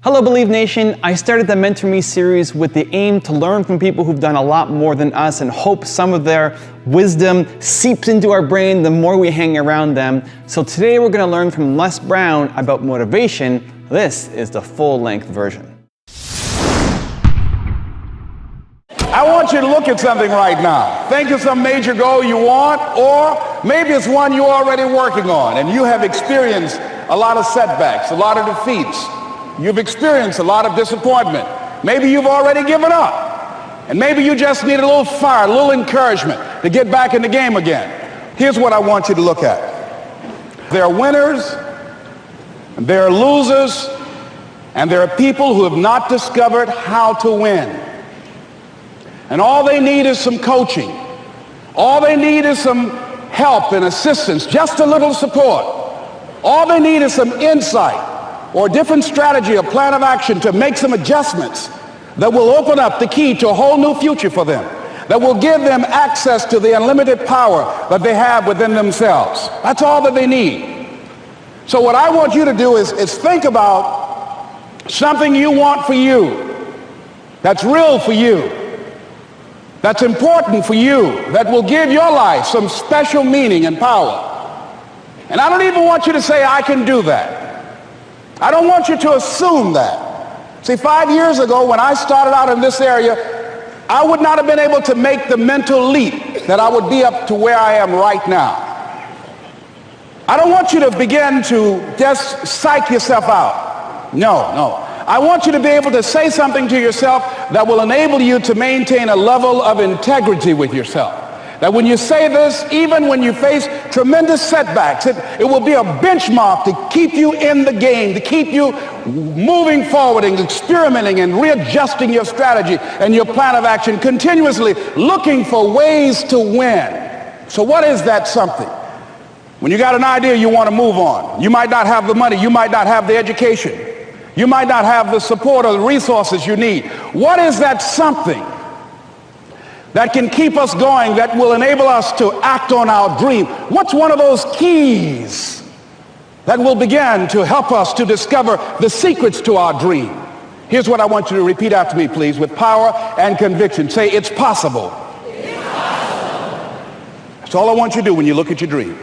Hello, Believe Nation. I started the Mentor Me series with the aim to learn from people who've done a lot more than us and hope some of their wisdom seeps into our brain the more we hang around them. So today we're going to learn from Les Brown about motivation. This is the full-length version. I want you to look at something right now. Think of some major goal you want, or maybe it's one you're already working on and you have experienced a lot of setbacks, a lot of defeats. You've experienced a lot of disappointment. Maybe you've already given up. And maybe you just need a little fire, a little encouragement to get back in the game again. Here's what I want you to look at. There are winners, there are losers, and there are people who have not discovered how to win. And all they need is some coaching. All they need is some help and assistance, just a little support. All they need is some insight or a different strategy, a plan of action to make some adjustments that will open up the key to a whole new future for them, that will give them access to the unlimited power that they have within themselves. That's all that they need. So what I want you to do is think about something you want for you, that's real for you, that's important for you, that will give your life some special meaning and power. And I don't even want you to say, I can do that. I don't want you to assume that. See, 5 years ago when I started out in this area, I would not have been able to make the mental leap that I would be up to where I am right now. I don't want you to begin to just psych yourself out. No. I want you to be able to say something to yourself that will enable you to maintain a level of integrity with yourself. That when you say this, even when you face tremendous setbacks, it will be a benchmark to keep you in the game, to keep you moving forward and experimenting and readjusting your strategy and your plan of action, continuously looking for ways to win. So what is that something? When you got an idea you want to move on, you might not have the money, you might not have the education, you might not have the support or the resources you need. What is that something that can keep us going, that will enable us to act on our dream? What's one of those keys that will begin to help us to discover the secrets to our dream? Here's what I want you to repeat after me, please, with power and conviction. Say, it's possible. It's possible. That's all I want you to do when you look at your dream.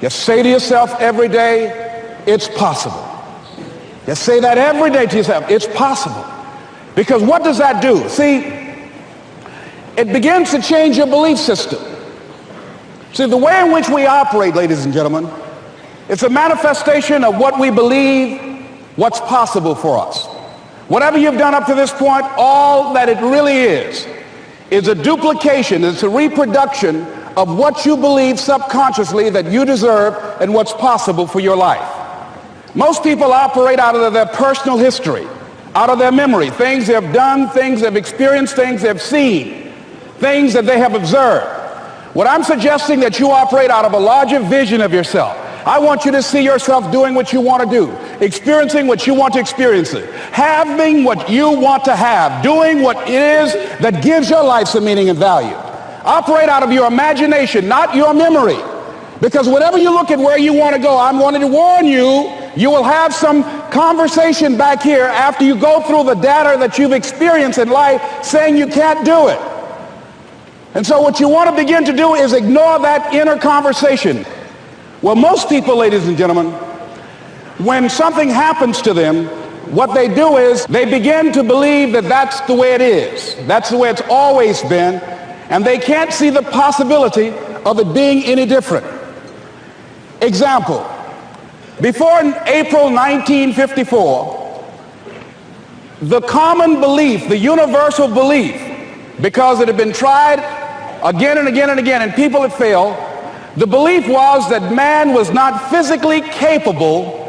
Just say to yourself every day, it's possible. Just say that every day to yourself, it's possible. Because what does that do? See, it begins to change your belief system. See, the way in which we operate, ladies and gentlemen, it's a manifestation of what we believe, what's possible for us. Whatever you've done up to this point, all that it really is a duplication, it's a reproduction of what you believe subconsciously that you deserve and what's possible for your life. Most people operate out of their personal history, out of their memory, things they've done, things they've experienced, things they've seen, things that they have observed. What I'm suggesting that you operate out of a larger vision of yourself. I want you to see yourself doing what you want to do, experiencing what you want to experience, having what you want to have, doing what it is that gives your life some meaning and value. Operate out of your imagination, not your memory. Because whenever you look at where you want to go, I'm wanting to warn you, you will have some conversation back here after you go through the data that you've experienced in life saying you can't do it. And so what you want to begin to do is ignore that inner conversation. Well, most people, ladies and gentlemen, when something happens to them, what they do is they begin to believe that that's the way it is. That's the way it's always been. And they can't see the possibility of it being any different. Example, before April 1954, the common belief, the universal belief, because it had been tried again and again and again, and people had failed, the belief was that man was not physically capable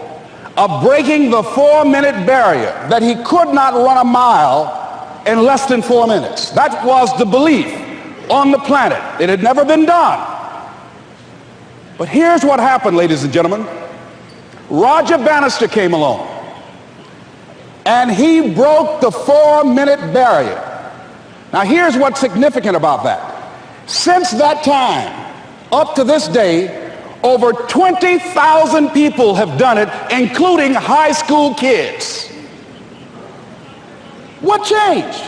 of breaking the 4-minute barrier, that he could not run a mile in less than 4 minutes. That was the belief on the planet. It had never been done. But here's what happened, ladies and gentlemen. Roger Bannister came along, and he broke the 4-minute barrier. Now here's what's significant about that. Since that time, up to this day, over 20,000 people have done it, including high school kids. What changed?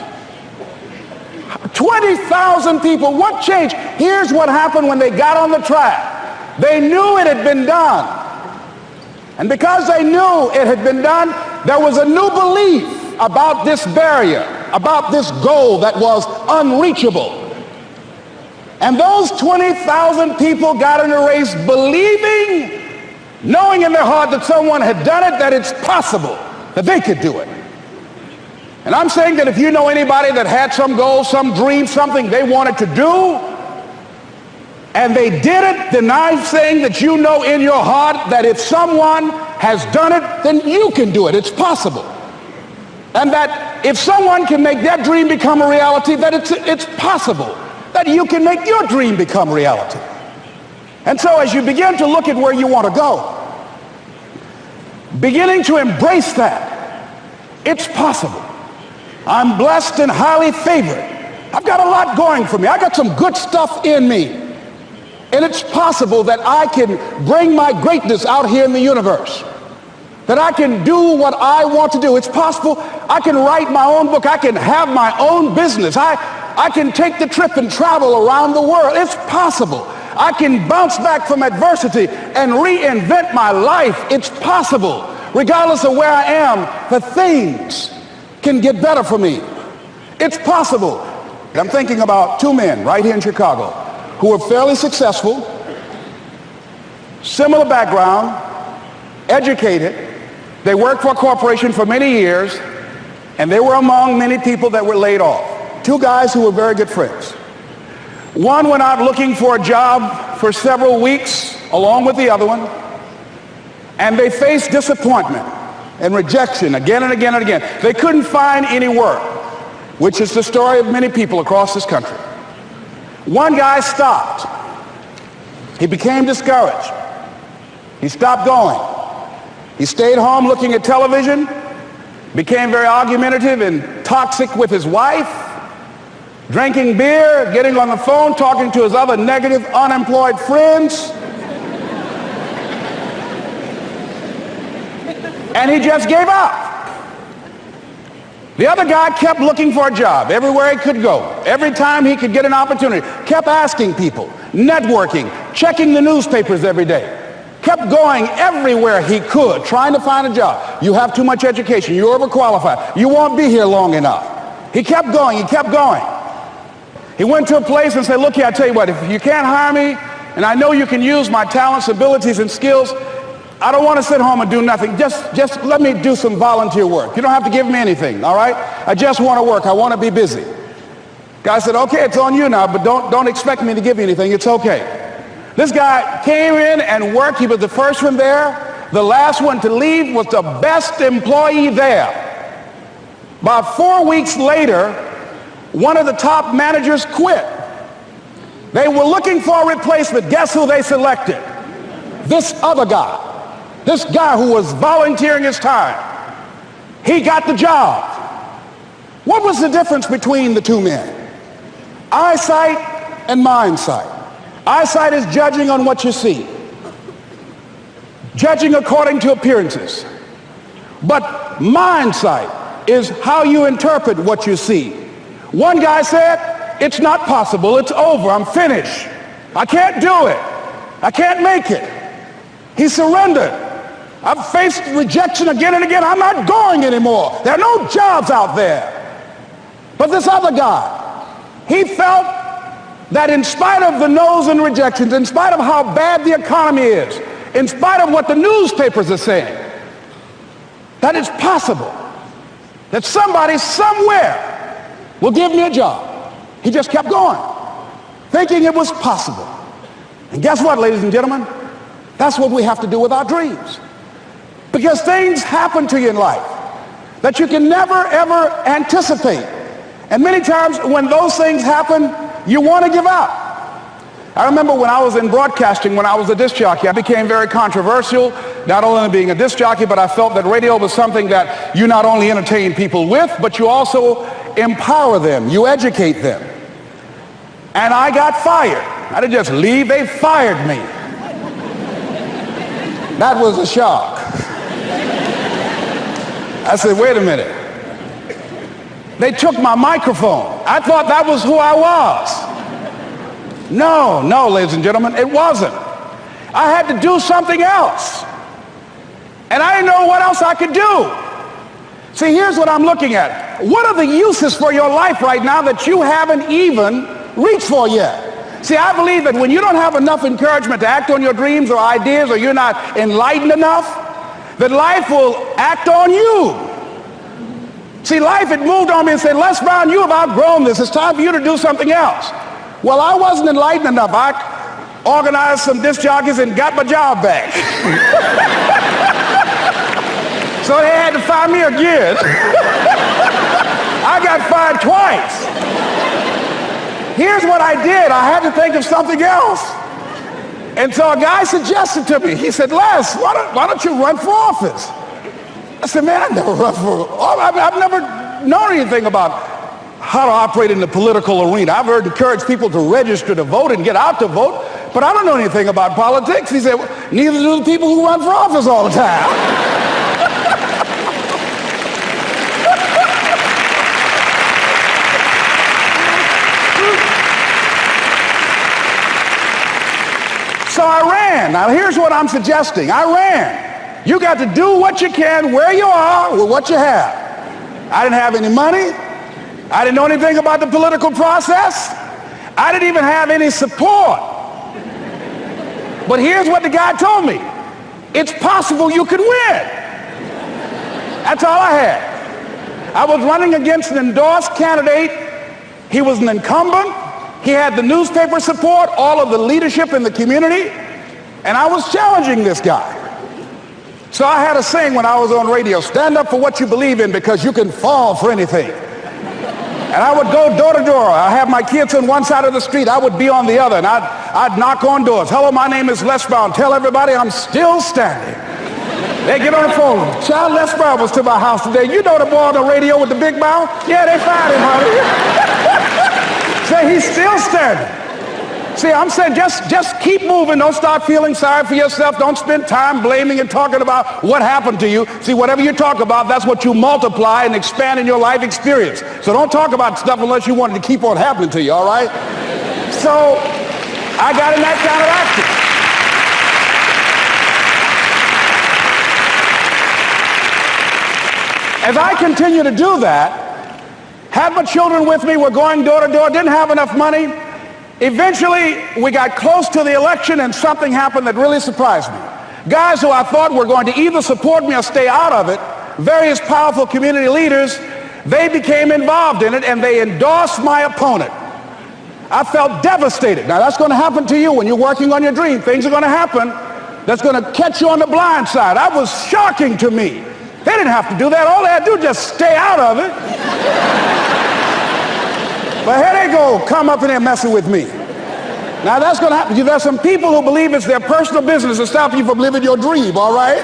20,000 people, what changed? Here's what happened when they got on the track. They knew it had been done. And because they knew it had been done, there was a new belief about this barrier, about this goal that was unreachable. And those 20,000 people got in a race believing, knowing in their heart that someone had done it, that it's possible, that they could do it. And I'm saying that if you know anybody that had some goal, some dream, something they wanted to do, and they did it, then I'm saying that you know in your heart that if someone has done it, then you can do it. It's possible. And that if someone can make their dream become a reality, that it's possible that you can make your dream become reality. And so as you begin to look at where you want to go, beginning to embrace that, it's possible. I'm blessed and highly favored. I've got a lot going for me. I got some good stuff in me. And it's possible that I can bring my greatness out here in the universe. That I can do what I want to do. It's possible I can write my own book. I can have my own business. I can take the trip and travel around the world. It's possible. I can bounce back from adversity and reinvent my life. It's possible. Regardless of where I am, the things can get better for me. It's possible. I'm thinking about two men right here in Chicago who were fairly successful, similar background, educated. They worked for a corporation for many years, and they were among many people that were laid off. Two guys who were very good friends. One went out looking for a job for several weeks along with the other one, and they faced disappointment and rejection again and again and again. They couldn't find any work, which is the story of many people across this country. One guy stopped. He became discouraged. He stopped going. He stayed home looking at television, became very argumentative and toxic with his wife, drinking beer, getting on the phone, talking to his other negative, unemployed friends. And he just gave up. The other guy kept looking for a job everywhere he could go. Every time he could get an opportunity, kept asking people, networking, checking the newspapers every day, kept going everywhere he could, trying to find a job. You have too much education. You're overqualified. You won't be here long enough. He kept going. He kept going. He went to a place and said, look here, I tell you what, if you can't hire me, and I know you can use my talents, abilities, and skills, I don't want to sit home and do nothing. Just let me do some volunteer work. You don't have to give me anything, all right? I just want to work. I want to be busy. Guy said, okay, it's on you now, but don't expect me to give you anything. It's okay. This guy came in and worked. He was the first one there. The last one to leave was the best employee there. About 4 weeks later, one of the top managers quit. They were looking for a replacement. Guess who they selected? This other guy. This guy who was volunteering his time. He got the job. What was the difference between the two men? Eyesight and mindsight. Eyesight is judging on what you see. Judging according to appearances. But mindsight is how you interpret what you see. One guy said, it's not possible. It's over. I'm finished. I can't do it. I can't make it. He surrendered. I've faced rejection again and again. I'm not going anymore. There are no jobs out there. But this other guy, he felt that in spite of the no's and rejections, in spite of how bad the economy is, in spite of what the newspapers are saying, that it's possible that somebody somewhere will give me a job. He just kept going, thinking it was possible. And guess what, ladies and gentlemen? That's what we have to do with our dreams. Because things happen to you in life that you can never, ever anticipate. And many times when those things happen, you want to give up. I remember when I was in broadcasting, when I was a disc jockey, I became very controversial, not only being a disc jockey, but I felt that radio was something that you not only entertain people with, but you also empower them, you educate them. And I got fired. I didn't just leave, they fired me. That was a shock. I said, wait a minute. They took my microphone. I thought that was who I was. No, ladies and gentlemen, it wasn't. I had to do something else. And I didn't know what else I could do. See, here's what I'm looking at. What are the uses for your life right now that you haven't even reached for yet? See, I believe that when you don't have enough encouragement to act on your dreams or ideas, or you're not enlightened enough, that life will act on you. See, life had moved on me and said, Les Brown, you have outgrown this. It's time for you to do something else. Well, I wasn't enlightened enough. I organized some disc jockeys and got my job back. So they had to fire me again. I got fired twice. Here's what I did. I had to think of something else. And so a guy suggested to me, he said, Les, why don't you run for office? I said, man, I never run for office. I've never known anything about how to operate in the political arena. I've heard encourage people to register to vote and get out to vote, but I don't know anything about politics. He said, neither do the people who run for office all the time. So I ran. Now here's what I'm suggesting. I ran. You got to do what you can where you are with what you have. I didn't have any money. I didn't know anything about the political process. I didn't even have any support. But here's what the guy told me. It's possible you could win. That's all I had. I was running against an endorsed candidate. He was an incumbent. He had the newspaper support, all of the leadership in the community, and I was challenging this guy. So I had a saying when I was on radio, stand up for what you believe in because you can fall for anything. And I would go door to door. I have my kids on one side of the street. I would be on the other, and I'd knock on doors. Hello, my name is Les Brown. Tell everybody I'm still standing. They get on the phone. Child, Les Brown was to my house today. You know the boy on the radio with the big mouth? Yeah, they fired him, honey. Say he's still standing. See, I'm saying just keep moving. Don't start feeling sorry for yourself. Don't spend time blaming and talking about what happened to you. See, whatever you talk about, that's what you multiply and expand in your life experience. So don't talk about stuff unless you want it to keep on happening to you, all right? So I got in that kind of action. As I continue to do that, had my children with me, we're going door to door, didn't have enough money. Eventually, we got close to the election and something happened that really surprised me. Guys who I thought were going to either support me or stay out of it, various powerful community leaders, they became involved in it and they endorsed my opponent. I felt devastated. Now that's going to happen to you when you're working on your dream. Things are going to happen that's going to catch you on the blind side. That was shocking to me. They didn't have to do that. All they had to do was just stay out of it. But here they go, come up in there messing with me. Now that's going to happen. There's some people who believe it's their personal business to stop you from living your dream, all right?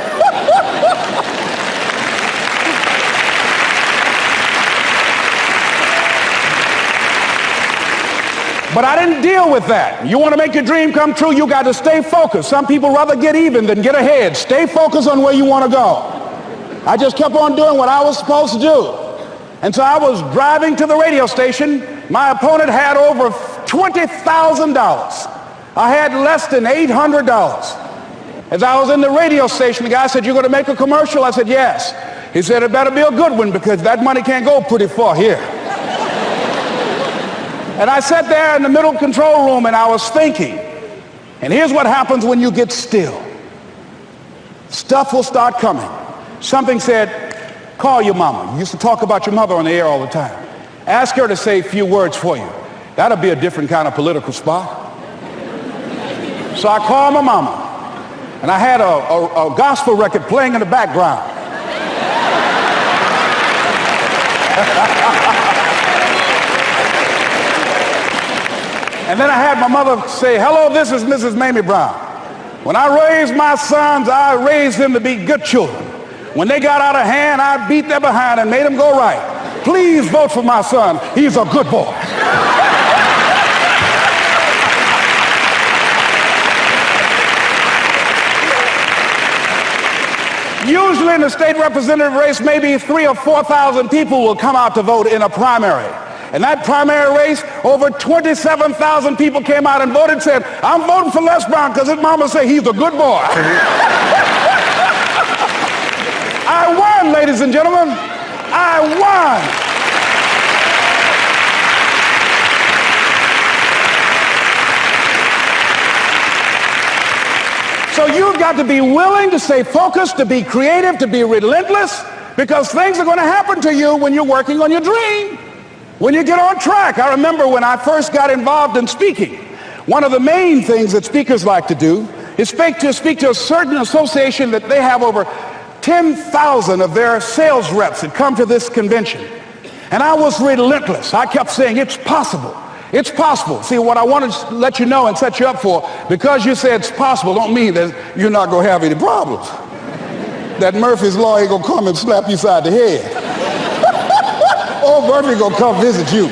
But I didn't deal with that. You want to make your dream come true, you got to stay focused. Some people rather get even than get ahead. Stay focused on where you want to go. I just kept on doing what I was supposed to do. And so I was driving to the radio station. My opponent had over $20,000. I had less than $800. As I was in the radio station, the guy said, "You're going to make a commercial?" I said, "Yes." He said, "It better be a good one because that money can't go pretty far here." And I sat there in the middle control room and I was thinking. And here's what happens when you get still. Stuff will start coming. Something said, call your mama. You used to talk about your mother on the air all the time. Ask her to say a few words for you. That'll be a different kind of political spot. So I called my mama. And I had a gospel record playing in the background. And then I had my mother say, "Hello, this is Mrs. Mamie Brown. When I raised my sons, I raised them to be good children. When they got out of hand, I beat their behind and made them go right. Please vote for my son. He's a good boy." Usually in the state representative race, maybe 3,000 or 4,000 people will come out to vote in a primary. In that primary race, over 27,000 people came out and voted and said, I'm voting for Les Brown because his mama said he's a good boy. I won, ladies and gentlemen. I won. So you've got to be willing to stay focused, to be creative, to be relentless, because things are going to happen to you when you're working on your dream, when you get on track. I remember when I first got involved in speaking, one of the main things that speakers like to do is speak to a certain association that they have over 10,000 of their sales reps that come to this convention. And I was relentless. I kept saying, it's possible. It's possible. See, what I want to let you know and set you up for, because you say it's possible, don't mean that you're not going to have any problems. That Murphy's Law ain't going to come and slap you side the head. Oh, Murphy going to come visit you.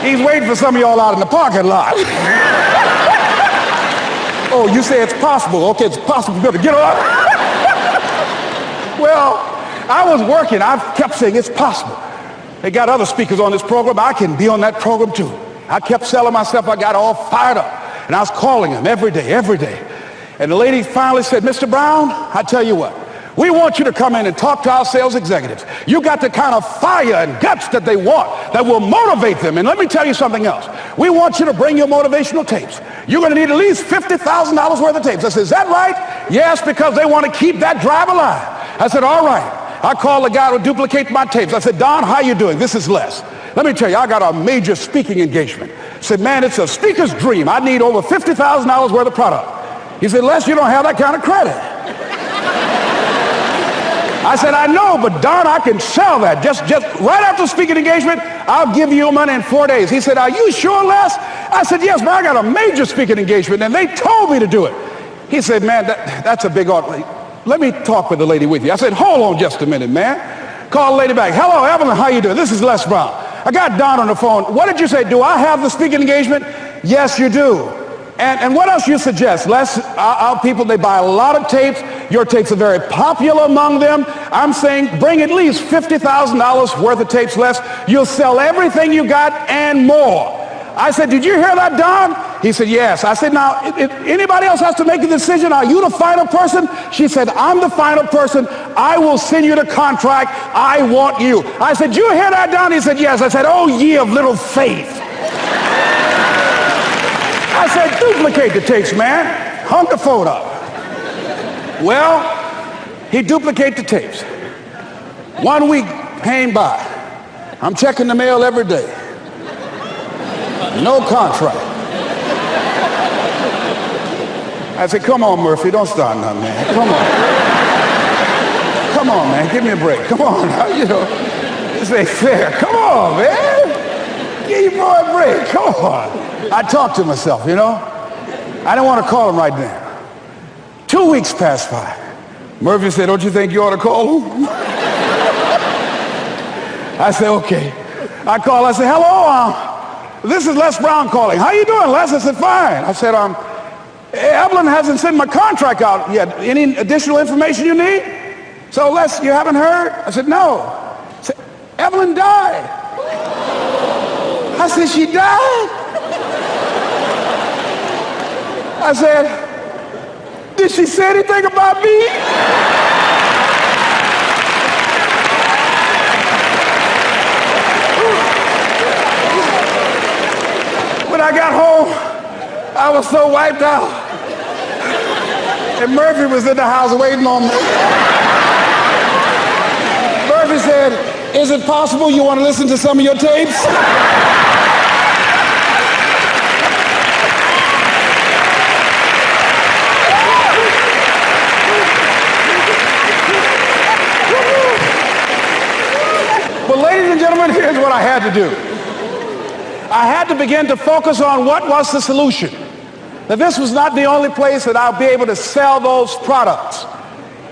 He's waiting for some of y'all out in the parking lot. Oh, you say it's possible. Okay, it's possible. You better get up. Well, I was working. I kept saying it's possible. They got other speakers on this program. I can be on that program too. I kept selling myself. I got all fired up. And I was calling them every day. And the lady finally said, Mr. Brown, I tell you what, we want you to come in and talk to our sales executives. You got the kind of fire and guts that they want, that will motivate them. And let me tell you something else. We want you to bring your motivational tapes. You're going to need at least $50,000 worth of tapes. I said, is that right? Yes, because they want to keep that drive alive. I said, all right. I called the guy to duplicate my tapes. I said, Don, how you doing? This is Les. Let me tell you, I got a major speaking engagement. I said, man, it's a speaker's dream. I need over $50,000 worth of product. He said, Les, you don't have that kind of credit. I said, I know, but Don, I can sell that. Just right after speaking engagement, I'll give you your money in 4 days. He said, are you sure, Les? I said, yes, but I got a major speaking engagement, and they told me to do it. He said, man, that's a big order. Let me talk with the lady with you. I said, hold on just a minute, man. Call the lady back. Hello, Evelyn, how you doing? This is Les Brown. I got Don on the phone. What did you say? Do I have the speaking engagement? Yes, you do. And what else you suggest? Les, our people, they buy a lot of tapes. Your tapes are very popular among them. I'm saying bring at least $50,000 worth of tapes, Les. You'll sell everything you got and more. I said, did you hear that, Don? He said, yes. I said, now, if anybody else has to make a decision, are you the final person? She said, I'm the final person. I will send you the contract. I want you. I said, you hear that, Don? He said, yes. I said, oh, ye of little faith. I said, duplicate the tapes, man. Hung the phone up. Well, he duplicated the tapes. 1 week came by. I'm checking the mail every day. No contract. I said, come on, Murphy, don't start nothing, man. Come on. Come on, man, give me a break. Come on, you know, this ain't fair. Come on, man. Give your boy a break. Come on. I talked to myself, you know. I didn't want to call him right now. 2 weeks passed by. Murphy said, don't you think you ought to call him? I said, okay. I called. I said, hello, this is Les Brown calling. How you doing, Les? I said, fine. I said, Evelyn hasn't sent my contract out yet. Any additional information you need? So, Les, you haven't heard? I said, no. I said, Evelyn died. I said, she died? I said, did she say anything about me? When I got home, I was so wiped out. And Murphy was in the house waiting on me. Murphy said, is it possible you want to listen to some of your tapes? But ladies and gentlemen, here's what I had to do. I had to begin to focus on what was the solution. That this was not the only place that I'll be able to sell those products.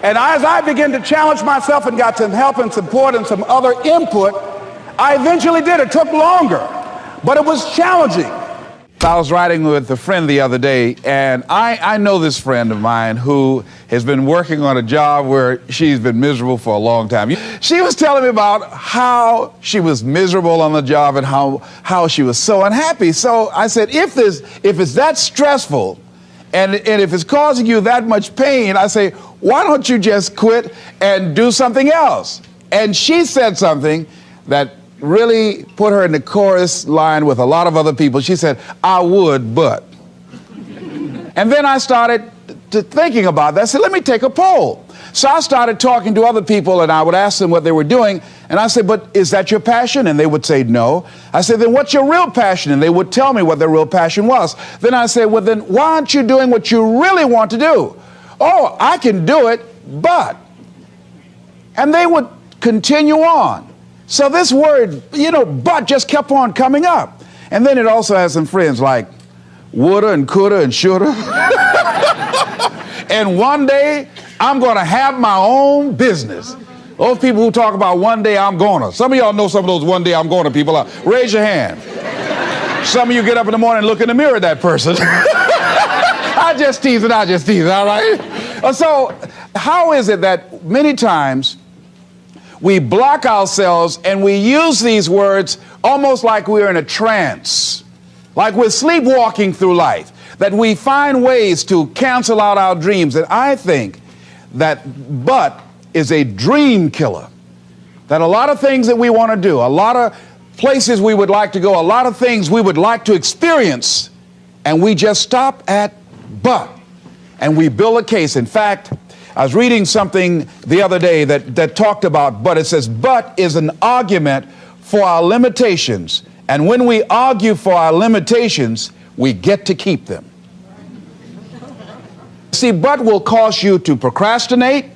And as I began to challenge myself and got some help and support and some other input, I eventually did. It took longer, but it was challenging. I was riding with a friend the other day, and I know this friend of mine who has been working on a job where she's been miserable for a long time. She was telling me about how she was miserable on the job and how she was so unhappy. So I said, if it's that stressful and if it's causing you that much pain, I say, why don't you just quit and do something else? And she said something that really put her in the chorus line with a lot of other people. She said, I would, but. And then I started thinking about that. I said, let me take a poll. So I started talking to other people, and I would ask them what they were doing. And I said, but is that your passion? And they would say no. I said, then what's your real passion? And they would tell me what their real passion was. Then I said, well, then why aren't you doing what you really want to do? Oh, I can do it, but. And they would continue on. So this word, but just kept on coming up. And then it also has some friends like woulda and coulda and shoulda. And one day I'm going to have my own business. Those people who talk about one day I'm gonna. Some of y'all know some of those one day I'm gonna people. Raise your hand. Some of you get up in the morning and look in the mirror at that person. I just tease, all right? So how is it that many times we block ourselves and we use these words almost like we're in a trance, like we're sleepwalking through life, that we find ways to cancel out our dreams? And I think that but is a dream killer, that a lot of things that we want to do, a lot of places we would like to go, a lot of things we would like to experience, and we just stop at but, and we build a case. In fact, I was reading something the other day that talked about but. It says, but is an argument for our limitations. And when we argue for our limitations, we get to keep them. See, but will cause you to procrastinate.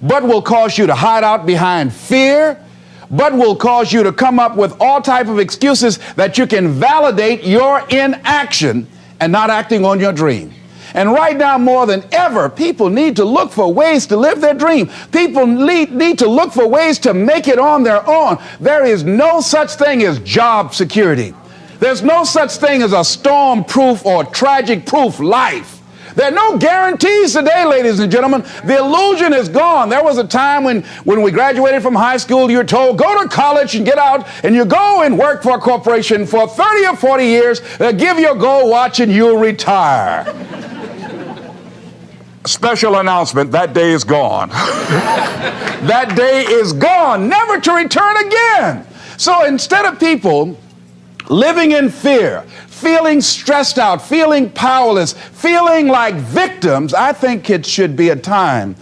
But will cause you to hide out behind fear. But will cause you to come up with all type of excuses that you can validate your inaction and not acting on your dream. And right now, more than ever, people need to look for ways to live their dream. People need to look for ways to make it on their own. There is no such thing as job security. There's no such thing as a storm-proof or tragic-proof life. There are no guarantees today, ladies and gentlemen. The illusion is gone. There was a time when we graduated from high school, you were told, go to college and get out, and you go and work for a corporation for 30 or 40 years, they'll give you a gold watch and you'll retire. Special announcement, that day is gone. That day is gone, never to return again. So instead of people living in fear, feeling stressed out, feeling powerless, feeling like victims, I think it should be a time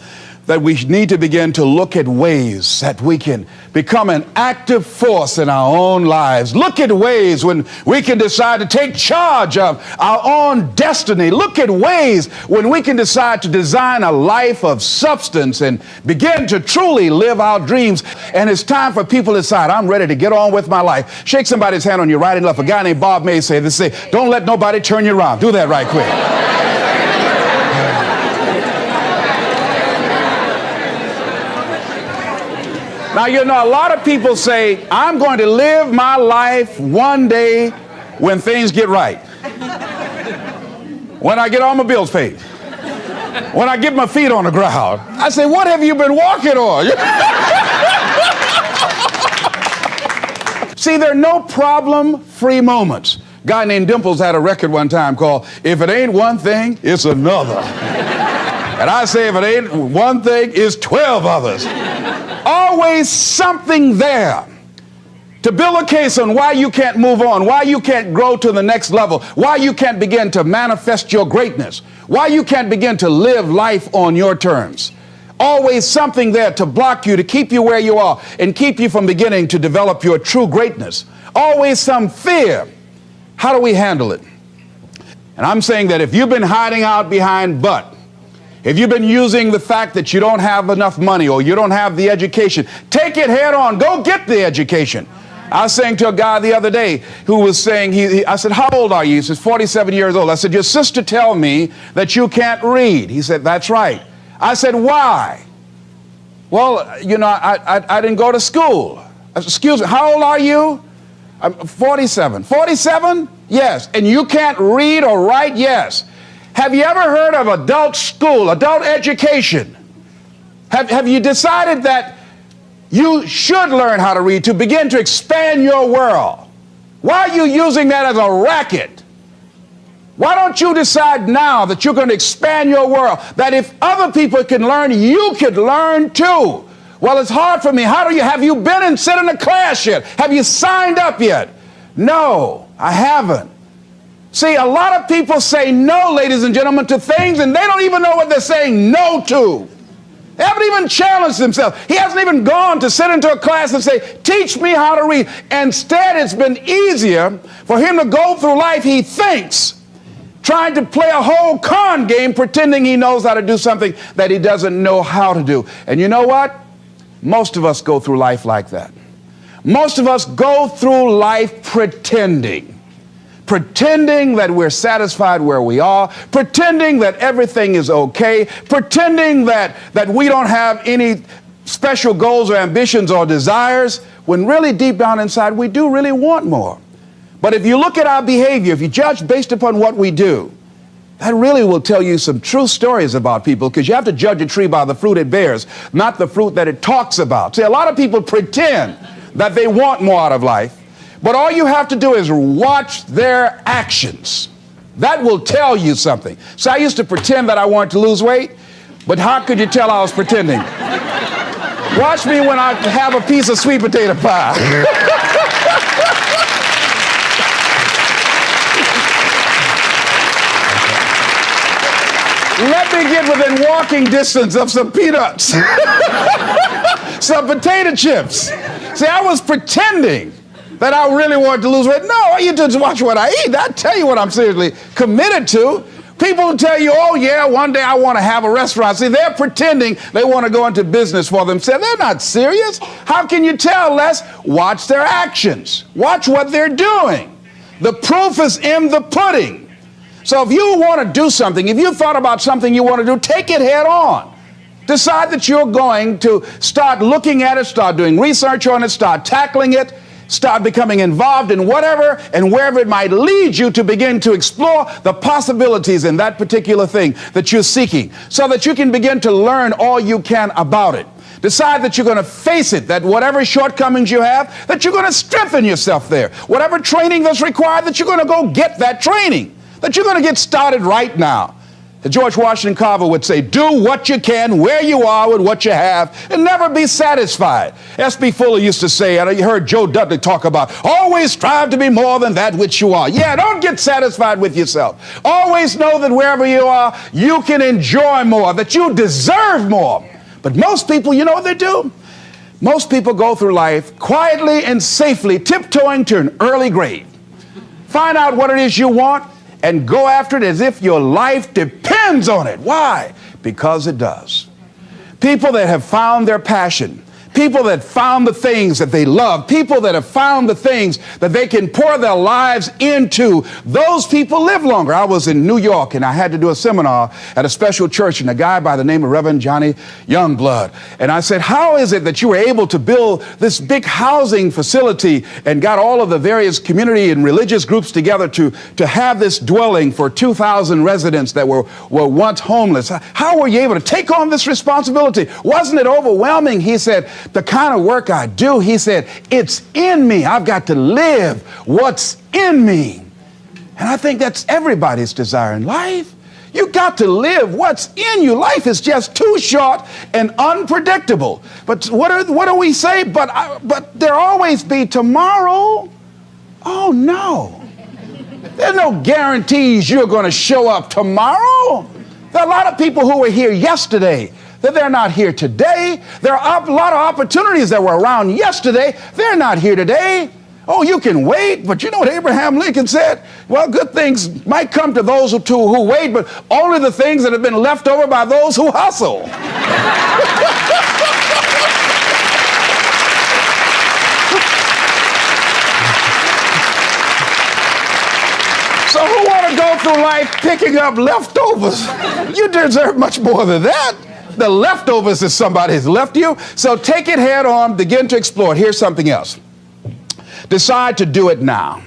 that we need to begin to look at ways that we can become an active force in our own lives. Look at ways when we can decide to take charge of our own destiny. Look at ways when we can decide to design a life of substance and begin to truly live our dreams. And it's time for people to decide, I'm ready to get on with my life. Shake somebody's hand on your right and left. A guy named Bob May said this, don't let nobody turn you around. Do that right quick. Now, a lot of people say, I'm going to live my life one day when things get right. When I get all my bills paid. When I get my feet on the ground. I say, what have you been walking on? See, there are no problem-free moments. A guy named Dimples had a record one time called, If It Ain't One Thing, It's Another. And I say, if it ain't one thing, it's 12 others. Always something there to build a case on why you can't move on, why you can't grow to the next level, why you can't begin to manifest your greatness, why you can't begin to live life on your terms. Always something there to block you, to keep you where you are, and keep you from beginning to develop your true greatness. Always some fear. How do we handle it? And I'm saying that if you've been hiding out behind but, if you've been using the fact that you don't have enough money or you don't have the education, take it head on. Go get the education. I was saying to a guy the other day who was saying, I said, how old are you? He says, 47 years old. I said, your sister tell me that you can't read. He said, that's right. I said, why? Well, I didn't go to school. I said, excuse me, how old are you? 47. 47? Yes. And you can't read or write? Yes. Have you ever heard of adult school, adult education? Have you decided that you should learn how to read to begin to expand your world? Why are you using that as a racket? Why don't you decide now that you're going to expand your world, that if other people can learn, you could learn too? Well, it's hard for me. Have you been and sit in a class yet? Have you signed up yet? No, I haven't. See, a lot of people say no, ladies and gentlemen, to things, and they don't even know what they're saying no to. They haven't even challenged themselves. He hasn't even gone to sit into a class and say, teach me how to read. Instead, it's been easier for him to go through life, he thinks, trying to play a whole con game, pretending he knows how to do something that he doesn't know how to do. And you know what? Most of us go through life like that. Most of us go through life pretending that we're satisfied where we are, pretending that everything is okay, pretending that we don't have any special goals or ambitions or desires, when really deep down inside we do really want more. But if you look at our behavior, if you judge based upon what we do, that really will tell you some true stories about people, because you have to judge a tree by the fruit it bears, not the fruit that it talks about. See, a lot of people pretend that they want more out of life, but all you have to do is watch their actions. That will tell you something. So I used to pretend that I wanted to lose weight, but how could you tell I was pretending? Watch me when I have a piece of sweet potato pie. Let me get within walking distance of some peanuts, some potato chips. See, I was pretending that I really wanted to lose weight. No, you just watch what I eat. I tell you what I'm seriously committed to. People will tell you, oh yeah, one day I want to have a restaurant. See, they're pretending they want to go into business for themselves. They're not serious. How can you tell, Les? Watch their actions. Watch what they're doing. The proof is in the pudding. So if you want to do something, if you thought about something you want to do, take it head on. Decide that you're going to start looking at it, start doing research on it, start tackling it, start becoming involved in whatever and wherever it might lead you, to begin to explore the possibilities in that particular thing that you're seeking, so that you can begin to learn all you can about it. Decide that you're going to face it, that whatever shortcomings you have, that you're going to strengthen yourself there. Whatever training that's required, that you're going to go get that training, that you're going to get started right now. George Washington Carver would say, do what you can where you are with what you have and never be satisfied. S.B. Fuller used to say, and you heard Joe Dudley talk about, always strive to be more than that which you are. Yeah, don't get satisfied with yourself. Always know that wherever you are, you can enjoy more, that you deserve more. But most people, you know what they do? Most people go through life quietly and safely, tiptoeing to an early grave. Find out what it is you want and go after it as if your life depends on it. Why? Because it does. People that have found their passion, people that found the things that they love, people that have found the things that they can pour their lives into, those people live longer. I was in New York and I had to do a seminar at a special church, and a guy by the name of Reverend Johnny Youngblood. And I said, how is it that you were able to build this big housing facility and got all of the various community and religious groups together to have this dwelling for 2,000 residents that were once homeless? How were you able to take on this responsibility? Wasn't it overwhelming? He said, the kind of work I do, he said, it's in me. I've got to live what's in me. And I think that's everybody's desire in life. You got to live what's in you. Life is just too short and unpredictable. But what do we say? But there'll always be tomorrow. Oh no. There's no guarantees you're going to show up tomorrow. There are a lot of people who were here yesterday that they're not here today. There are a lot of opportunities that were around yesterday. They're not here today. Oh, you can wait, but you know what Abraham Lincoln said? Well, good things might come to those who wait, but only the things that have been left over by those who hustle. So who want to go through life picking up leftovers? You deserve much more than that. The leftovers that somebody has left you. So take it head on, begin to explore it. Here's something else. decide to do it now.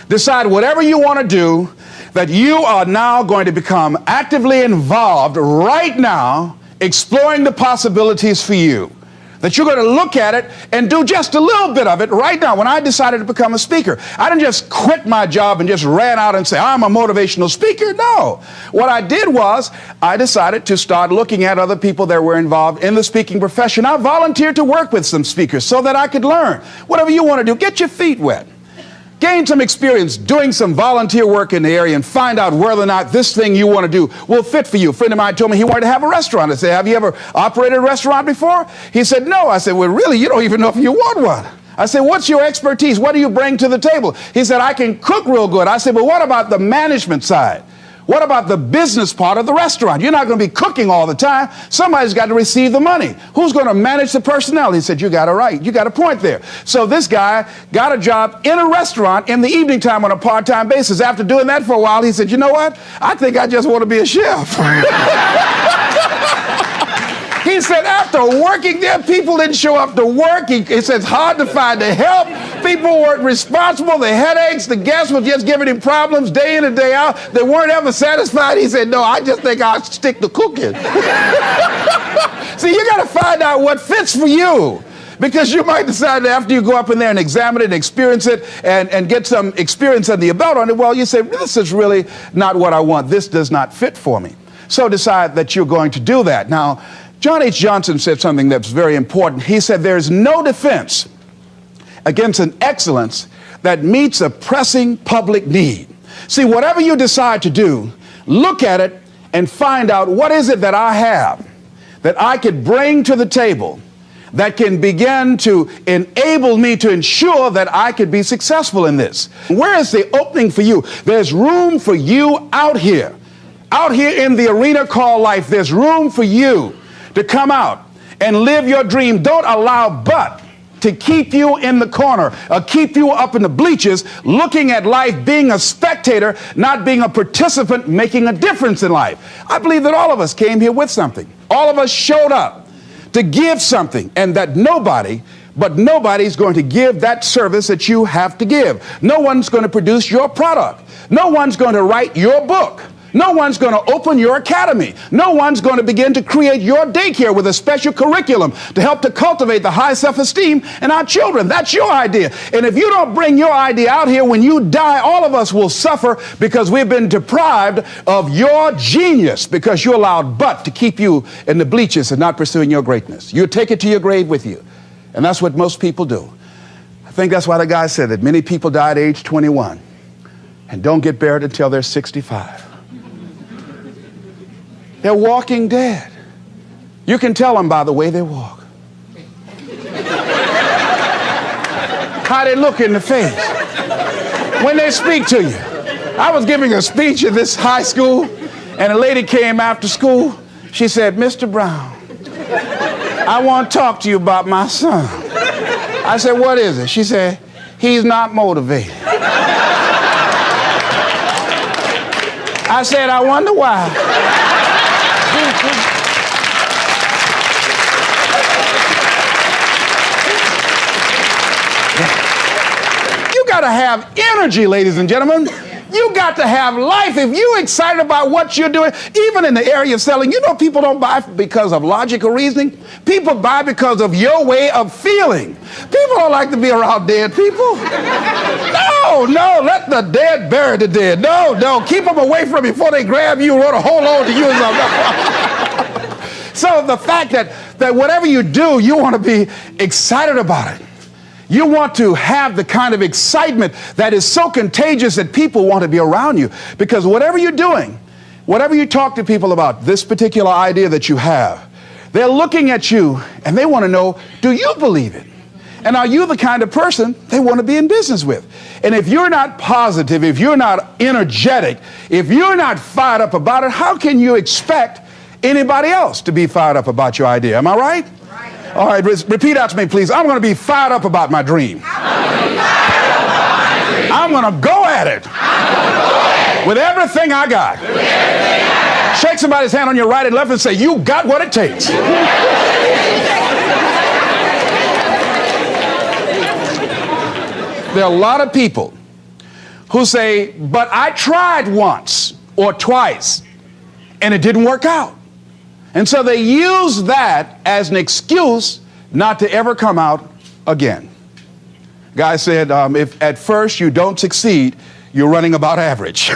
Decide whatever you want to do, that you are now going to become actively involved right now, exploring the possibilities for you. That you're going to look at it and do just a little bit of it right now. When I decided to become a speaker, I didn't just quit my job and just ran out and say, I'm a motivational speaker. No. What I did was I decided to start looking at other people that were involved in the speaking profession. I volunteered to work with some speakers so that I could learn. Whatever you want to do, get your feet wet. Gain some experience doing some volunteer work in the area and find out whether or not this thing you want to do will fit for you. A friend of mine told me he wanted to have a restaurant. I said, have you ever operated a restaurant before? He said, no. I said, well, really, you don't even know if you want one. I said, what's your expertise? What do you bring to the table? He said, I can cook real good. I said, well, what about the management side? What about the business part of the restaurant? You're not going to be cooking all the time. Somebody's got to receive the money. Who's going to manage the personnel? He said, you got it right. You got a point there. So this guy got a job in a restaurant in the evening time on a part-time basis. After doing that for a while, he said, you know what? I think I just want to be a chef. He said after working there, people didn't show up to work. He said it's hard to find the help. People weren't responsible. The headaches, the guests were just giving him problems day in and day out. They weren't ever satisfied. He said, no, I just think I'll stick to cooking. See, you got to find out what fits for you. Because you might decide that after you go up in there and examine it and experience it and get some experience under your belt on it, well, you say, this is really not what I want. This does not fit for me. So decide that you're going to do that. Now, John H. Johnson said something that's very important. He said, there's no defense against an excellence that meets a pressing public need. See, whatever you decide to do, look at it and find out what is it that I have that I could bring to the table that can begin to enable me to ensure that I could be successful in this. Where is the opening for you? There's room for you out here in the arena called life. There's room for you to come out and live your dream. Don't allow but to keep you in the corner or keep you up in the bleachers looking at life, being a spectator, not being a participant, making a difference in life. I believe that all of us came here with something. All of us showed up to give something, and that nobody's going to give that service that you have to give. No one's going to produce your product. No one's going to write your book. No one's going to open your academy. No one's going to begin to create your daycare with a special curriculum to help to cultivate the high self-esteem in our children. That's your idea. And if you don't bring your idea out here, when you die, all of us will suffer because we've been deprived of your genius because you allowed but to keep you in the bleachers and not pursuing your greatness. You take it to your grave with you. And that's what most people do. I think that's why the guy said that many people die at age 21 and don't get buried until they're 65. They're walking dead. You can tell them by the way they walk. How they look in the face when they speak to you. I was giving a speech at this high school, and a lady came after school. She said, Mr. Brown, I want to talk to you about my son. I said, what is it? She said, he's not motivated. I said, I wonder why. You got to have energy, ladies and gentlemen. You got to have life. If you're excited about what you're doing, even in the area of selling, you know people don't buy because of logical reasoning. People buy because of your way of feeling. People don't like to be around dead people. No, let the dead bury the dead. No, keep them away from you before they grab you and want to hold on to you. So the fact that whatever you do, you want to be excited about it. You want to have the kind of excitement that is so contagious that people want to be around you. Because whatever you're doing, whatever you talk to people about, this particular idea that you have, they're looking at you and they want to know, do you believe it? And are you the kind of person they want to be in business with? And if you're not positive, if you're not energetic, if you're not fired up about it, how can you expect anybody else to be fired up about your idea? Am I right? All right, repeat out to me, please. I'm going to be fired up about my dream. I'm going to go at it with everything I got. Shake somebody's hand on your right and left and say, you got what it takes. There are a lot of people who say, but I tried once or twice and it didn't work out. And so they use that as an excuse not to ever come out again. Guy said, if at first you don't succeed, you're running about average.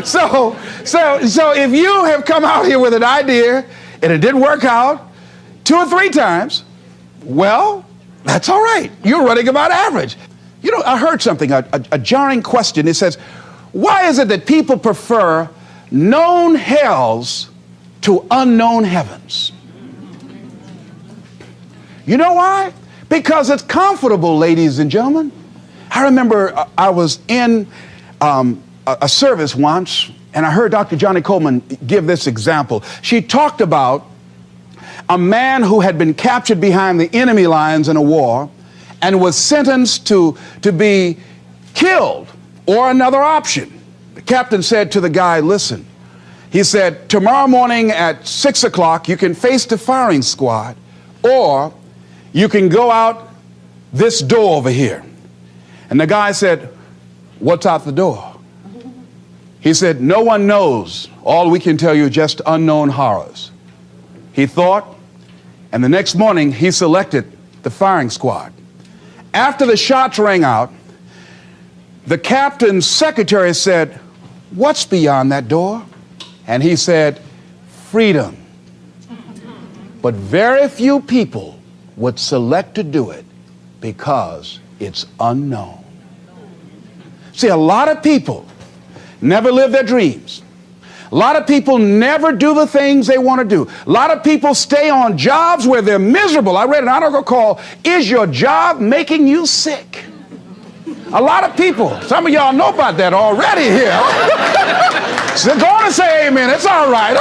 So if you have come out here with an idea and it didn't work out 2 or 3 times, well, that's all right. You're running about average. You know, I heard something, a jarring question. It says, why is it that people prefer known hells to unknown heavens? You know why? Because it's comfortable, ladies and gentlemen. I remember I was in a service once, and I heard Dr. Johnny Coleman give this example. She talked about a man who had been captured behind the enemy lines in a war and was sentenced to be killed or another option. The captain said to the guy, listen, he said, tomorrow morning at 6 o'clock, you can face the firing squad, or you can go out this door over here. And the guy said, what's out the door? He said, no one knows. All we can tell you is just unknown horrors. He thought, and the next morning he selected the firing squad. After the shots rang out, the captain's secretary said, what's beyond that door? And he said, freedom. But very few people would select to do it because it's unknown. See, a lot of people never live their dreams. A lot of people never do the things they want to do. A lot of people stay on jobs where they're miserable. I read an article called, Is Your Job Making You Sick? A lot of people, some of y'all know about that already here. So go on and say amen, it's all right.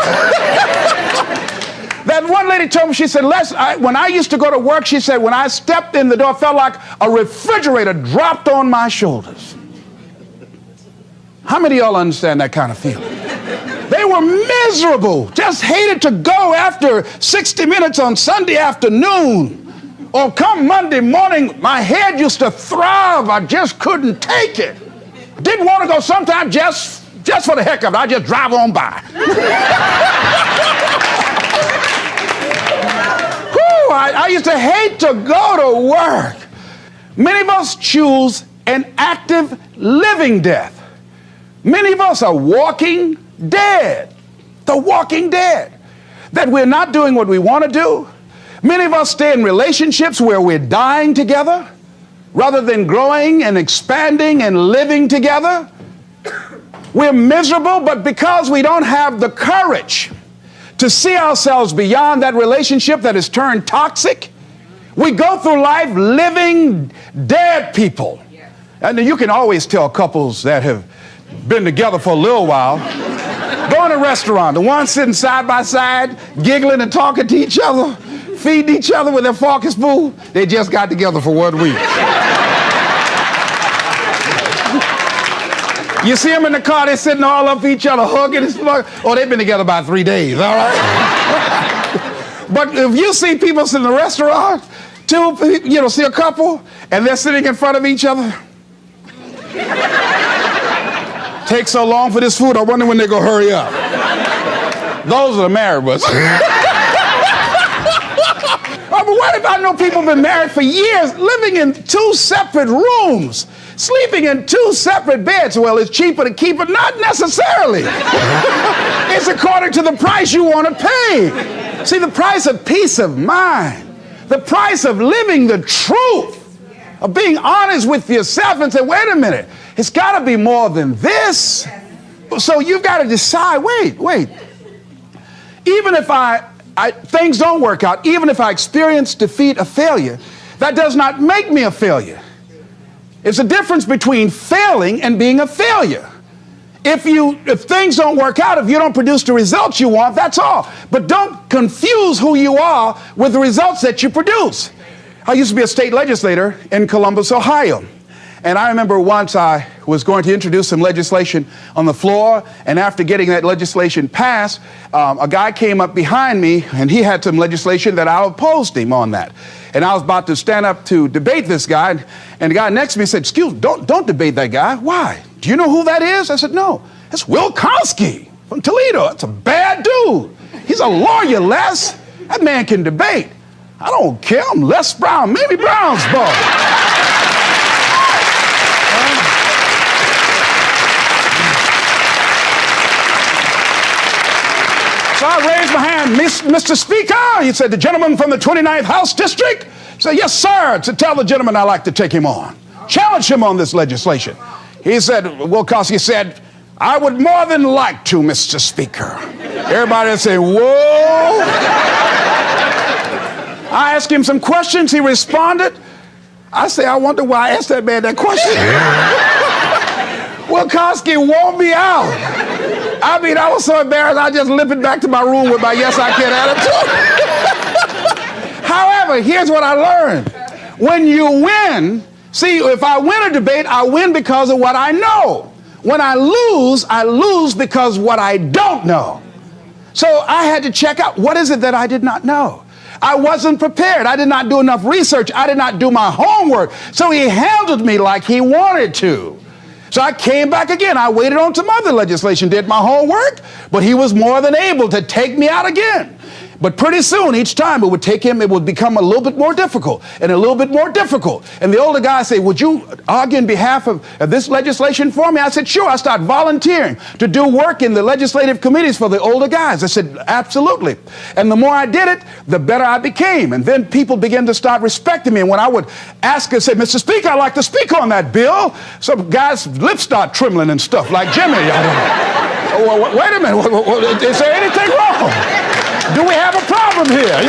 That one lady told me, she said, when I used to go to work, she said, when I stepped in the door, it felt like a refrigerator dropped on my shoulders. How many of y'all understand that kind of feeling? They were miserable, just hated to go after 60 minutes on Sunday afternoon. Or come Monday morning, my head used to throb. I just couldn't take it. Didn't want to go sometimes just for the heck of it. I just drive on by. Whew, I used to hate to go to work. Many of us choose an active living death. Many of us are walking dead. The walking dead. That we're not doing what we want to do. Many of us stay in relationships where we're dying together rather than growing and expanding and living together. We're miserable, but because we don't have the courage to see ourselves beyond that relationship that has turned toxic, we go through life living dead people. And you can always tell couples that have been together for a little while. Go in a restaurant, the ones sitting side by side, giggling and talking to each other, feeding each other with their fork and spoon, they just got together for 1 week. You see them in the car, they're sitting all up each other, hugging and slugging. Oh, they've been together about 3 days, all right? But if you see people sitting in a restaurant, see a couple, and they're sitting in front of each other. Takes so long for this food, I wonder when they're going to hurry up. Those are the married ones. But what if I know people have been married for years, living in 2 separate rooms, sleeping in 2 separate beds? Well, it's cheaper to keep it. Not necessarily. It's according to the price you want to pay. See, the price of peace of mind, the price of living the truth, of being honest with yourself and say, wait a minute, it's got to be more than this. So you've got to decide, wait. Even if things don't work out, even if I experience defeat or failure, that does not make me a failure. It's a difference between failing and being a failure. If things don't work out, if you don't produce the results you want, that's all. But don't confuse who you are with the results that you produce. I used to be a state legislator in Columbus, Ohio. And I remember once I was going to introduce some legislation on the floor, and after getting that legislation passed, a guy came up behind me, and he had some legislation that I opposed him on that. And I was about to stand up to debate this guy, and the guy next to me said, "Excuse me, don't debate that guy." "Why? Do you know who that is?" I said, "No, that's Will Kosky from Toledo. That's a bad dude. He's a lawyer, Les. That man can debate." "I don't care. I'm Les Brown, Mamie Brown's boy." So I raised my hand. "Mr. Speaker," he said, "the gentleman from the 29th House District?" I said, "Yes, sir. To tell the gentleman I'd like to take him on. Challenge him on this legislation." He said, Will Kosky said, "I would more than like to, Mr. Speaker." Everybody would say, "Whoa." I asked him some questions. He responded. I say, I wonder why I asked that man that question. Will Kosky wore me out. I mean, I was so embarrassed, I just limped back to my room with my yes, I can attitude. However, here's what I learned. When you win, see, if I win a debate, I win because of what I know. When I lose because what I don't know. So I had to check out, what is it that I did not know? I wasn't prepared. I did not do enough research. I did not do my homework. So he handled me like he wanted to. So I came back again. I waited on some other legislation, did my homework, but he was more than able to take me out again. But pretty soon, each time it would take him, it would become a little bit more difficult and a little bit more difficult. And the older guy say, "Would you argue in behalf of this legislation for me?" I said, "Sure." I started volunteering to do work in the legislative committees for the older guys. I said, "Absolutely." And the more I did it, the better I became. And then people began to start respecting me. And when I would ask and say, "Mr. Speaker, I'd like to speak on that bill," some guys' lips start trembling and stuff like, "Jimmy, wait a minute, is there anything wrong? Do we have a problem here?"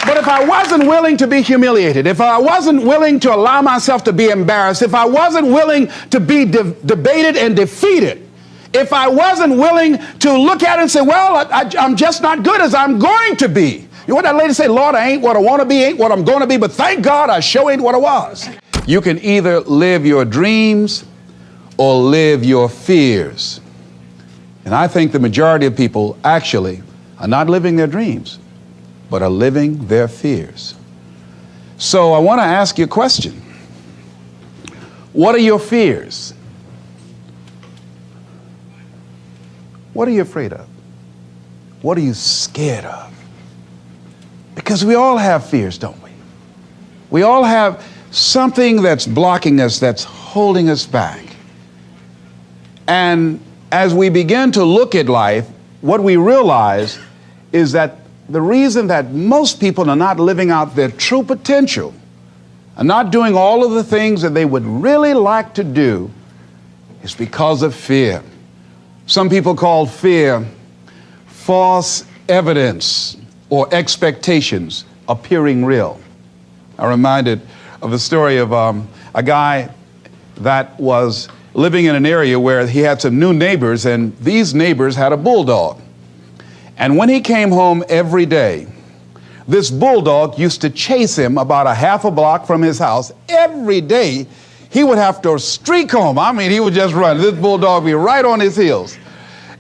But if I wasn't willing to be humiliated, if I wasn't willing to allow myself to be embarrassed, if I wasn't willing to be debated and defeated, if I wasn't willing to look at it and say, "Well, I'm just not good as I'm going to be." You know what that lady say? "Lord, I ain't what I want to be, ain't what I'm going to be, but thank God I sure ain't what I was." You can either live your dreams or live your fears. And I think the majority of people actually are not living their dreams, but are living their fears. So I want to ask you a question. What are your fears? What are you afraid of? What are you scared of? Because we all have fears, don't we? We all have something that's blocking us, that's holding us back. And as we begin to look at life, what we realize is that the reason that most people are not living out their true potential, are not doing all of the things that they would really like to do, is because of fear. Some people call fear false evidence or expectations appearing real. I'm reminded of the story of a guy that was living in an area where he had some new neighbors, and these neighbors had a bulldog. And when he came home every day, this bulldog used to chase him about a half a block from his house. Every day, he would have to streak home. I mean, he would just run. This bulldog would be right on his heels.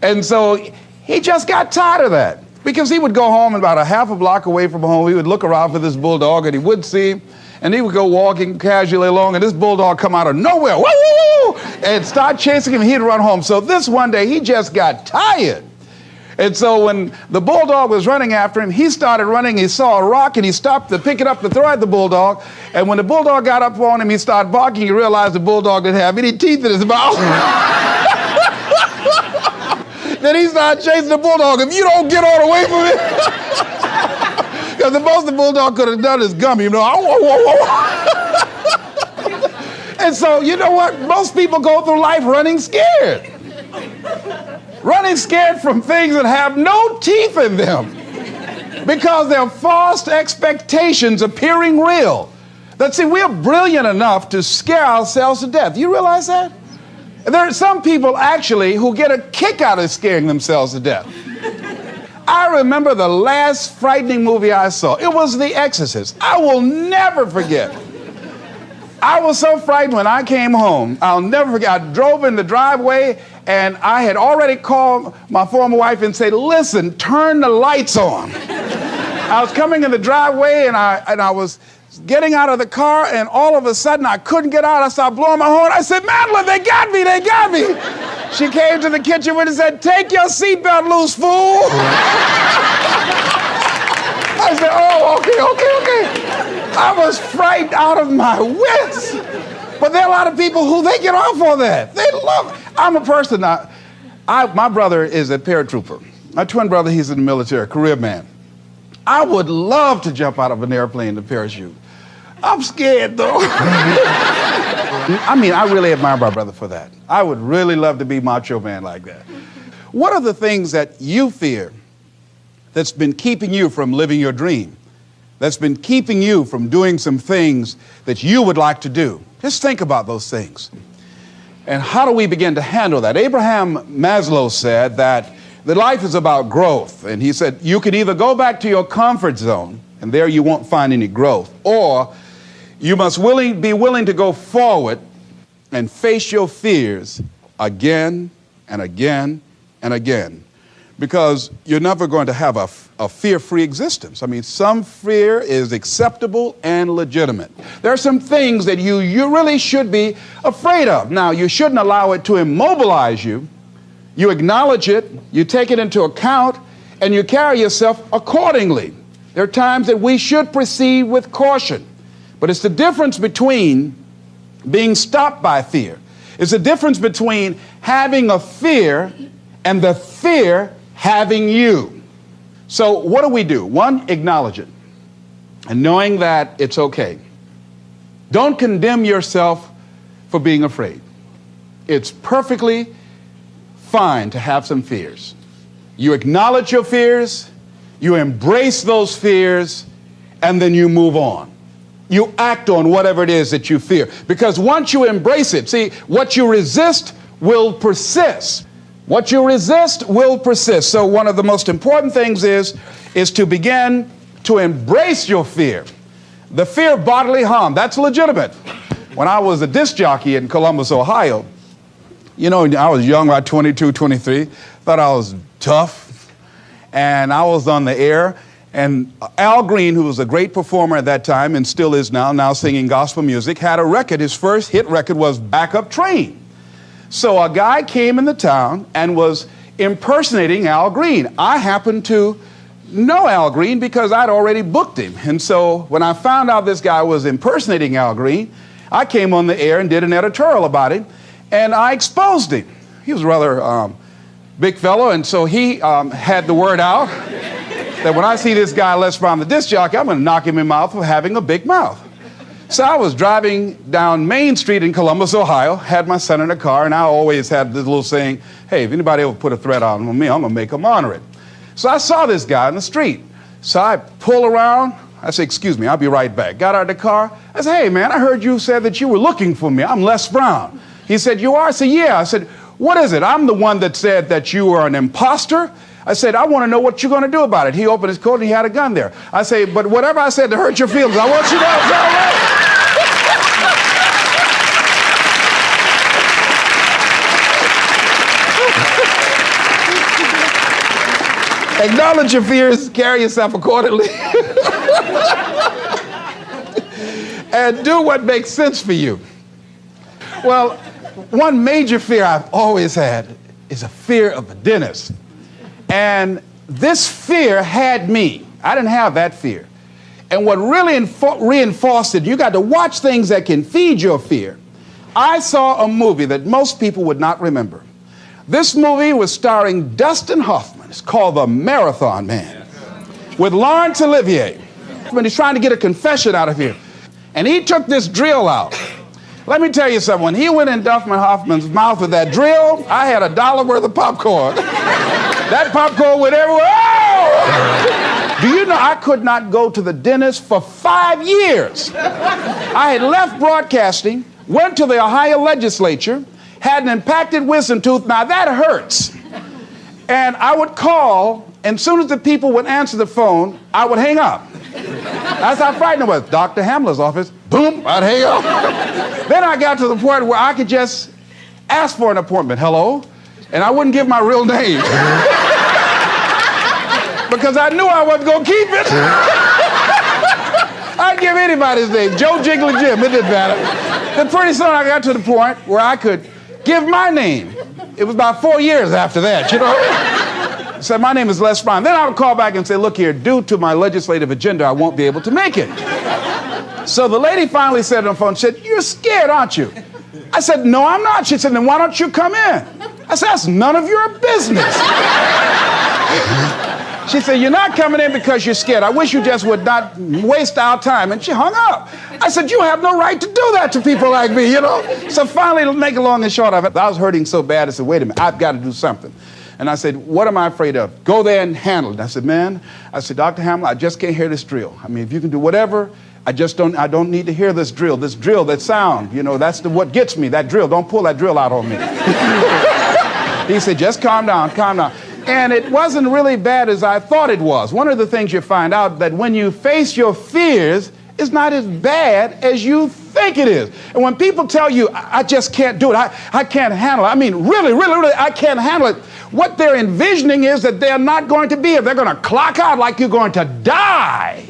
And so he just got tired of that, because he would go home about a half a block away from home. He would look around for this bulldog, and he wouldn't see him. And he would go walking casually along, and this bulldog come out of nowhere, woo, woo, woo, and start chasing him. He'd run home. So this one day, he just got tired. And so when the bulldog was running after him, he started running. He saw a rock, and he stopped to pick it up to throw at the bulldog. And when the bulldog got up on him, he started barking. He realized the bulldog didn't have any teeth in his mouth. Then he started chasing the bulldog. "If you don't get all away from it," because the most the bulldog could have done is gummy, you know. And so, you know what? Most people go through life running scared. Running scared from things that have no teeth in them, because they're false expectations appearing real. That, see, we're brilliant enough to scare ourselves to death. You realize that? There are some people actually who get a kick out of scaring themselves to death. I remember the last frightening movie I saw. It was The Exorcist. I will never forget. I was so frightened when I came home. I'll never forget. I drove in the driveway, and I had already called my former wife and said, listen, turn the lights on. I was coming in the driveway, and I was getting out of the car, and all of a sudden, I couldn't get out. I started blowing my horn. I said, Madeline, they got me, they got me. She came to the kitchen and said, take your seatbelt loose, fool. I said, oh, okay. I was frightened out of my wits. But there are a lot of people who they get off on that. They love it. I'm a person, my brother is a paratrooper. My twin brother, he's in the military, career man. I would love to jump out of an airplane to parachute. I'm scared, though. I mean, I really admire my brother for that. I would really love to be macho man like that. What are the things that you fear that's been keeping you from living your dream? That's been keeping you from doing some things that you would like to do? Just think about those things. And how do we begin to handle that? Abraham Maslow said that life is about growth. And he said, you can either go back to your comfort zone, and there you won't find any growth, or you must be willing to go forward and face your fears again and again and again, because you're never going to have a fear-free existence. I mean, some fear is acceptable and legitimate. There are some things that you really should be afraid of. Now, you shouldn't allow it to immobilize you. You acknowledge it, you take it into account, and you carry yourself accordingly. There are times that we should proceed with caution, but it's the difference between being stopped by fear. It's the difference between having a fear and the fear having you. So what do? One, acknowledge it, and knowing that it's okay. Don't condemn yourself for being afraid. It's perfectly fine to have some fears. You acknowledge your fears, you embrace those fears, and then you move on. You act on whatever it is that you fear. Because once you embrace it, see, what you resist will persist. What you resist will persist. So one of the most important things is to begin to embrace your fear. The fear of bodily harm, that's legitimate. When I was a disc jockey in Columbus, Ohio, you know, I was young, about 22, 23, thought I was tough, and I was on the air, and Al Green, who was a great performer at that time and still is now singing gospel music, had a record. His first hit record was Back Up Train. So a guy came in the town and was impersonating Al Green. I happened to know Al Green because I'd already booked him. And so when I found out this guy was impersonating Al Green, I came on the air and did an editorial about him, and I exposed him. He was a rather big fellow, and so he had the word out that when I see this guy Les Brown, the disc jockey, I'm going to knock him in the mouth for having a big mouth. So I was driving down Main Street in Columbus, Ohio, had my son in the car, and I always had this little saying, hey, if anybody ever put a threat on me, I'm going to make them honor it. So I saw this guy in the street. So I pull around. I said, excuse me, I'll be right back. Got out of the car. I said, hey, man, I heard you said that you were looking for me. I'm Les Brown. He said, you are? I said, yeah. I said, what is it? I'm the one that said that you were an imposter. I said, I want to know what you're going to do about it. He opened his coat and he had a gun there. I say, but whatever I said to hurt your feelings, I want you to know it's all right. Acknowledge your fears, carry yourself accordingly, and do what makes sense for you. Well, one major fear I've always had is a fear of the dentist. And this fear had me. I didn't have that fear. And what really reinforced it, you got to watch things that can feed your fear. I saw a movie that most people would not remember. This movie was starring Dustin Hoffman. It's called The Marathon Man, with Laurence Olivier. When he's trying to get a confession out of here. And he took this drill out. Let me tell you something. When he went in Dustin Hoffman's mouth with that drill, I had $1 worth of popcorn. That popcorn went everywhere. Oh! Do you know I could not go to the dentist for 5 years? I had left broadcasting, went to the Ohio legislature, had an impacted wisdom tooth. Now that hurts. And I would call, and as soon as the people would answer the phone, I would hang up. That's how frightened I was. Dr. Hamler's office, boom, I'd hang up. Then I got to the point where I could just ask for an appointment. Hello? And I wouldn't give my real name. Because I knew I wasn't going to keep it. I'd give anybody's name, Joe Jiggly Jim, it didn't matter. Then pretty soon I got to the point where I could give my name. It was about 4 years after that, you know. I said, my name is Les Brown. Then I would call back and say, look here, due to my legislative agenda, I won't be able to make it. So the lady finally said on the phone, she said, you're scared, aren't you? I said, no, I'm not. She said, then why don't you come in? I said, that's none of your business. She said, you're not coming in because you're scared. I wish you just would not waste our time. And she hung up. I said, you have no right to do that to people like me, you know? So finally, to make it long and short of it, I was hurting so bad, I said, wait a minute, I've got to do something. And I said, what am I afraid of? Go there and handle it. I said, man, I said, Dr. Hamler, I just can't hear this drill. I mean, if you can do whatever, I don't need to hear this drill, that sound, you know, that's what gets me, that drill. Don't pull that drill out on me. He said, just calm down, calm down. And it wasn't really bad as I thought it was. One of the things you find out that when you face your fears, it's not as bad as you think it is. And when people tell you, I just can't do it, I can't handle it, I mean, really, I can't handle it, what they're envisioning is that they're not going to be here. They're going to clock out like you're going to die.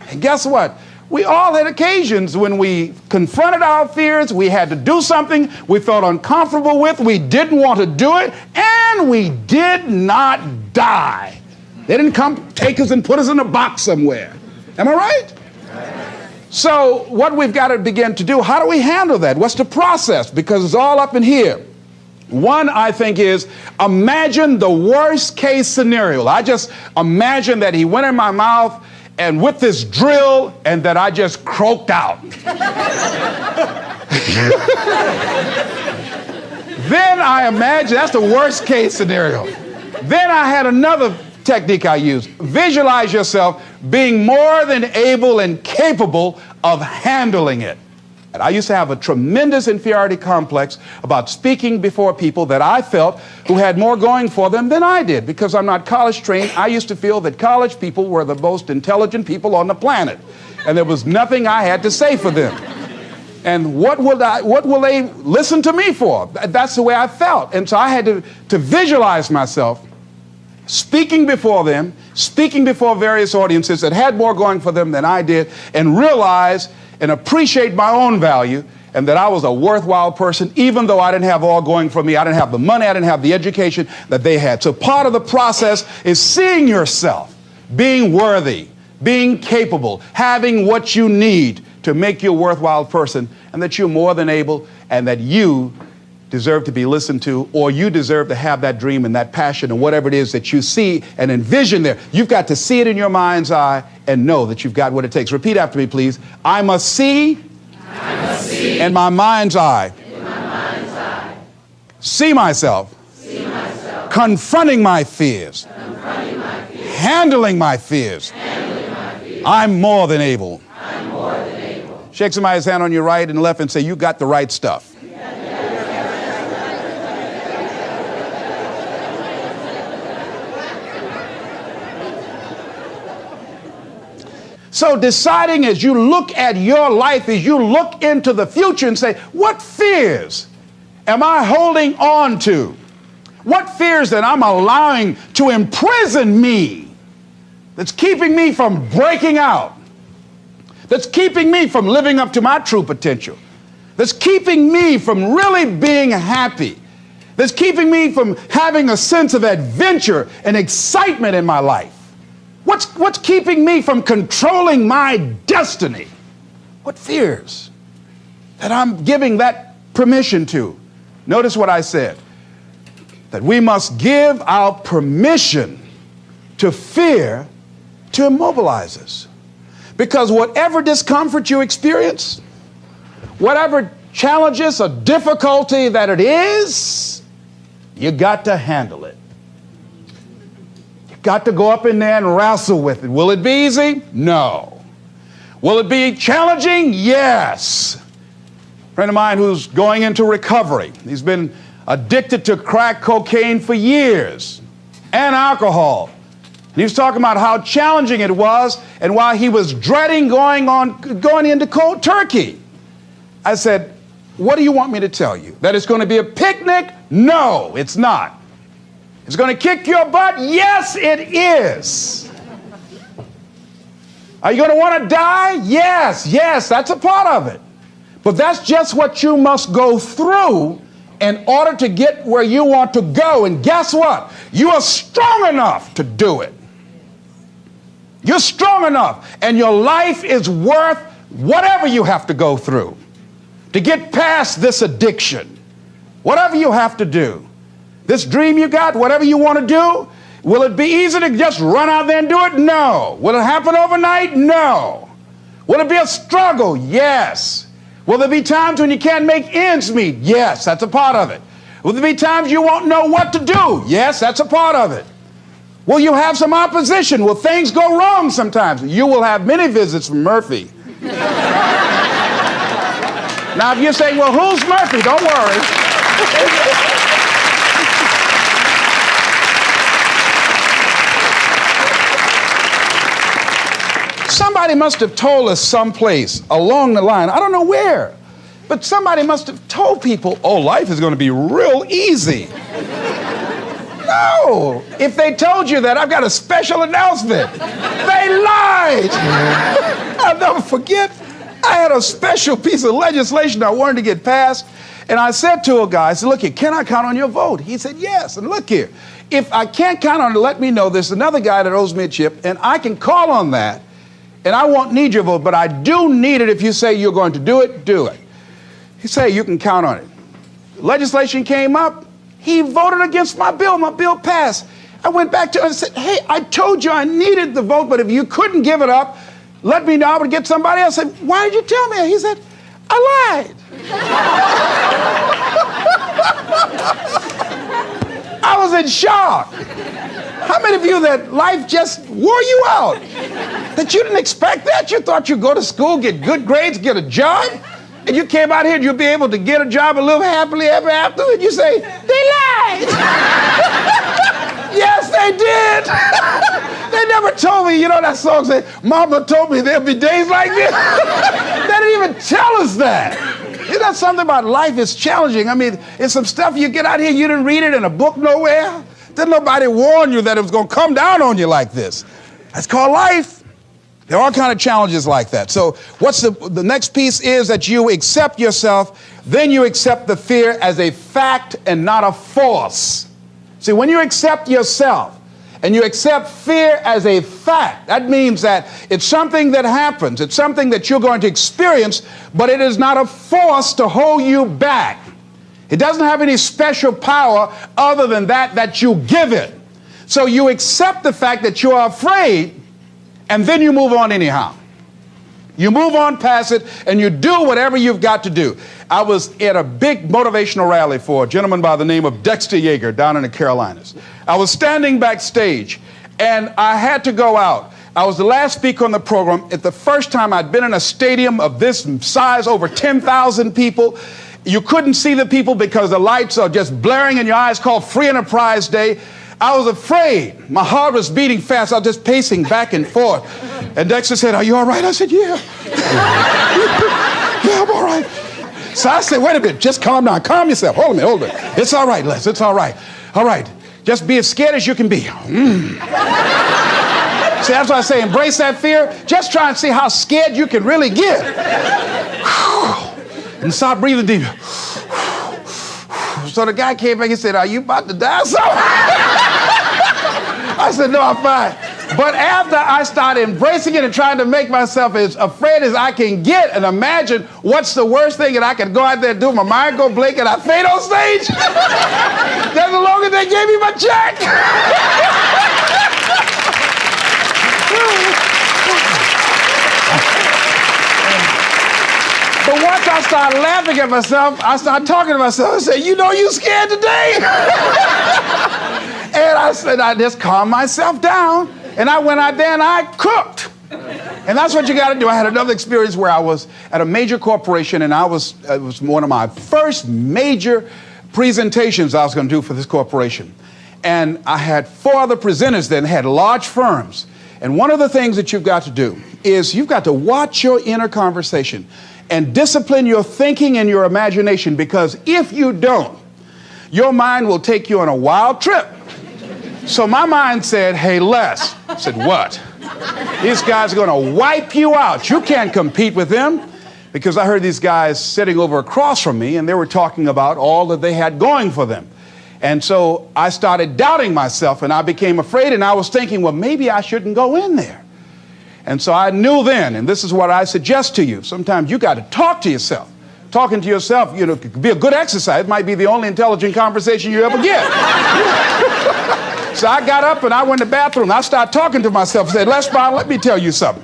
And guess what? We all had occasions when we confronted our fears, we had to do something we felt uncomfortable with, we didn't want to do it, and we did not die. They didn't come take us and put us in a box somewhere. Am I right? So what we've got to begin to do, how do we handle that? What's the process? Because it's all up in here. One, I think, is imagine the worst case scenario. I just imagine that he went in my mouth and with this drill, and that I just croaked out. Then I imagine, that's the worst case scenario. Then I had another technique I used. Visualize yourself being more than able and capable of handling it. And I used to have a tremendous inferiority complex about speaking before people that I felt who had more going for them than I did. Because I'm not college trained, I used to feel that college people were the most intelligent people on the planet. And there was nothing I had to say for them. And what will they listen to me for? That's the way I felt. And so I had to visualize myself speaking before them, speaking before various audiences that had more going for them than I did, and realize and appreciate my own value, and that I was a worthwhile person, even though I didn't have all going for me. I didn't have the money, I didn't have the education that they had. So part of the process is seeing yourself, being worthy, being capable, having what you need to make you a worthwhile person, and that you're more than able, and that you deserve to be listened to, or you deserve to have that dream and that passion and whatever it is that you see and envision there. You've got to see it in your mind's eye and know that you've got what it takes. Repeat after me, please. I must see in my mind's eye. See myself. Confronting my fears. Handling my fears. I'm more than able. Shake somebody's hand on your right and left and say, you got the right stuff. So deciding as you look at your life, as you look into the future and say, what fears am I holding on to? What fears that I'm allowing to imprison me, that's keeping me from breaking out, that's keeping me from living up to my true potential, that's keeping me from really being happy, that's keeping me from having a sense of adventure and excitement in my life? What's keeping me from controlling my destiny? What fears that I'm giving that permission to? Notice what I said, that we must give our permission to fear to immobilize us. Because whatever discomfort you experience, whatever challenges or difficulty that it is, you got to handle it. Got to go up in there and wrestle with it. Will it be easy? No. Will it be challenging? Yes. A friend of mine who's going into recovery. He's been addicted to crack cocaine for years. and alcohol. And he was talking about how challenging it was and why he was dreading going into cold turkey. I said, what do you want me to tell you? That it's going to be a picnic? No, it's not. It's going to kick your butt? Yes, it is. Are you going to want to die? Yes, that's a part of it. But that's just what you must go through in order to get where you want to go. And guess what? You are strong enough to do it. You're strong enough, and your life is worth whatever you have to go through to get past this addiction. Whatever you have to do. This dream you got, whatever you want to do, will it be easy to just run out there and do it? No. Will it happen overnight? No. Will it be a struggle? Yes. Will there be times when you can't make ends meet? Yes, that's a part of it. Will there be times you won't know what to do? Yes, that's a part of it. Will you have some opposition? Will things go wrong sometimes? You will have many visits from Murphy. Now, if you're saying, well, who's Murphy? Don't worry. Somebody must have told us someplace along the line, I don't know where, but somebody must have told people, oh, life is going to be real easy. No. If they told you that, I've got a special announcement. They lied. I'll never forget. I had a special piece of legislation I wanted to get passed, and I said to a guy, I said, look here, can I count on your vote? He said, yes. And look here, if I can't count on it, let me know. There's another guy that owes me a chip, and I can call on that, and I won't need your vote, but I do need it. If you say you're going to do it, do it. He said, you can count on it. Legislation came up. He voted against my bill. My bill passed. I went back to him and said, hey, I told you I needed the vote, but if you couldn't give it up, let me know. I would get somebody else. I said, why did you tell me? He said, I lied. I was in shock. How many of you that life just wore you out? That you didn't expect that? You thought you'd go to school, get good grades, get a job? And you came out here and you'll be able to get a job and live happily ever after? And you say, they lied. Yes, they did. They never told me, you know that song said, Mama told me there'll be days like this. They didn't even tell us that. Isn't that something about life is challenging? I mean, it's some stuff you get out here, you didn't read it in a book nowhere. Didn't nobody warn you that it was going to come down on you like this. That's called life. There are all kinds of challenges like that. So what's the next piece is that you accept yourself, then you accept the fear as a fact and not a force. See, when you accept yourself and you accept fear as a fact, that means that it's something that happens. It's something that you're going to experience, but it is not a force to hold you back. It doesn't have any special power other than that you give it. So you accept the fact that you are afraid, and then you move on anyhow. You move on past it, and you do whatever you've got to do. I was at a big motivational rally for a gentleman by the name of Dexter Yeager down in the Carolinas. I was standing backstage, and I had to go out. I was the last speaker on the program. It's the first time I'd been in a stadium of this size, over 10,000 people. You couldn't see the people because the lights are just blaring in your eyes, called Free Enterprise Day. I was afraid. My heart was beating fast. I was just pacing back and forth. And Dexter said, are you all right? I said, yeah. Yeah, I'm all right. So I said, wait a minute, just calm down. Calm yourself. Hold a minute. It's all right, Les. It's all right. All right. Just be as scared as you can be. See, that's why I say embrace that fear. Just try and see how scared you can really get. And start breathing deep. So the guy came back and said, are you about to die or something? I said, no, I'm fine. But after I started embracing it and trying to make myself as afraid as I can get, and imagine what's the worst thing that I could go out there and do, my mind go blink and I fade on stage, that's the longest they gave me my check. But once I started laughing at myself, I started talking to myself. I said, you know you scared today? And I said, I just calmed myself down. And I went out there and I cooked. And that's what you got to do. I had another experience where I was at a major corporation, and it was one of my first major presentations I was going to do for this corporation. And I had 4 other presenters that had large firms. And one of the things that you've got to do is you've got to watch your inner conversation and discipline your thinking and your imagination, because if you don't, your mind will take you on a wild trip. So my mind said, hey, Les. I said, what? These guys are going to wipe you out. You can't compete with them. Because I heard these guys sitting over across from me, and they were talking about all that they had going for them. And so I started doubting myself, and I became afraid, and I was thinking, well, maybe I shouldn't go in there. And so I knew then, and this is what I suggest to you, sometimes you got to talk to yourself. Talking to yourself, you know, could be a good exercise. It might be the only intelligent conversation you ever get. So I got up and I went to the bathroom. I started talking to myself and said, Les Brown, let me tell you something.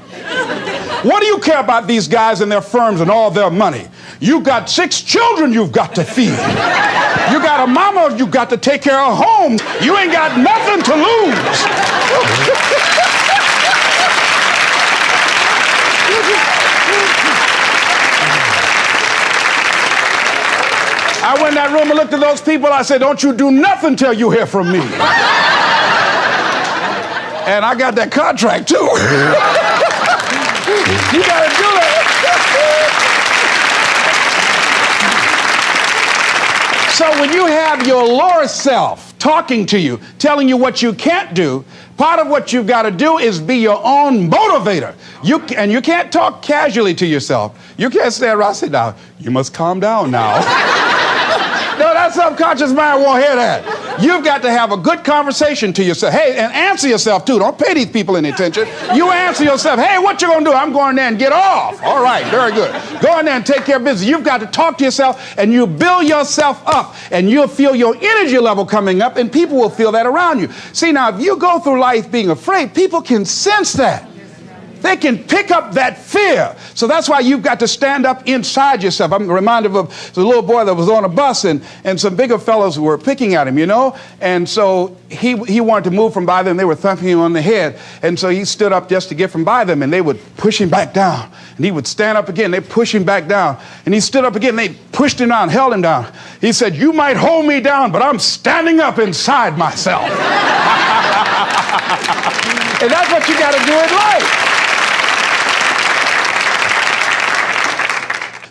What do you care about these guys and their firms and all their money? You got 6 children you've got to feed. You got a mama you've got to take care of home. You ain't got nothing to lose. I went in that room and looked at those people. I said, don't you do nothing till you hear from me. And I got that contract too. You got to do it. So when you have your lower self talking to you, telling you what you can't do, part of what you've got to do is be your own motivator. And you can't talk casually to yourself. You can't stand around and say, now, you must calm down now. No, that subconscious mind won't hear that. You've got to have a good conversation to yourself. Hey, and answer yourself too. Don't pay these people any attention. You answer yourself. Hey, what you gonna do? I'm going there and get off. All right, very good. Go in there and take care of business. You've got to talk to yourself, and you build yourself up, and you'll feel your energy level coming up, and people will feel that around you. See, now, if you go through life being afraid, people can sense that. They can pick up that fear. So that's why you've got to stand up inside yourself. I'm reminded of the little boy that was on a bus, and some bigger fellows were picking at him, you know? And so he wanted to move from by them. They were thumping him on the head. And so he stood up just to get from by them, and they would push him back down. And he would stand up again. They push him back down. And he stood up again. They pushed him down, held him down. He said, you might hold me down, but I'm standing up inside myself. And that's what you got to do in life.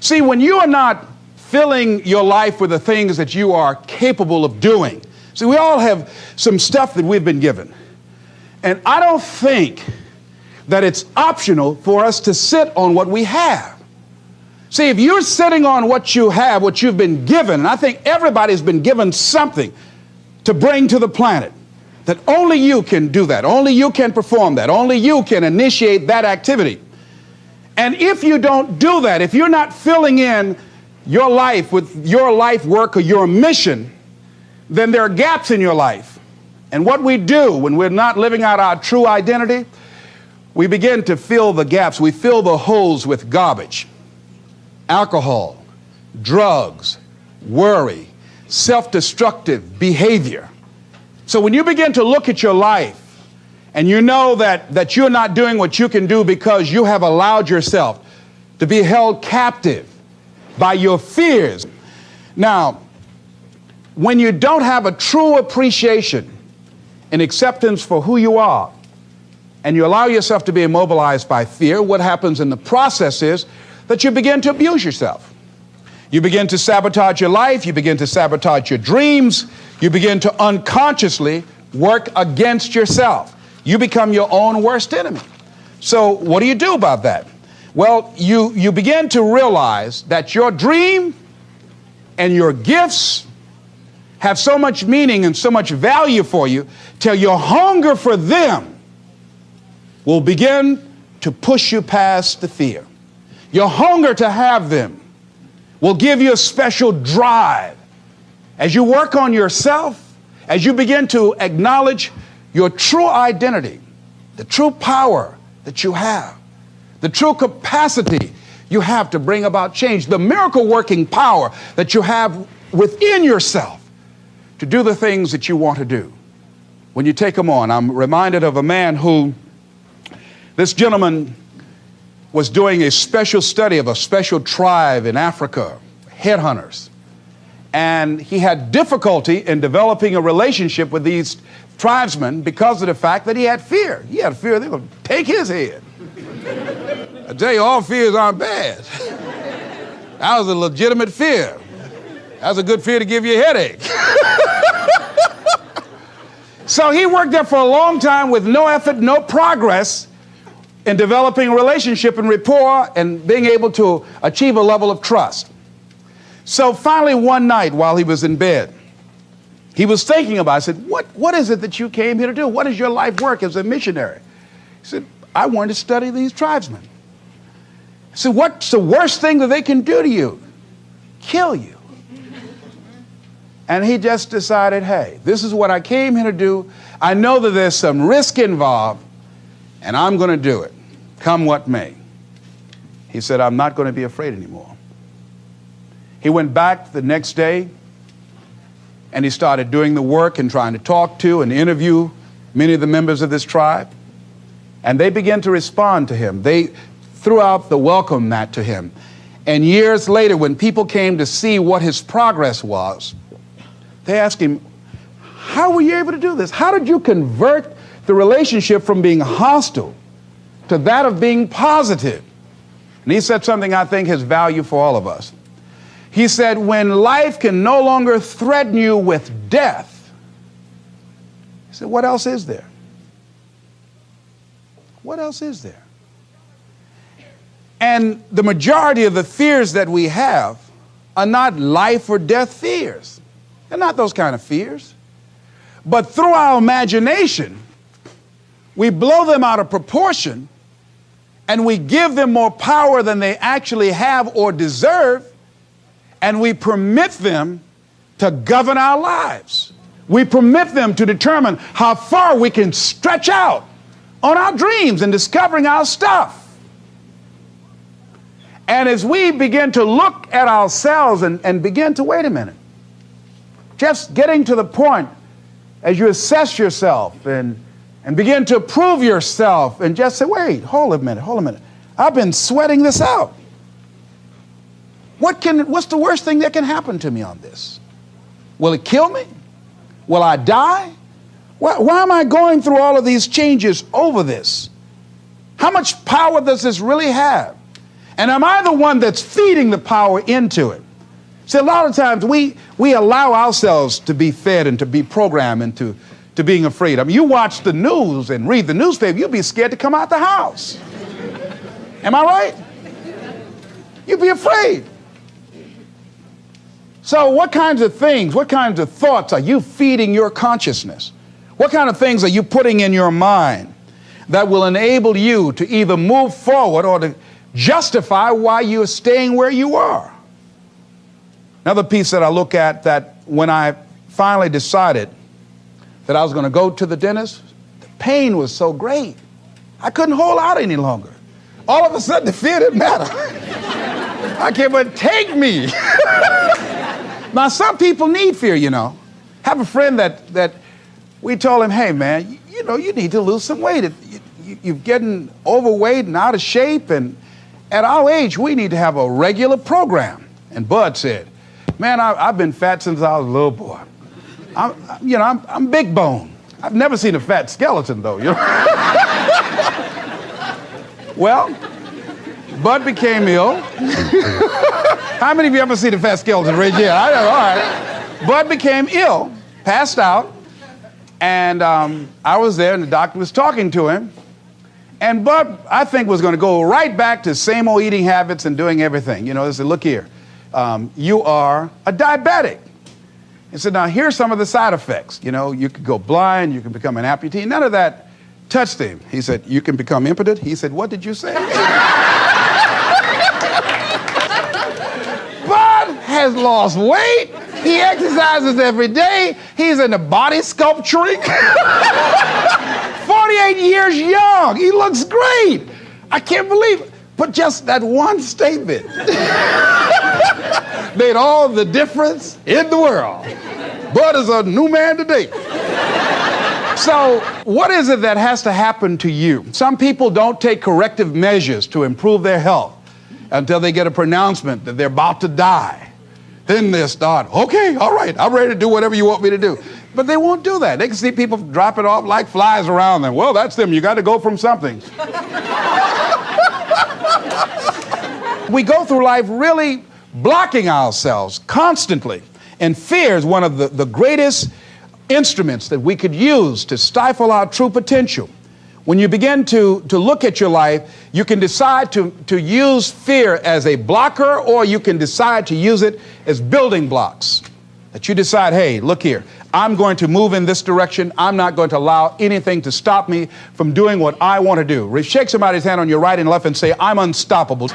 See, when you are not filling your life with the things that you are capable of doing, see, we all have some stuff that we've been given. And I don't think that it's optional for us to sit on what we have. See, if you're sitting on what you have, what you've been given, and I think everybody's been given something to bring to the planet, that only you can do that, only you can perform that, only you can initiate that activity. And if you don't do that, if you're not filling in your life with your life work or your mission, then there are gaps in your life. And what we do when we're not living out our true identity, we begin to fill the gaps. We fill the holes with garbage, alcohol, drugs, worry, self-destructive behavior. So when you begin to look at your life, and you know that you're not doing what you can do because you have allowed yourself to be held captive by your fears. Now, when you don't have a true appreciation and acceptance for who you are, and you allow yourself to be immobilized by fear, what happens in the process is that you begin to abuse yourself. You begin to sabotage your life. You begin to sabotage your dreams. You begin to unconsciously work against yourself. You become your own worst enemy. So what do you do about that? Well, you begin to realize that your dream and your gifts have so much meaning and so much value for you till your hunger for them will begin to push you past the fear. Your hunger to have them will give you a special drive. As you work on yourself, as you begin to acknowledge your true identity, the true power that you have, the true capacity you have to bring about change, the miracle working power that you have within yourself to do the things that you want to do. When you take them on, I'm reminded of a man who, this gentleman was doing a special study of a special tribe in Africa, headhunters. And he had difficulty in developing a relationship with these tribesmen because of the fact that he had fear. He had fear they were going to take his head. I tell you, all fears aren't bad. That was a legitimate fear. That's a good fear to give you a headache. So he worked there for a long time with no effort, no progress in developing a relationship and rapport and being able to achieve a level of trust. So finally one night while he was in bed, he was thinking about it. I said, what is it that you came here to do? What is your life work as a missionary? He said, I wanted to study these tribesmen. I said, what's the worst thing that they can do to you? Kill you. And he just decided, hey, this is what I came here to do. I know that there's some risk involved, and I'm going to do it, come what may. He said, I'm not going to be afraid anymore. He went back the next day, and he started doing the work and trying to talk to and interview many of the members of this tribe. And they began to respond to him. They threw out the welcome mat to him. And years later, when people came to see what his progress was, they asked him, how were you able to do this? How did you convert the relationship from being hostile to that of being positive? And he said something I think has value for all of us. He said, when life can no longer threaten you with death, he said, what else is there? What else is there? And the majority of the fears that we have are not life or death fears. They're not those kind of fears. But through our imagination, we blow them out of proportion and we give them more power than they actually have or deserve, and we permit them to govern our lives. We permit them to determine how far we can stretch out on our dreams and discovering our stuff. And as we begin to look at ourselves and begin to, wait a minute, just getting to the point as you assess yourself and begin to prove yourself and just say, wait, hold a minute. I've been sweating this out. What's the worst thing that can happen to me on this? Will it kill me? Will I die? Why am I going through all of these changes over this? How much power does this really have? And am I the one that's feeding the power into it? See, a lot of times we allow ourselves to be fed and to be programmed into being afraid. I mean, you watch the news and read the newspaper, you'll be scared to come out the house. Am I right? You'll be afraid. So what kinds of things, what kinds of thoughts are you feeding your consciousness? What kind of things are you putting in your mind that will enable you to either move forward or to justify why you're staying where you are? Another piece that I look at, that when I finally decided that I was going to go to the dentist, the pain was so great. I couldn't hold out any longer. All of a sudden, the fear didn't matter. I can't but take me. Now, some people need fear, you know. I have a friend that we told him, hey, man, you know, you need to lose some weight. You're getting overweight and out of shape, and at our age, we need to have a regular program. And Bud said, man, I've been fat since I was a little boy. I'm big bone. I've never seen a fat skeleton, though. You know? Well, Bud became ill. How many of you ever seen a fat skeleton? Raise your hand. I know, all right. Bud became ill, passed out, and I was there, and the doctor was talking to him. And Bud, I think, was going to go right back to same old eating habits and doing everything. You know, he said, look here, you are a diabetic. He said, now, here's some of the side effects. You know, you could go blind, you can become an amputee. None of that touched him. He said, you can become impotent. He said, what did you say? Bud has lost weight. He exercises every day. He's into body sculpturing. 48 years young. He looks great. I can't believe it. But just that one statement made all the difference in the world. Bud is a new man today. So what is it that has to happen to you? Some people don't take corrective measures to improve their health until they get a pronouncement that they're about to die. then they'll start, okay, all right, I'm ready to do whatever you want me to do. But they won't do that. They can see people drop it off like flies around them. Well, that's them. You got to go from something. We go through life really blocking ourselves constantly. And fear is one of the greatest instruments that we could use to stifle our true potential. When you begin to look at your life, you can decide to use fear as a blocker, or you can decide to use it as building blocks. That you decide, hey, look here, I'm going to move in this direction. I'm not going to allow anything to stop me from doing what I want to do. Shake somebody's hand on your right and left and say, I'm unstoppable.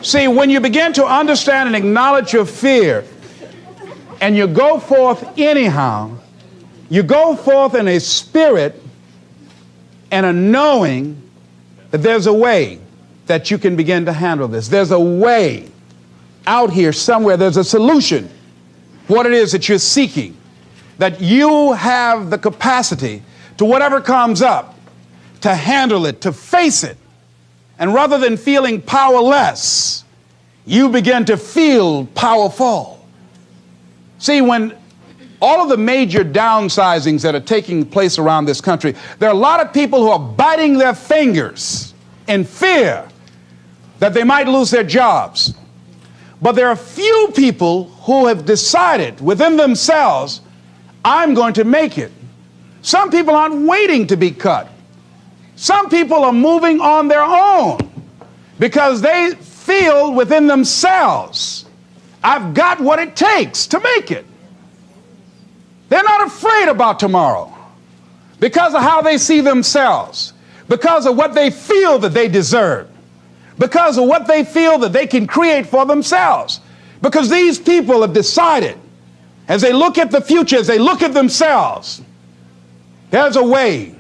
See, when you begin to understand and acknowledge your fear, and you go forth anyhow, you go forth in a spirit and a knowing that there's a way that you can begin to handle this. There's a way out here somewhere. There's a solution. What it is that you're seeking, that you have the capacity to whatever comes up, to handle it, to face it. And rather than feeling powerless, you begin to feel powerful. See, when all of the major downsizings that are taking place around this country, there are a lot of people who are biting their fingers in fear that they might lose their jobs. But there are few people who have decided within themselves, I'm going to make it. Some people aren't waiting to be cut. Some people are moving on their own because they feel within themselves, I've got what it takes to make it. They're not afraid about tomorrow because of how they see themselves, because of what they feel that they deserve, because of what they feel that they can create for themselves. Because these people have decided, as they look at the future, as they look at themselves, there's a way.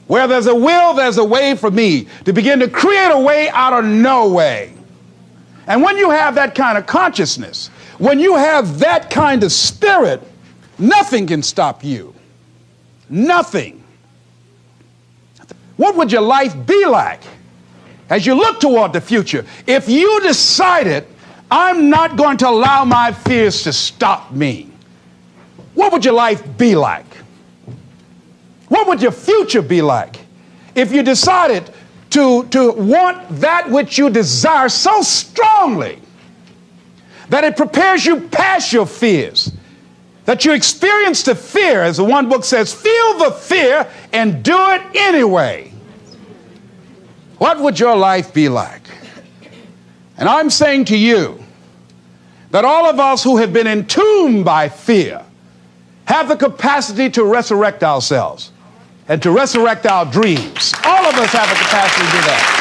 Where there's a will, there's a way for me to begin to create a way out of no way. And when you have that kind of consciousness, when you have that kind of spirit, nothing can stop you. Nothing. What would your life be like as you look toward the future if you decided, I'm not going to allow my fears to stop me? What would your life be like? What would your future be like if you decided to want that which you desire so strongly that it prepares you past your fears, that you experience the fear, as the one book says, feel the fear and do it anyway? What would your life be like? And I'm saying to you that all of us who have been entombed by fear have the capacity to resurrect ourselves and to resurrect our dreams. All of us have the capacity to do that.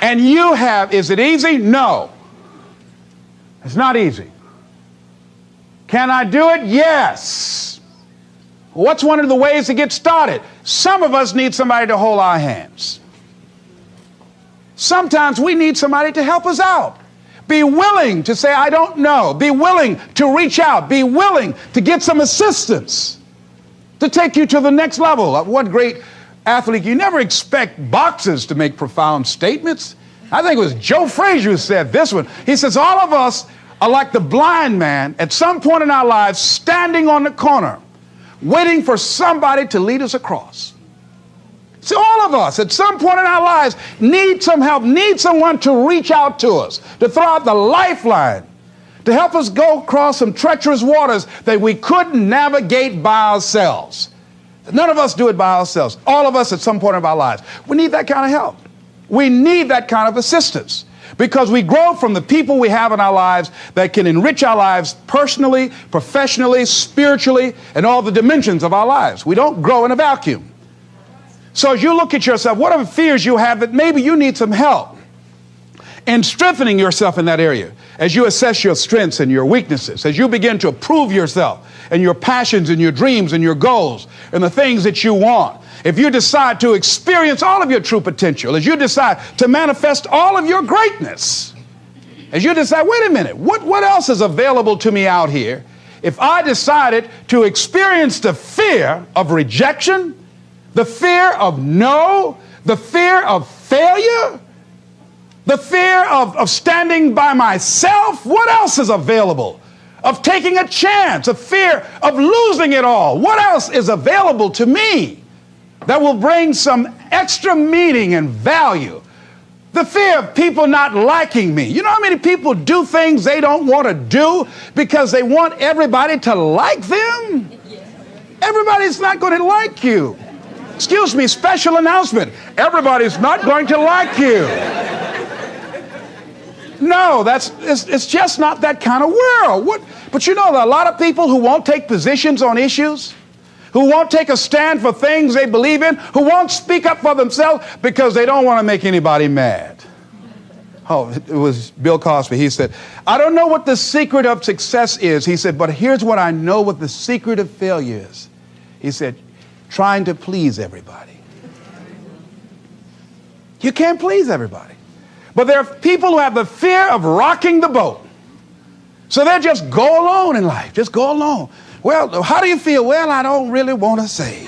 And you have, is it easy? No. It's not easy. Can I do it? Yes. What's one of the ways to get started? Some of us need somebody to hold our hands. Sometimes we need somebody to help us out. Be willing to say, I don't know. Be willing to reach out. Be willing to get some assistance to take you to the next level. One great athlete, you never expect boxers to make profound statements. I think it was Joe Frazier who said this one. He says, all of us are like the blind man at some point in our lives standing on the corner, waiting for somebody to lead us across. See, all of us at some point in our lives need some help, need someone to reach out to us, to throw out the lifeline, to help us go across some treacherous waters that we couldn't navigate by ourselves. None of us do it by ourselves. All of us at some point in our lives. We need that kind of help. We need that kind of assistance because we grow from the people we have in our lives that can enrich our lives personally, professionally, spiritually, and all the dimensions of our lives. We don't grow in a vacuum. So as you look at yourself, whatever fears you have, that maybe you need some help in strengthening yourself in that area, as you assess your strengths and your weaknesses, as you begin to approve yourself and your passions and your dreams and your goals and the things that you want. If you decide to experience all of your true potential, as you decide to manifest all of your greatness, As you decide, wait a minute, what else is available to me out here if I decided to experience the fear of rejection, the fear of no, the fear of failure, the fear of standing by myself? What else is available? Of taking a chance, a fear of losing it all. What else is available to me that will bring some extra meaning and value? The fear of people not liking me. You know how many people do things they don't want to do because they want everybody to like them? Everybody's not going to like you. Excuse me, special announcement. Everybody's not going to like you. No, it's just not that kind of world. But you know, there are a lot of people who won't take positions on issues, who won't take a stand for things they believe in, who won't speak up for themselves because they don't want to make anybody mad. Oh, it was Bill Cosby. He said, I don't know what the secret of success is. He said, but here's what I know what the secret of failure is. He said, trying to please everybody. You can't please everybody. But there are people who have the fear of rocking the boat. So they just go alone in life. Just go alone. Well, how do you feel? Well, I don't really want to say.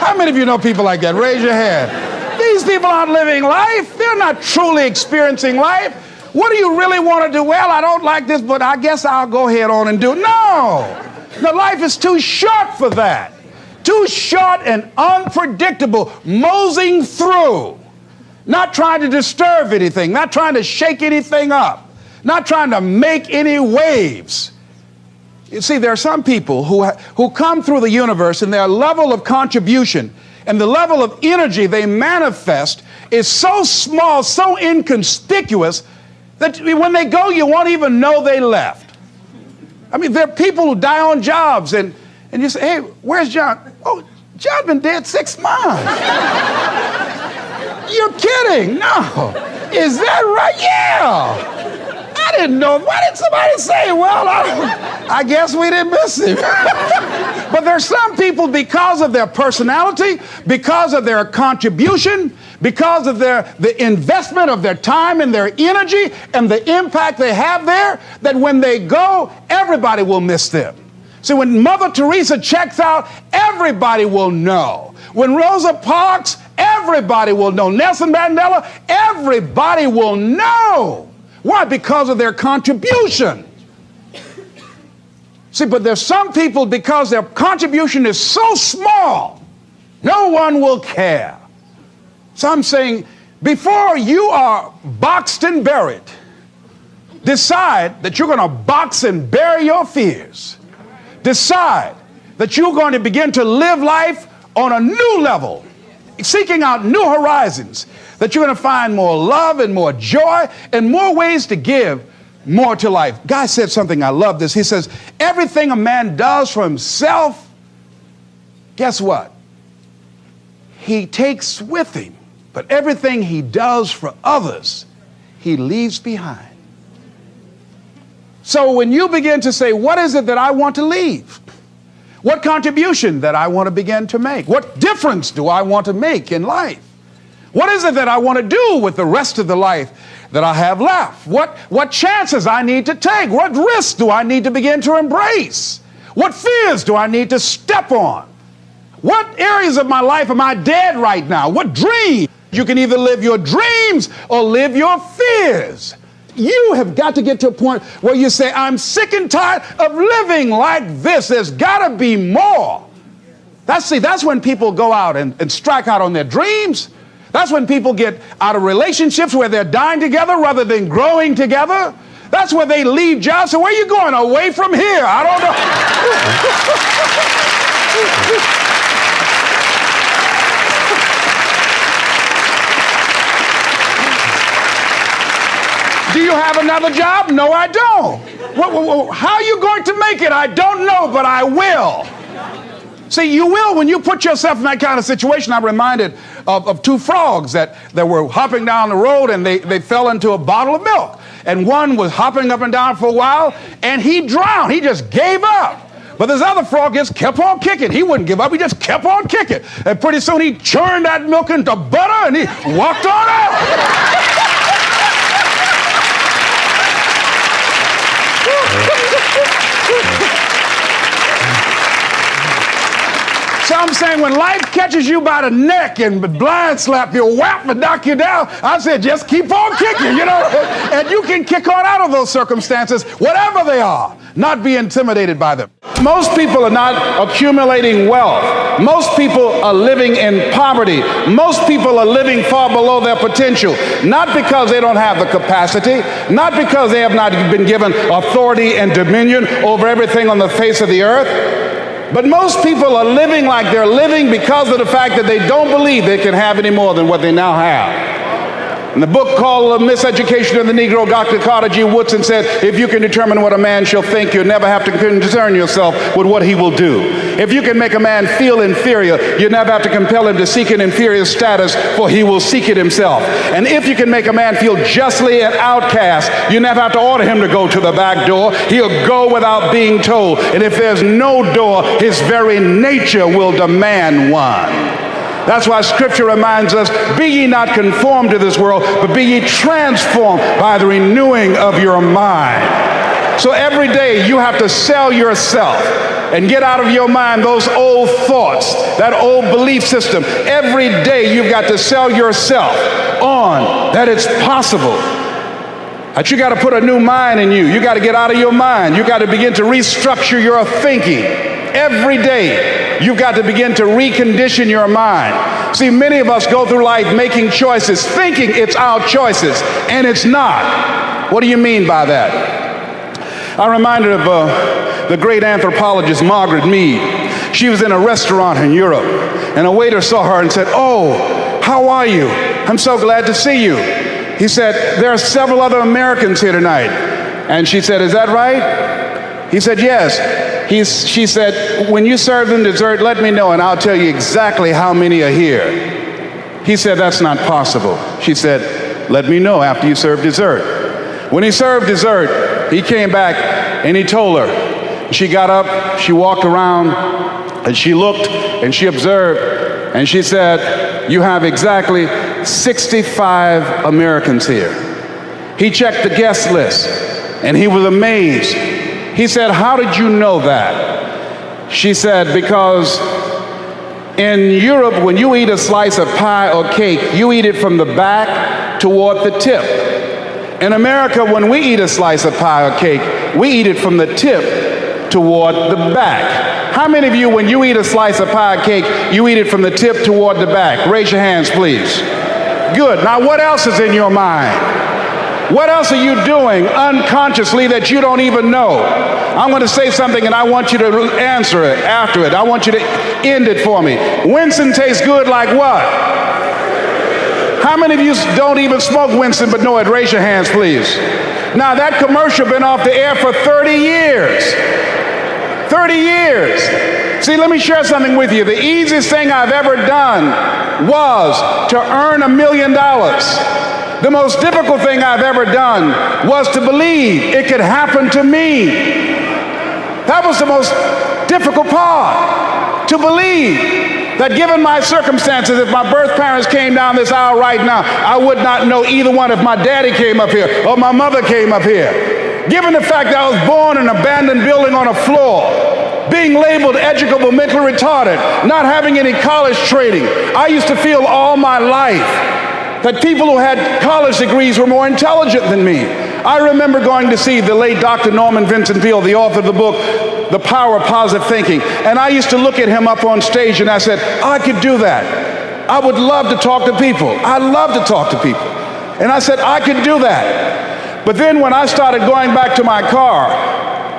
How many of you know people like that? Raise your hand. These people aren't living life. They're not truly experiencing life. What do you really want to do? Well, I don't like this, but I guess I'll go ahead on and do it. No. No, life is too short for that. Too short and unpredictable, moseying through. Not trying to disturb anything, not trying to shake anything up, not trying to make any waves. You see, there are some people who come through the universe and their level of contribution and the level of energy they manifest is so small, so inconspicuous that when they go, you won't even know they left. I mean, there are people who die on jobs and you say, hey, where's John? Oh, John's been dead 6 months. You're kidding. No. Is that right? Yeah. I didn't know. Why did somebody say, well, I guess we didn't miss him. But there's some people, because of their personality, because of their contribution, because of the investment of their time and their energy and the impact they have there, that when they go, everybody will miss them. See, when Mother Teresa checks out, everybody will know. When Rosa Parks, everybody will know. Nelson Mandela, everybody will know. Why? Because of their contribution. See, but there's some people, because their contribution is so small, no one will care. So I'm saying, before you are boxed and buried, decide that you're going to box and bury your fears. Decide that you're going to begin to live life on a new level, seeking out new horizons, that you're going to find more love and more joy and more ways to give more to life. Guy said something, I love this. He says, everything a man does for himself, guess what? He takes with him, but everything he does for others, he leaves behind. So when you begin to say, what is it that I want to leave? What contribution that I want to begin to make? What difference do I want to make in life? What is it that I want to do with the rest of the life that I have left? What chances I need to take? What risks do I need to begin to embrace? What fears do I need to step on? What areas of my life am I dead right now? What dreams? You can either live your dreams or live your fears. You have got to get to a point where you say, I'm sick and tired of living like this. There's got to be more. That's when people go out and strike out on their dreams. That's when people get out of relationships where they're dying together rather than growing together. That's where they leave jobs. So where are you going? Away from here? I don't know. Do you have another job? No, I don't. How are you going to make it? I don't know, but I will. See, you will when you put yourself in that kind of situation. I'm reminded of two frogs that were hopping down the road and they fell into a bottle of milk. And one was hopping up and down for a while and he drowned. He just gave up. But this other frog just kept on kicking. He wouldn't give up. He just kept on kicking. And pretty soon he churned that milk into butter and he walked on out. I'm saying when life catches you by the neck and blind slap you, whap and knock you down, I said just keep on kicking, you know, and you can kick on out of those circumstances, whatever they are, not be intimidated by them. Most people are not accumulating wealth. Most people are living in poverty. Most people are living far below their potential, not because they don't have the capacity, not because they have not been given authority and dominion over everything on the face of the earth, but most people are living like they're living because of the fact that they don't believe they can have any more than what they now have. In the book called Miseducation of the Negro, Dr. Carter G. Woodson said, if you can determine what a man shall think, you'll never have to concern yourself with what he will do. If you can make a man feel inferior, you never have to compel him to seek an inferior status, for he will seek it himself. And if you can make a man feel justly an outcast, you never have to order him to go to the back door. He'll go without being told. And if there's no door, his very nature will demand one. That's why Scripture reminds us, be ye not conformed to this world, but be ye transformed by the renewing of your mind. So every day you have to sell yourself and get out of your mind those old thoughts, that old belief system. Every day you've got to sell yourself on that it's possible. That you got to put a new mind in you. You got to get out of your mind. You got to begin to restructure your thinking. Every day, you've got to begin to recondition your mind. See, many of us go through life making choices, thinking it's our choices, and it's not. What do you mean by that? I'm reminded of the great anthropologist Margaret Mead. She was in a restaurant in Europe, and a waiter saw her and said, "Oh, how are you? I'm so glad to see you." He said, "There are several other Americans here tonight." And she said, "Is that right?" He said, "Yes." She said, "When you serve them dessert, let me know and I'll tell you exactly how many are here." He said, "That's not possible." She said, "Let me know after you serve dessert." When he served dessert, he came back and he told her. She got up, she walked around, and she looked and she observed, and she said, "You have exactly 65 Americans here." He checked the guest list and he was amazed. He said, "How did you know that?" She said, "Because in Europe, when you eat a slice of pie or cake, you eat it from the back toward the tip. In America, when we eat a slice of pie or cake, we eat it from the tip toward the back." How many of you, when you eat a slice of pie or cake, you eat it from the tip toward the back? Raise your hands, please. Good. Now, what else is in your mind? What else are you doing unconsciously that you don't even know? I'm going to say something and I want you to answer it after it. I want you to end it for me. Winston tastes good like what? How many of you don't even smoke Winston but know it? Raise your hands, please. Now, that commercial been off the air for 30 years. 30 years. See, let me share something with you. The easiest thing I've ever done was to earn $1 million. The most difficult thing I've ever done was to believe it could happen to me. That was the most difficult part, to believe that given my circumstances, if my birth parents came down this aisle right now, I would not know either one if my daddy came up here or my mother came up here. Given the fact that I was born in an abandoned building on a floor, being labeled educable, mentally retarded, not having any college training, I used to feel all my life that people who had college degrees were more intelligent than me. I remember going to see the late Dr. Norman Vincent Peale, the author of the book, The Power of Positive Thinking, and I used to look at him up on stage and I said, I could do that. I would love to talk to people. I love to talk to people. And I said, I could do that. But then when I started going back to my car,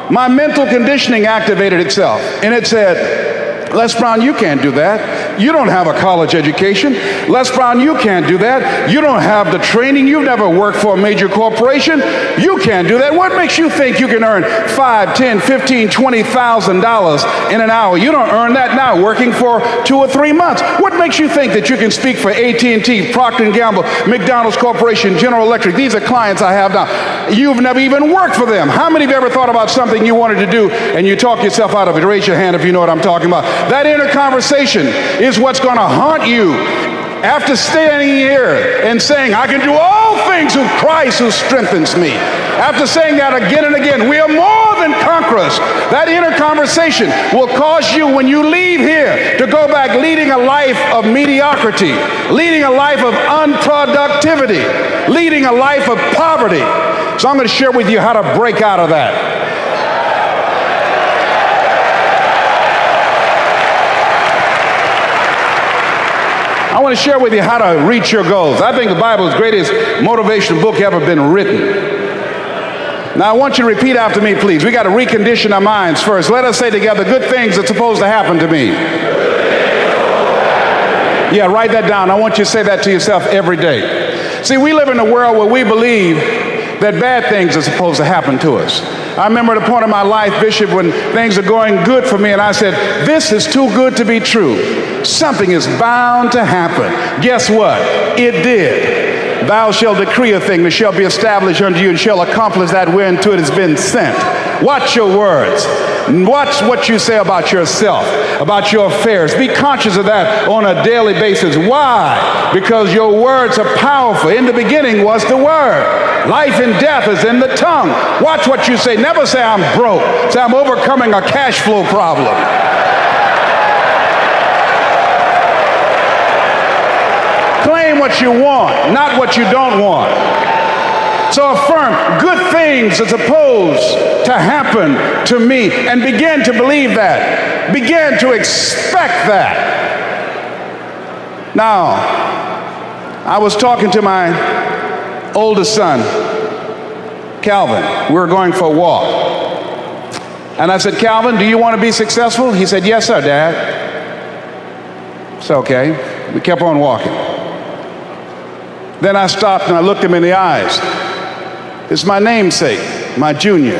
my mental conditioning activated itself, and it said, Les Brown, you can't do that. You don't have a college education. Les Brown, you can't do that. You don't have the training. You've never worked for a major corporation. You can't do that. What makes you think you can earn $5, $10, $15, $20,000 in an hour? You don't earn that now working for 2 or 3 months. What makes you think that you can speak for AT&T, Procter & Gamble, McDonald's Corporation, General Electric? These are clients I have now. You've never even worked for them. How many of you ever thought about something you wanted to do and you talk yourself out of it? Raise your hand if you know what I'm talking about. That inner conversation is what's going to haunt you after standing here and saying, I can do all things through Christ who strengthens me. After saying that again and again, we are more than conquerors conquerors. That inner conversation will cause you, when you leave here, to go back leading a life of mediocrity, leading a life of unproductivity, leading a life of poverty. So I'm going to share with you how to break out of that. I want to share with you how to reach your goals. I think the Bible is the greatest motivational book ever been written. Now, I want you to repeat after me, please. We got to recondition our minds first. Let us say together, good things are supposed to happen to me. Yeah, write that down. I want you to say that to yourself every day. See, we live in a world where we believe that bad things are supposed to happen to us. I remember at a point in my life, Bishop, when things are going good for me, and I said, this is too good to be true. Something is bound to happen. Guess what? It did. Thou shalt decree a thing that shall be established unto you and shall accomplish that whereunto it has been sent. Watch your words. Watch what you say about yourself, about your affairs. Be conscious of that on a daily basis. Why? Because your words are powerful. In the beginning was the Word. Life and death is in the tongue. Watch what you say. Never say I'm broke. Say I'm overcoming a cash flow problem. Claim what you want, not what you don't want. So affirm, good things are supposed to happen to me, and begin to believe that. Begin to expect that. Now, I was talking to my oldest son, Calvin. We were going for a walk. And I said, Calvin, do you want to be successful? He said, yes, sir, Dad. It's okay. We kept on walking. Then I stopped and I looked him in the eyes. It's my namesake, my junior.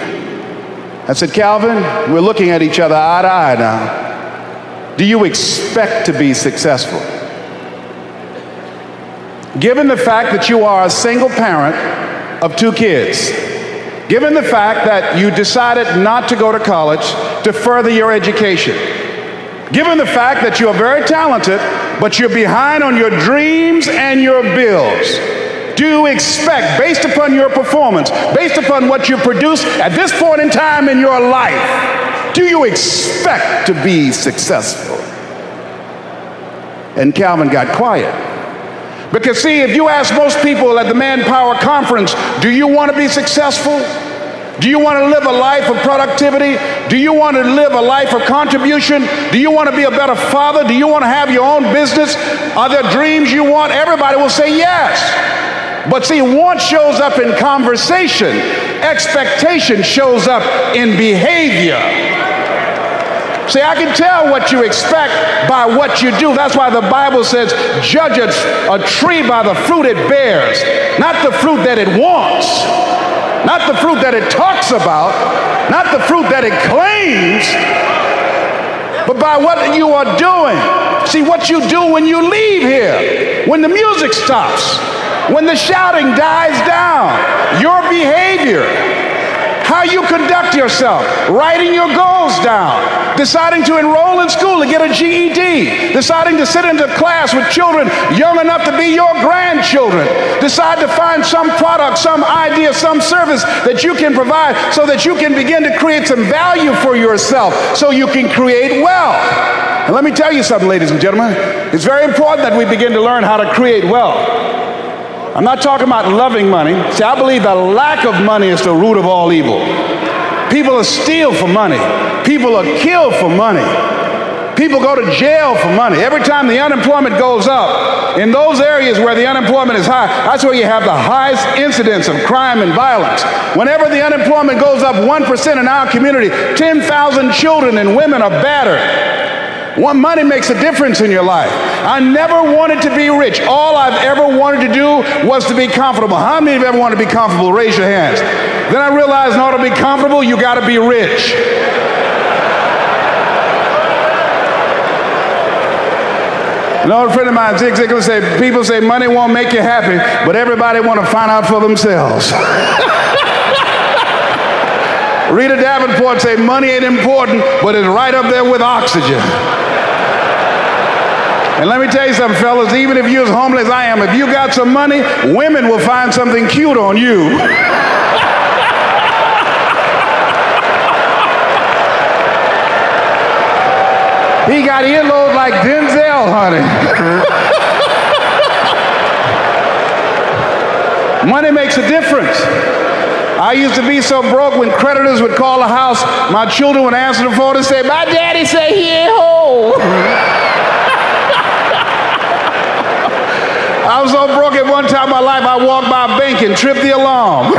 I said, Calvin, we're looking at each other eye to eye now. Do you expect to be successful? Given the fact that you are a single parent of 2 kids, given the fact that you decided not to go to college to further your education, given the fact that you are very talented, but you're behind on your dreams and your bills, do you expect, based upon your performance, based upon what you produce at this point in time in your life, do you expect to be successful? And Calvin got quiet. Because see, if you ask most people at the Manpower Conference, do you want to be successful? Do you want to live a life of productivity? Do you want to live a life of contribution? Do you want to be a better father? Do you want to have your own business? Are there dreams you want? Everybody will say yes. But see, want shows up in conversation. Expectation shows up in behavior. See, I can tell what you expect by what you do. That's why the Bible says, judge a tree by the fruit it bears, not the fruit that it wants, not the fruit that it talks about, not the fruit that it claims, but by what you are doing. See, what you do when you leave here, when the music stops, when the shouting dies down, your behavior, how you conduct yourself, writing your goals down, deciding to enroll in school to get a GED, deciding to sit into class with children young enough to be your grandchildren, decide to find some product, some idea, some service that you can provide so that you can begin to create some value for yourself so you can create wealth. And let me tell you something, ladies and gentlemen, it's very important that we begin to learn how to create wealth. I'm not talking about loving money. See, I believe the lack of money is the root of all evil. People will steal for money. People are killed for money. People go to jail for money. Every time the unemployment goes up, in those areas where the unemployment is high, that's where you have the highest incidence of crime and violence. Whenever the unemployment goes up 1% in our community, 10,000 children and women are battered. Money makes a difference in your life. I never wanted to be rich. All I've ever wanted to do was to be comfortable. How many of you ever want to be comfortable? Raise your hands. Then I realized in order to be comfortable, you got to be rich. An old friend of mine, Zig Ziglar, said, people say money won't make you happy, but everybody want to find out for themselves. Rita Davenport say money ain't important, but it's right up there with oxygen. And let me tell you something, fellas, even if you're as homeless as I am, if you got some money, women will find something cute on you. He got earlobes like Denzel, honey. Money makes a difference. I used to be so broke when creditors would call the house, my children would answer the phone and say, my daddy say he ain't home. I was so broke at one time in my life, I walked by a bank and tripped the alarm.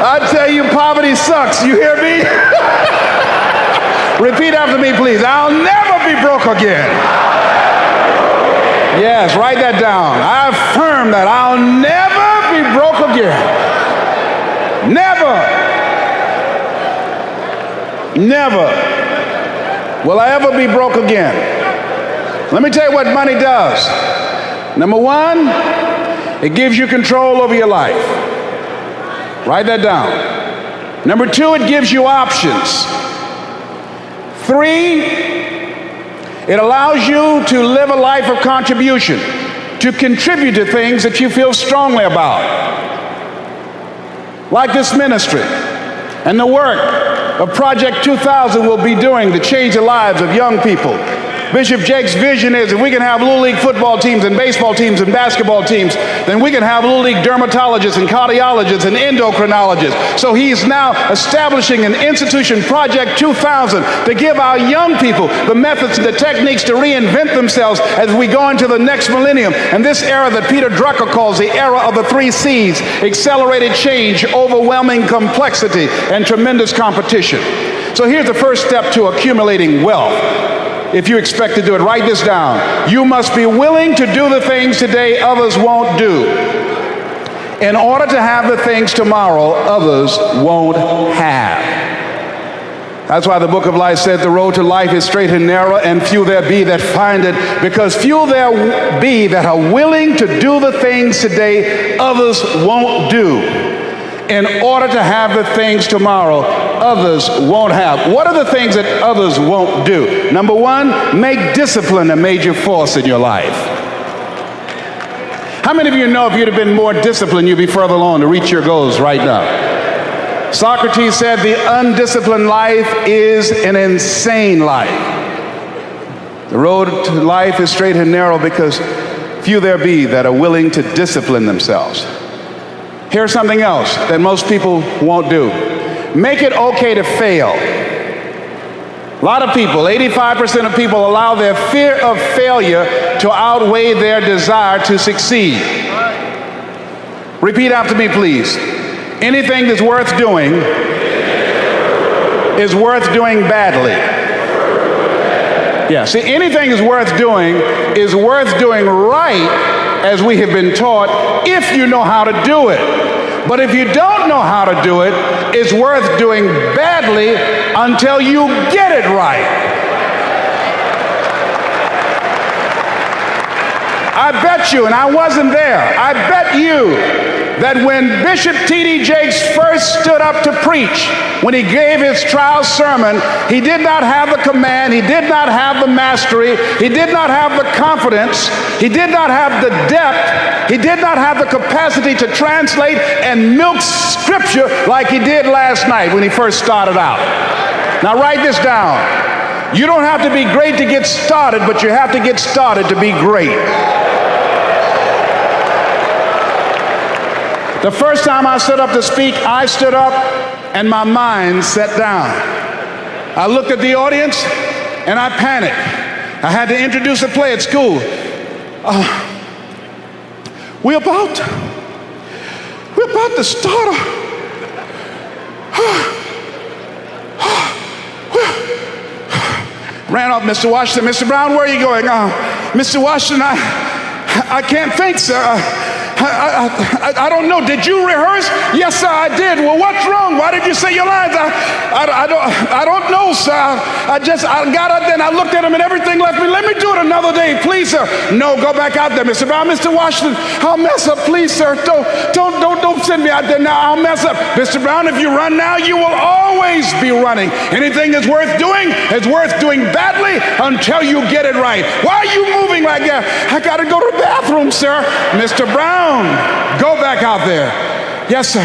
I tell you, poverty sucks. You hear me? Repeat after me, please. I'll never be broke again. Yes, write that down. I affirm that I'll never be broke again. Never. Never will I ever be broke again. Let me tell you what money does. Number one, it gives you control over your life. Write that down. Number two, it gives you options. Three, it allows you to live a life of contribution, to contribute to things that you feel strongly about. Like this ministry and the work of Project 2000 will be doing to change the lives of young people. Bishop Jake's vision is if we can have Little League football teams and baseball teams and basketball teams, then we can have Little League dermatologists and cardiologists and endocrinologists. So he's now establishing an institution, Project 2000, to give our young people the methods and the techniques to reinvent themselves as we go into the next millennium. And this era that Peter Drucker calls the era of the 3 C's, accelerated change, overwhelming complexity, and tremendous competition. So here's the first step to accumulating wealth. If you expect to do it, write this down. You must be willing to do the things today others won't do, in order to have the things tomorrow others won't have. That's why the book of life said the road to life is straight and narrow, and few there be that find it, because few there be that are willing to do the things today others won't do, in order to have the things tomorrow others won't have. What are the things that others won't do? Number one, make discipline a major force in your life. How many of you know if you'd have been more disciplined, you'd be further along to reach your goals right now? Socrates said the undisciplined life is an insane life. The road to life is straight and narrow because few there be that are willing to discipline themselves. Here's something else that most people won't do. Make it okay to fail. A lot of people, 85% of people, allow their fear of failure to outweigh their desire to succeed. Repeat after me, please. Anything that's worth doing is worth doing badly. Yeah, see, anything is worth doing right, as we have been taught, if you know how to do it. But if you don't know how to do it, it's worth doing badly until you get it right. I bet you, and I wasn't there, I bet you that when Bishop T.D. Jakes first stood up to preach, when he gave his trial sermon, he did not have the command, he did not have the mastery, he did not have the confidence, he did not have the depth, he did not have the capacity to translate and milk scripture like he did last night when he first started out. Now write this down. You don't have to be great to get started, but you have to get started to be great. The first time I stood up to speak, I stood up and my mind sat down. I looked at the audience and I panicked. I had to introduce a play at school. We're about to start ran off, Mr. Washington. Mr. Brown, where are you going? Mr. Washington, I can't think, sir. I don't know. Did you rehearse? Yes, sir, I did. Well, what's wrong? Why did you say your lines? I don't know, sir. I got out there and I looked at him and everything left me. Let me do it another day, please, sir. No, go back out there, Mr. Brown. Mr. Washington, I'll mess up, please, sir. Don't send me out there now. I'll mess up. Mr. Brown, if you run now, you will always be running. Anything that's worth doing is worth doing badly until you get it right. Why are you moving like that? I got to go to the bathroom, sir. Mr. Brown, go back out there. Yes, sir.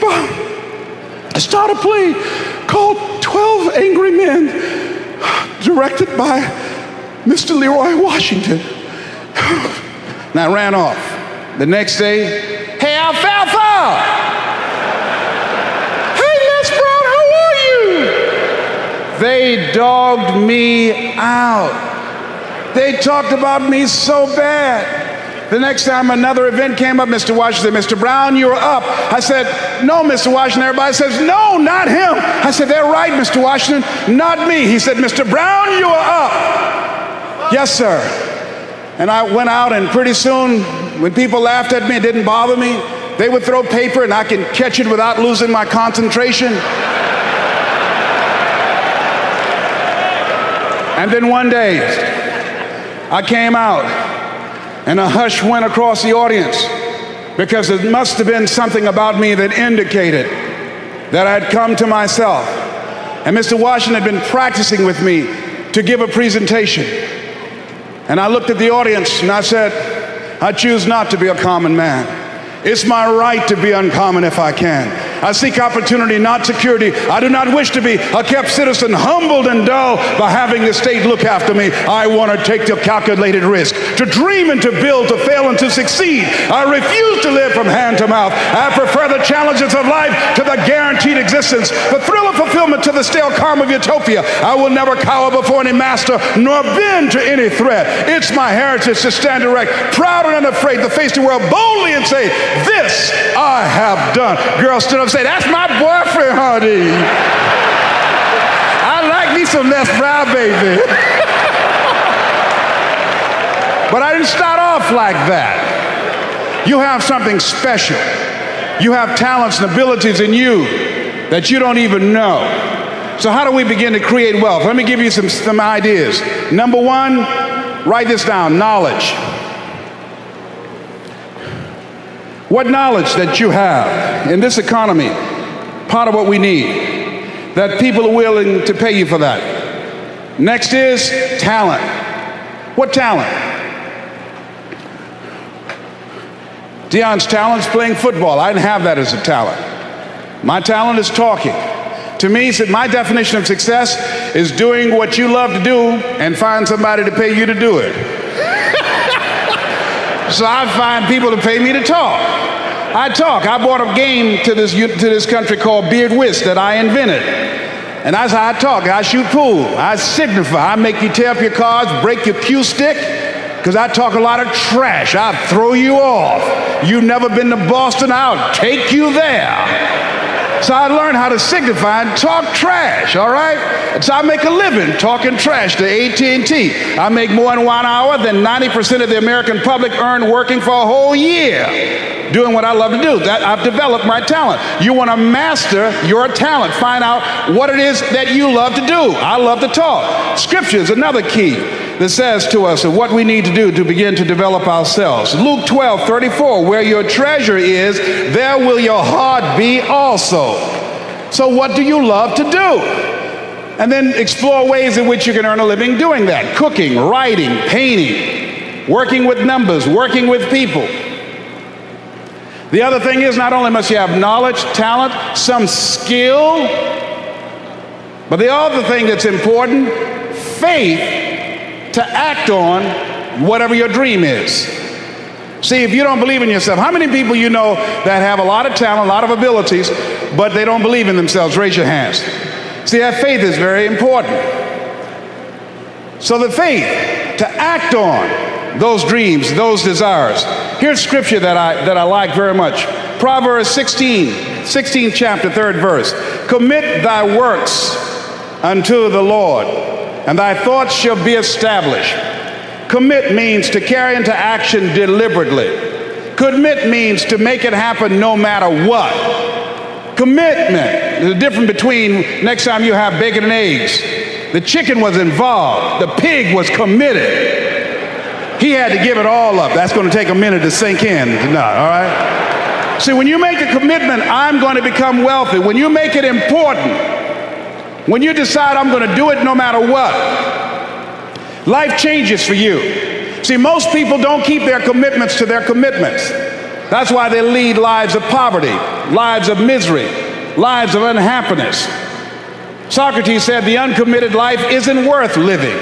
I started a play called 12 Angry Men, directed by Mr. Leroy Washington. And I ran off. The next day, hey, Alfalfa! Hey, Les Brown, how are you? They dogged me out. They talked about me so bad. The next time another event came up, Mr. Washington said, Mr. Brown, you were up. I said, no, Mr. Washington. Everybody says, no, not him. I said, they're right, Mr. Washington, not me. He said, Mr. Brown, you were up. Yes, sir. And I went out, and pretty soon, when people laughed at me, it didn't bother me. They would throw paper, and I could catch it without losing my concentration. And then one day, I came out, and a hush went across the audience, because it must have been something about me that indicated that I had come to myself. And Mr. Washington had been practicing with me to give a presentation. And I looked at the audience and I said, I choose not to be a common man. It's my right to be uncommon if I can. I seek opportunity, not security. I do not wish to be a kept citizen, humbled and dull by having the state look after me. I want to take the calculated risk, to dream and to build, to fail and to succeed. I refuse to live from hand to mouth. I prefer the challenges of life to the guaranteed existence, the thrill of fulfillment to the stale calm of utopia. I will never cower before any master, nor bend to any threat. It's my heritage to stand erect, proud and unafraid, to face the world boldly and say, this I have done. Girls stood up and say, that's my boyfriend, honey. I like me some Les Brown, baby. But I didn't start off like that. You have something special. You have talents and abilities in you that you don't even know. So how do we begin to create wealth? Let me give you some ideas. Number one, write this down, knowledge. What knowledge that you have in this economy, part of what we need, that people are willing to pay you for that. Next is talent. What talent? Dion's talent is playing football. I didn't have that as a talent. My talent is talking. To me, my definition of success is doing what you love to do and find somebody to pay you to do it. So I find people to pay me to talk. I talk. I brought a game to this country called Beard Whist that I invented. And that's how I talk. I shoot pool. I signify. I make you tear up your cards, break your cue stick, because I talk a lot of trash. I'll throw you off. You've never been to Boston, I'll take you there. So I learned how to signify and talk trash, all right? And so I make a living talking trash to AT&T. I make more in 1 hour than 90% of the American public earn working for a whole year, doing what I love to do. That I've developed my talent. You want to master your talent. Find out what it is that you love to do. I love to talk. Scripture is another key that says to us of what we need to do to begin to develop ourselves. Luke 12:34, where your treasure is, there will your heart be also. So what do you love to do? And then explore ways in which you can earn a living doing that. Cooking, writing, painting, working with numbers, working with people. The other thing is, not only must you have knowledge, talent, some skill, but the other thing that's important, faith to act on whatever your dream is. See, if you don't believe in yourself, how many people you know that have a lot of talent, a lot of abilities, but they don't believe in themselves? Raise your hands. See, that faith is very important. So the faith to act on those dreams, those desires. Here's scripture that I like very much. Proverbs 16th chapter, 3rd verse. Commit thy works unto the Lord, and thy thoughts shall be established. Commit means to carry into action deliberately. Commit means to make it happen no matter what. Commitment. There's a difference between next time you have bacon and eggs. The chicken was involved. The pig was committed. He had to give it all up. That's going to take a minute to sink in tonight, all right? See, when you make a commitment, I'm going to become wealthy. When you make it important, when you decide I'm going to do it no matter what, life changes for you. See, most people don't keep their commitments to their commitments. That's why they lead lives of poverty, lives of misery, lives of unhappiness. Socrates said the uncommitted life isn't worth living.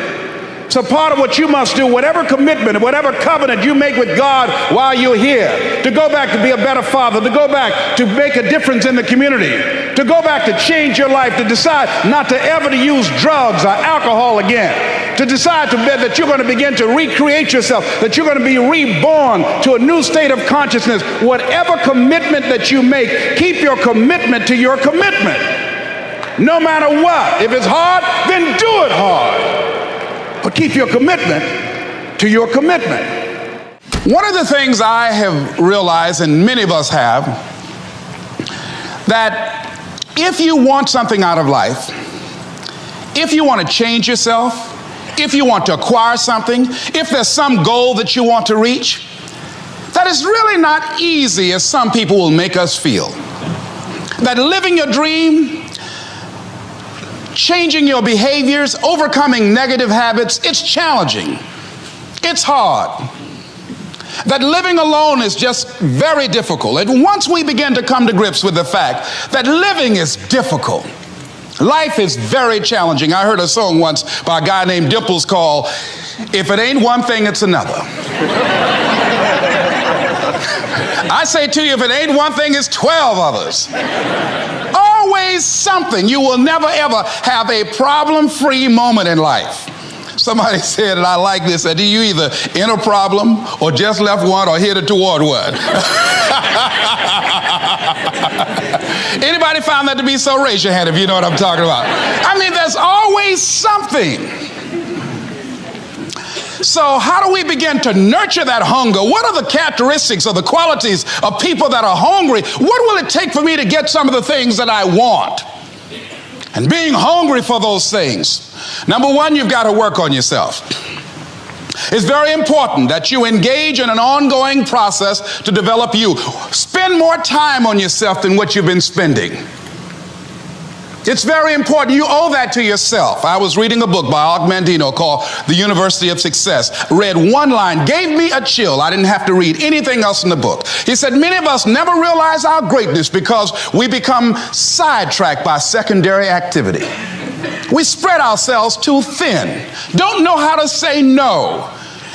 So part of what you must do, whatever commitment, whatever covenant you make with God while you're here, to go back to be a better father, to go back to make a difference in the community, to go back to change your life, to decide not to ever to use drugs or alcohol again, to decide that you're going to begin to recreate yourself, that you're going to be reborn to a new state of consciousness. Whatever commitment that you make, keep your commitment to your commitment. No matter what. If it's hard, then do it hard. But keep your commitment to your commitment. One of the things I have realized, and many of us have, that if you want something out of life, if you want to change yourself, if you want to acquire something, if there's some goal that you want to reach, that is really not easy as some people will make us feel. That living your dream, changing your behaviors, overcoming negative habits, it's challenging. It's hard. That living alone is just very difficult. And once we begin to come to grips with the fact that living is difficult, life is very challenging. I heard a song once by a guy named Dimples called, "If It Ain't One Thing, It's Another." I say to you, if it ain't one thing, it's 12 others. Always something. You will never ever have a problem-free moment in life. Somebody said, and I like this, that you either in a problem or just left one or headed toward one. Anybody found that to be so? Raise your hand if you know what I'm talking about. I mean, there's always something. So how do we begin to nurture that hunger? What are the characteristics or the qualities of people that are hungry? What will it take for me to get some of the things that I want? And being hungry for those things. Number one, you've got to work on yourself. It's very important that you engage in an ongoing process to develop you. Spend more time on yourself than what you've been spending. It's very important. You owe that to yourself. I was reading a book by Og Mandino called The University of Success. Read one line, gave me a chill. I didn't have to read anything else in the book. He said, many of us never realize our greatness because we become sidetracked by secondary activity. We spread ourselves too thin. Don't know how to say no.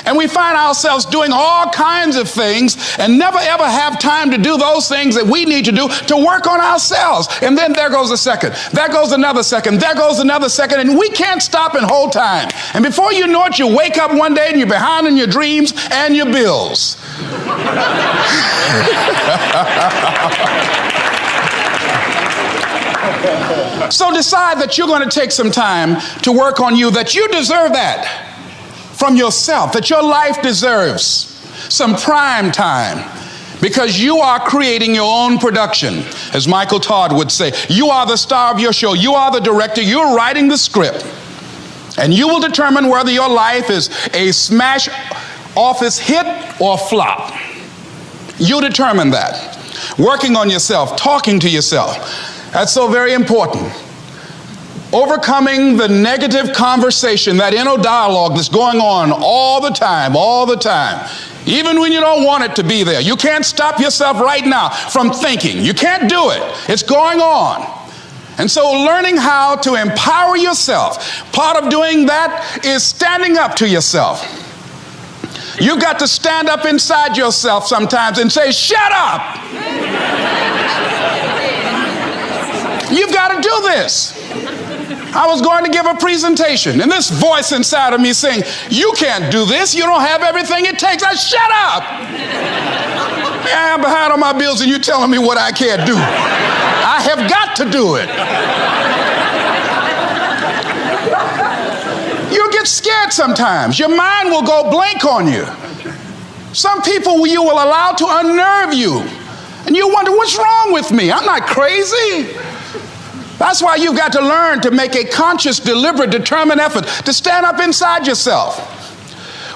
And we find ourselves doing all kinds of things and never ever have time to do those things that we need to do to work on ourselves. And then there goes a second. There goes another second. There goes another second. And we can't stop and hold time. And before you know it, you wake up one day and you're behind on your dreams and your bills. So decide that you're going to take some time to work on you, that you deserve that from yourself, that your life deserves some prime time because you are creating your own production. As Michael Todd would say, you are the star of your show. You are the director. You're writing the script. And you will determine whether your life is a smash office hit or flop. You determine that. Working on yourself, talking to yourself. That's so very important. Overcoming the negative conversation, that inner dialogue that's going on all the time, even when you don't want it to be there. You can't stop yourself right now from thinking. You can't do it. It's going on. And so learning how to empower yourself, part of doing that is standing up to yourself. You've got to stand up inside yourself sometimes and say, shut up. You've got to do this. I was going to give a presentation, and this voice inside of me saying, you can't do this. You don't have everything it takes. I shut up. I'm behind on my bills, and you're telling me what I can't do. I have got to do it. You'll get scared sometimes. Your mind will go blank on you. Some people you will allow to unnerve you, and you wonder, what's wrong with me? I'm not crazy. That's why you've got to learn to make a conscious, deliberate, determined effort to stand up inside yourself.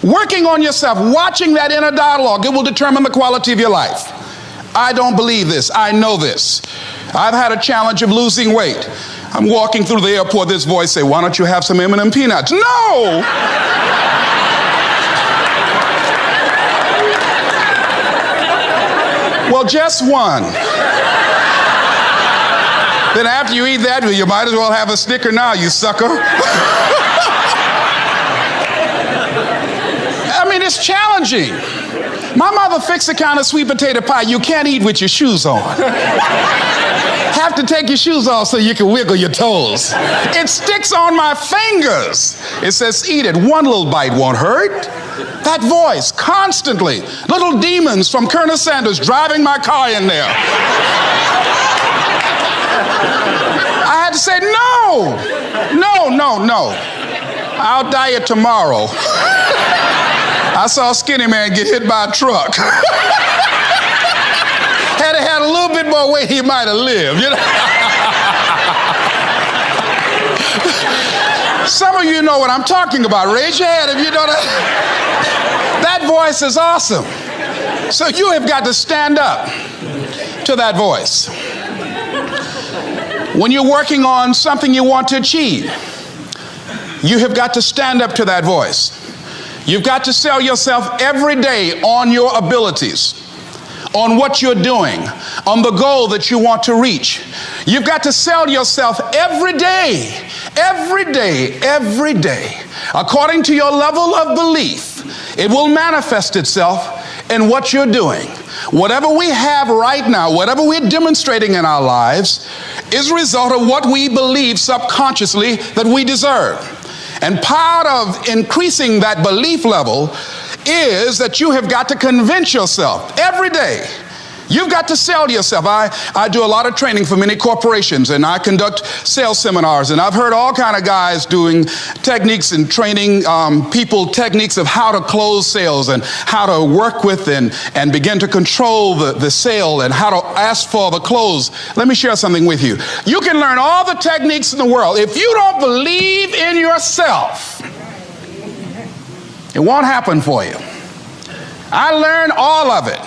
Working on yourself, watching that inner dialogue, it will determine the quality of your life. I don't believe this. I know this. I've had a challenge of losing weight. I'm walking through the airport, this voice say, why don't you have some M&M peanuts? No! Well, just one. Then after you eat that, well, you might as well have a Snicker now, you sucker. I mean, it's challenging. My mother fixed the kind of sweet potato pie you can't eat with your shoes on. Have to take your shoes off so you can wiggle your toes. It sticks on my fingers. It says, eat it. One little bite won't hurt. That voice, constantly. Little demons from Colonel Sanders driving my car in there. I had to say, no. I'll diet tomorrow. I saw a skinny man get hit by a truck. Had he had a little bit more weight, he might have lived, you know. Some of you know what I'm talking about. Raise your hand if you know that. That voice is awesome. So you have got to stand up to that voice. When you're working on something you want to achieve, you have got to stand up to that voice. You've got to sell yourself every day on your abilities, on what you're doing, on the goal that you want to reach. You've got to sell yourself every day, according to your level of belief. It will manifest itself in what you're doing. Whatever we have right now, whatever we're demonstrating in our lives, is a result of what we believe subconsciously that we deserve. And part of increasing that belief level is that you have got to convince yourself every day. You've got to sell yourself. I do a lot of training for many corporations, and I conduct sales seminars, and I've heard all kind of guys doing techniques and training people techniques of how to close sales and how to work with and begin to control the sale and how to ask for the close. Let me share something with you. You can learn all the techniques in the world. If you don't believe in yourself, it won't happen for you. I learned all of it.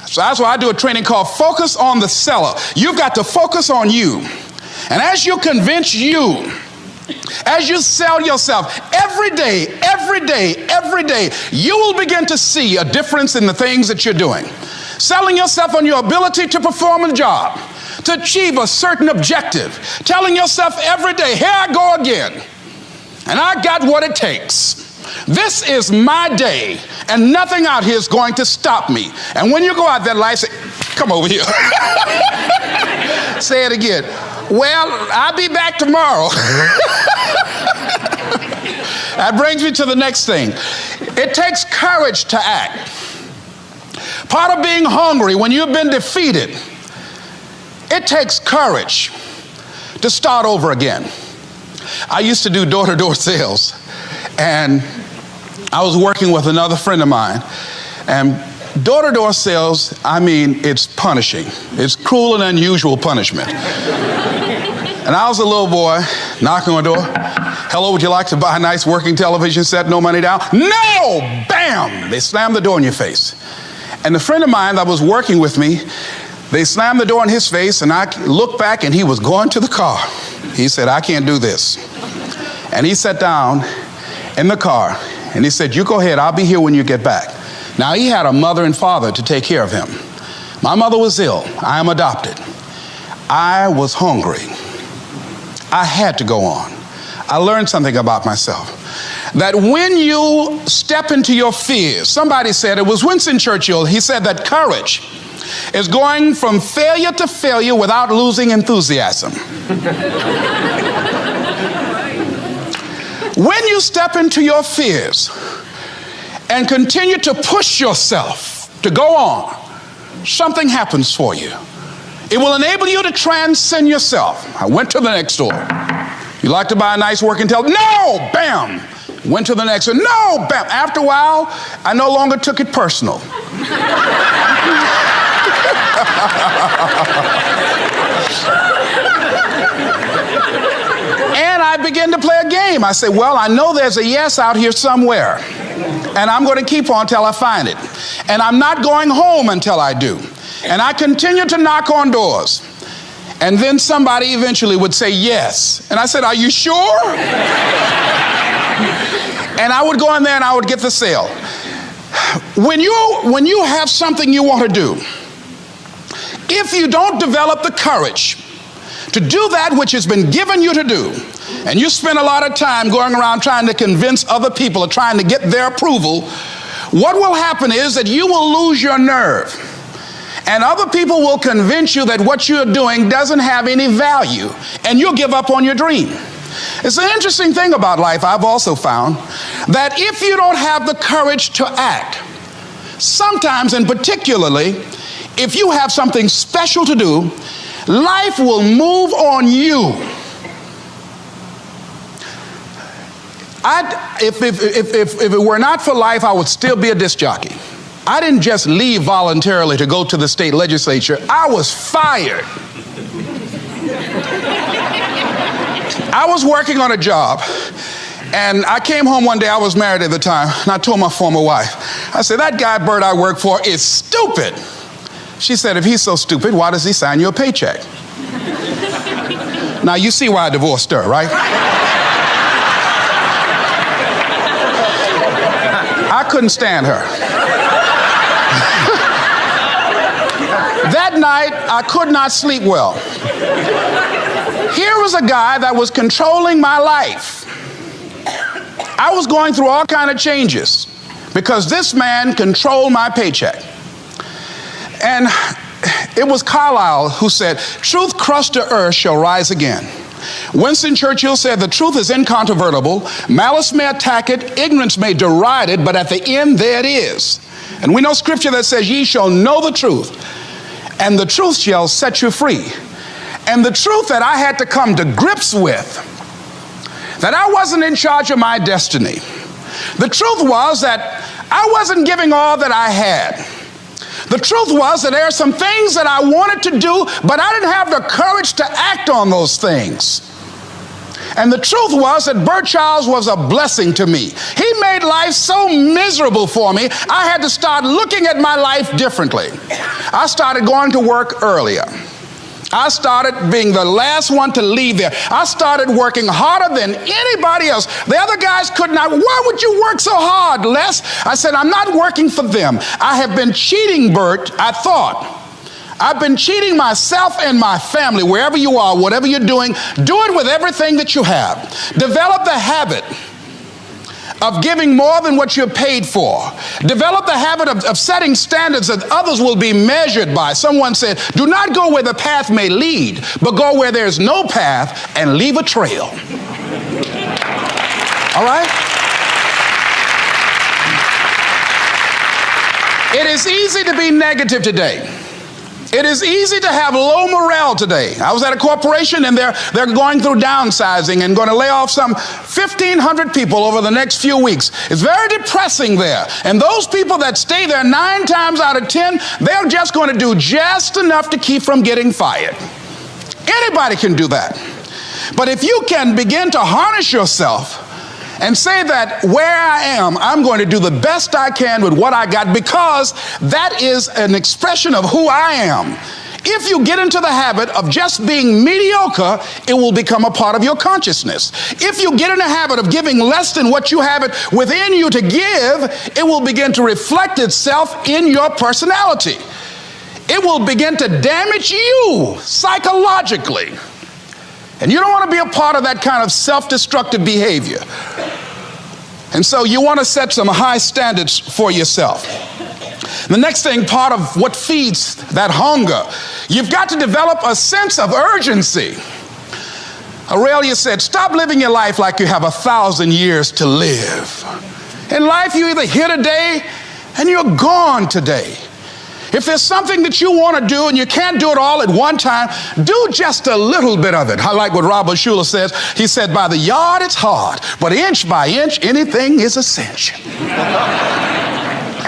So that's why I do a training called Focus on the Seller. You've got to focus on you. And as you convince you, as you sell yourself every day, you will begin to see a difference in the things that you're doing. Selling yourself on your ability to perform a job, to achieve a certain objective. Telling yourself every day, here I go again. And I got what it takes. This is my day, and nothing out here is going to stop me. And when you go out there, life say, come over here. Say it again. Well, I'll be back tomorrow. That brings me to the next thing. It takes courage to act. Part of being hungry when you've been defeated, it takes courage to start over again. I used to do door-to-door sales, and I was working with another friend of mine, and door-to-door sales, I mean, it's punishing. It's cruel and unusual punishment. And I was a little boy knocking on the door. Hello, would you like to buy a nice working television set? No money down? No! Bam! They slammed the door in your face. And the friend of mine that was working with me, they slammed the door in his face, and I looked back, and he was going to the car. He said, I can't do this. And he sat down in the car, and he said, you go ahead, I'll be here when you get back. Now, he had a mother and father to take care of him. My mother was ill. I am adopted. I was hungry. I had to go on. I learned something about myself. That when you step into your fears, somebody said, it was Winston Churchill, he said that courage is going from failure to failure without losing enthusiasm. When you step into your fears and continue to push yourself to go on, something happens for you. It will enable you to transcend yourself. I went to the next door. You like to buy a nice working television? No! Bam! Went to the next one. No! Bam! After a while, I no longer took it personal. And I began to play a game. I said, well, I know there's a yes out here somewhere, and I'm going to keep on until I find it. And I'm not going home until I do. And I continued to knock on doors. And then somebody eventually would say yes. And I said, are you sure? And I would go in there and I would get the sale. When you have something you want to do, if you don't develop the courage to do that which has been given you to do, and you spend a lot of time going around trying to convince other people or trying to get their approval, what will happen is that you will lose your nerve. And other people will convince you that what you're doing doesn't have any value, and you'll give up on your dream. It's an interesting thing about life, I've also found, that if you don't have the courage to act, sometimes and particularly if you have something special to do, life will move on you. If it were not for life, I would still be a disc jockey. I didn't just leave voluntarily to go to the state legislature. I was fired. I was working on a job, and I came home one day. I was married at the time, and I told my former wife, I said, that guy Bert I work for is stupid. She said, if he's so stupid, why does he sign you a paycheck? Now, you see why I divorced her, right? I couldn't stand her. That night, I could not sleep well. Here was a guy that was controlling my life. I was going through all kinds of changes because this man controlled my paycheck. And it was Carlyle who said, truth crushed to earth shall rise again. Winston Churchill said, the truth is incontrovertible. Malice may attack it, ignorance may deride it, but at the end there it is. And we know scripture that says, ye shall know the truth, and the truth shall set you free. And the truth that I had to come to grips with, that I wasn't in charge of my destiny. The truth was that I wasn't giving all that I had. The truth was that there are some things that I wanted to do, but I didn't have the courage to act on those things. And the truth was that Bert Childs was a blessing to me. He made life so miserable for me, I had to start looking at my life differently. I started going to work earlier. I started being the last one to leave there. I started working harder than anybody else. The other guys could not. Why would you work so hard, Les? I said, I'm not working for them. I have been cheating, Bert, I thought. I've been cheating myself and my family. Wherever you are, whatever you're doing, do it with everything that you have. Develop the habit of giving more than what you're paid for. Develop the habit of setting standards that others will be measured by. Someone said, do not go where the path may lead, but go where there's no path and leave a trail. All right? It is easy to be negative today. It is easy to have low morale today. I was at a corporation and they're going through downsizing and going to lay off some 1,500 people over the next few weeks. It's very depressing there. And those people that stay there 9 times out of 10, they're just going to do just enough to keep from getting fired. Anybody can do that. But if you can begin to harness yourself and say that where I am, I'm going to do the best I can with what I got, because that is an expression of who I am. If you get into the habit of just being mediocre, it will become a part of your consciousness. If you get in the habit of giving less than what you have it within you to give, it will begin to reflect itself in your personality. It will begin to damage you psychologically. And you don't want to be a part of that kind of self-destructive behavior. And so you want to set some high standards for yourself. The next thing, part of what feeds that hunger, you've got to develop a sense of urgency. Aurelia said, stop living your life like you have 1,000 years to live. In life, you're either here today and you're gone today. If there's something that you want to do and you can't do it all at one time, do just a little bit of it. I like what Robert Schuller says. He said, by the yard it's hard, but inch by inch, anything is a cinch.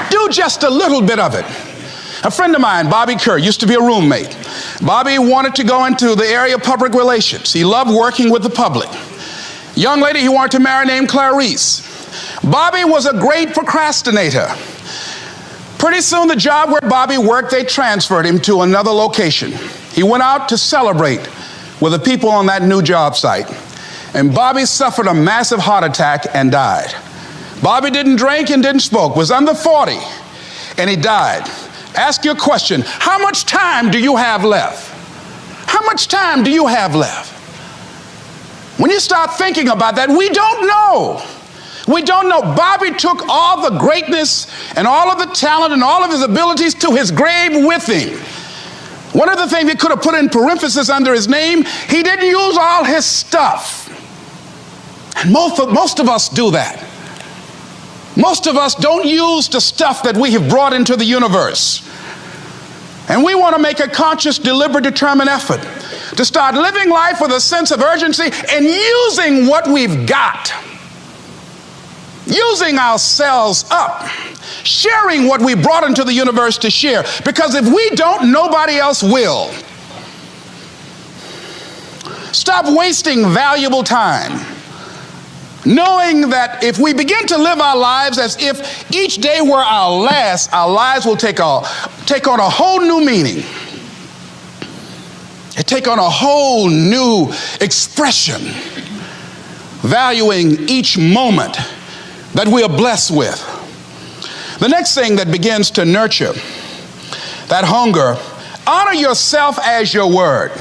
Do just a little bit of it. A friend of mine, Bobby Kerr, used to be a roommate. Bobby wanted to go into the area of public relations. He loved working with the public. Young lady he wanted to marry named Clarice. Bobby was a great procrastinator. Pretty soon the job where Bobby worked, they transferred him to another location. He went out to celebrate with the people on that new job site. And Bobby suffered a massive heart attack and died. Bobby didn't drink and didn't smoke, was under 40, and he died. Ask your question. How much time do you have left? How much time do you have left? When you start thinking about that, we don't know. We don't know. Bobby took all the greatness and all of the talent and all of his abilities to his grave with him. One of the things he could have put in parentheses under his name, he didn't use all his stuff. And most of us do that. Most of us don't use the stuff that we have brought into the universe. And we want to make a conscious, deliberate, determined effort to start living life with a sense of urgency and using what we've got. Using ourselves up, sharing what we brought into the universe to share. Because if we don't, nobody else will. Stop wasting valuable time, knowing that if we begin to live our lives as if each day were our last, our lives will take on a whole new meaning. It take on a whole new expression, valuing each moment that we are blessed with. The next thing that begins to nurture that hunger, honor yourself as your word.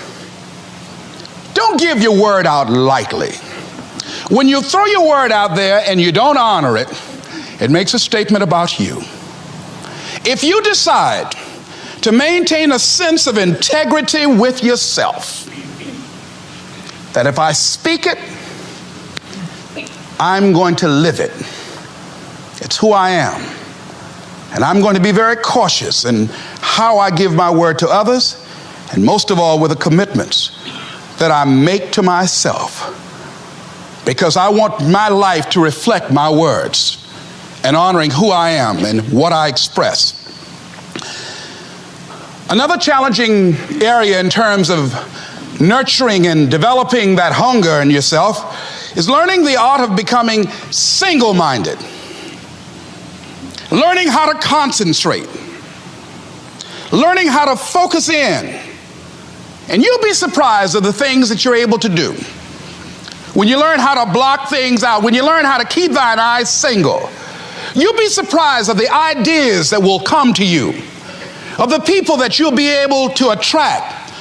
Don't give your word out lightly. When you throw your word out there and you don't honor it, it makes a statement about you. If you decide to maintain a sense of integrity with yourself, that if I speak it, I'm going to live it. It's who I am. And I'm going to be very cautious in how I give my word to others, and most of all with the commitments that I make to myself, because I want my life to reflect my words and honoring who I am and what I express. Another challenging area in terms of nurturing and developing that hunger in yourself is learning the art of becoming single-minded. Learning how to concentrate. Learning how to focus in. And you'll be surprised at the things that you're able to do. When you learn how to block things out, when you learn how to keep thine eyes single, you'll be surprised at the ideas that will come to you, of the people that you'll be able to attract,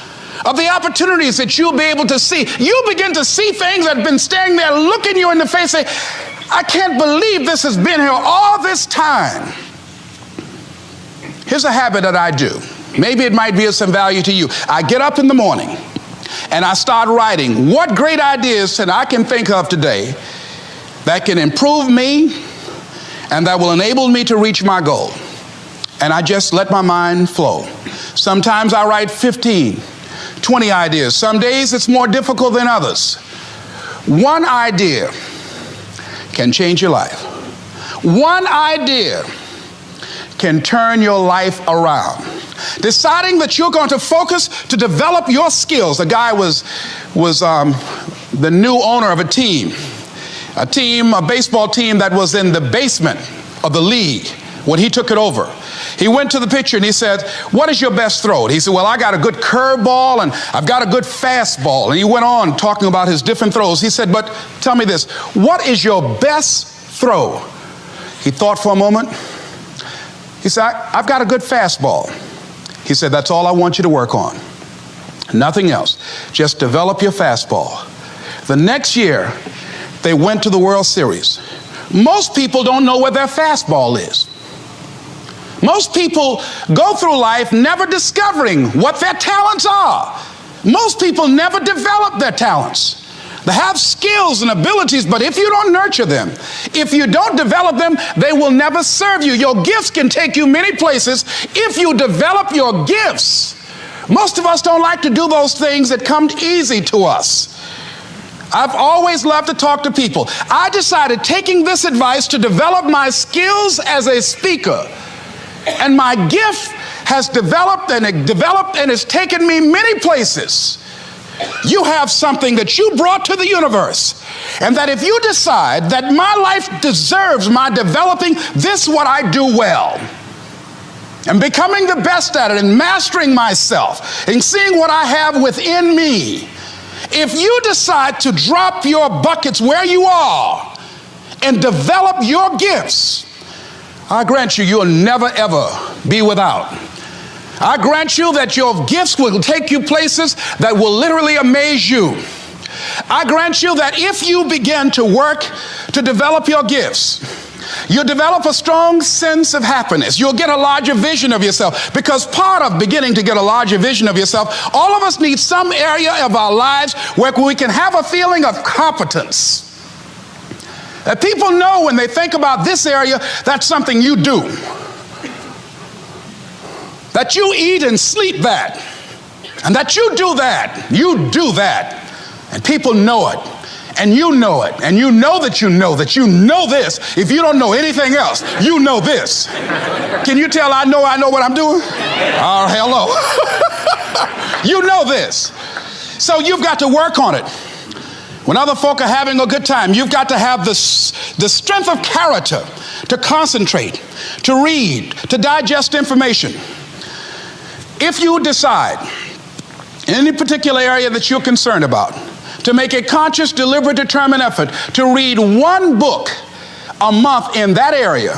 of the opportunities that you'll be able to see. You'll begin to see things that have been staring there, looking you in the face, say, I can't believe this has been here all this time. Here's a habit that I do. Maybe it might be of some value to you. I get up in the morning and I start writing what great ideas that I can think of today that can improve me and that will enable me to reach my goal. And I just let my mind flow. Sometimes I write 15, 20 ideas. Some days it's more difficult than others. One idea can change your life. One idea can turn your life around. Deciding that you're going to focus to develop your skills. A guy was the new owner of a baseball team that was in the basement of the league when he took it over. He went to the pitcher and he said, what is your best throw? He said, well, I got a good curveball and I've got a good fastball. And he went on talking about his different throws. He said, but tell me this, what is your best throw? He thought for a moment. He said, I've got a good fastball. He said, that's all I want you to work on. Nothing else. Just develop your fastball. The next year, they went to the World Series. Most people don't know where their fastball is. Most people go through life never discovering what their talents are. Most people never develop their talents. They have skills and abilities, but if you don't nurture them, if you don't develop them, they will never serve you. Your gifts can take you many places if you develop your gifts. Most of us don't like to do those things that come easy to us. I've always loved to talk to people. I decided, taking this advice, to develop my skills as a speaker. And my gift has developed and it's taken me many places. You have something that you brought to the universe, and that if you decide that my life deserves my developing, this is what I do well, and becoming the best at it and mastering myself and seeing what I have within me. If you decide to drop your buckets where you are and develop your gifts, I grant you, you'll never ever be without. I grant you that your gifts will take you places that will literally amaze you. I grant you that if you begin to work to develop your gifts, you'll develop a strong sense of happiness. You'll get a larger vision of yourself, because part of beginning to get a larger vision of yourself, all of us need some area of our lives where we can have a feeling of competence. That people know when they think about this area, that's something you do. That you eat and sleep that. And that you do that. You do that. And people know it. And you know it. And you know that you know this. If you don't know anything else, you know this. Can you tell I know what I'm doing? Oh, hello. You know this. So you've got to work on it. When other folk are having a good time, you've got to have the strength of character to concentrate, to read, to digest information. If you decide in any particular area that you're concerned about, to make a conscious, deliberate, determined effort to read one book a month in that area,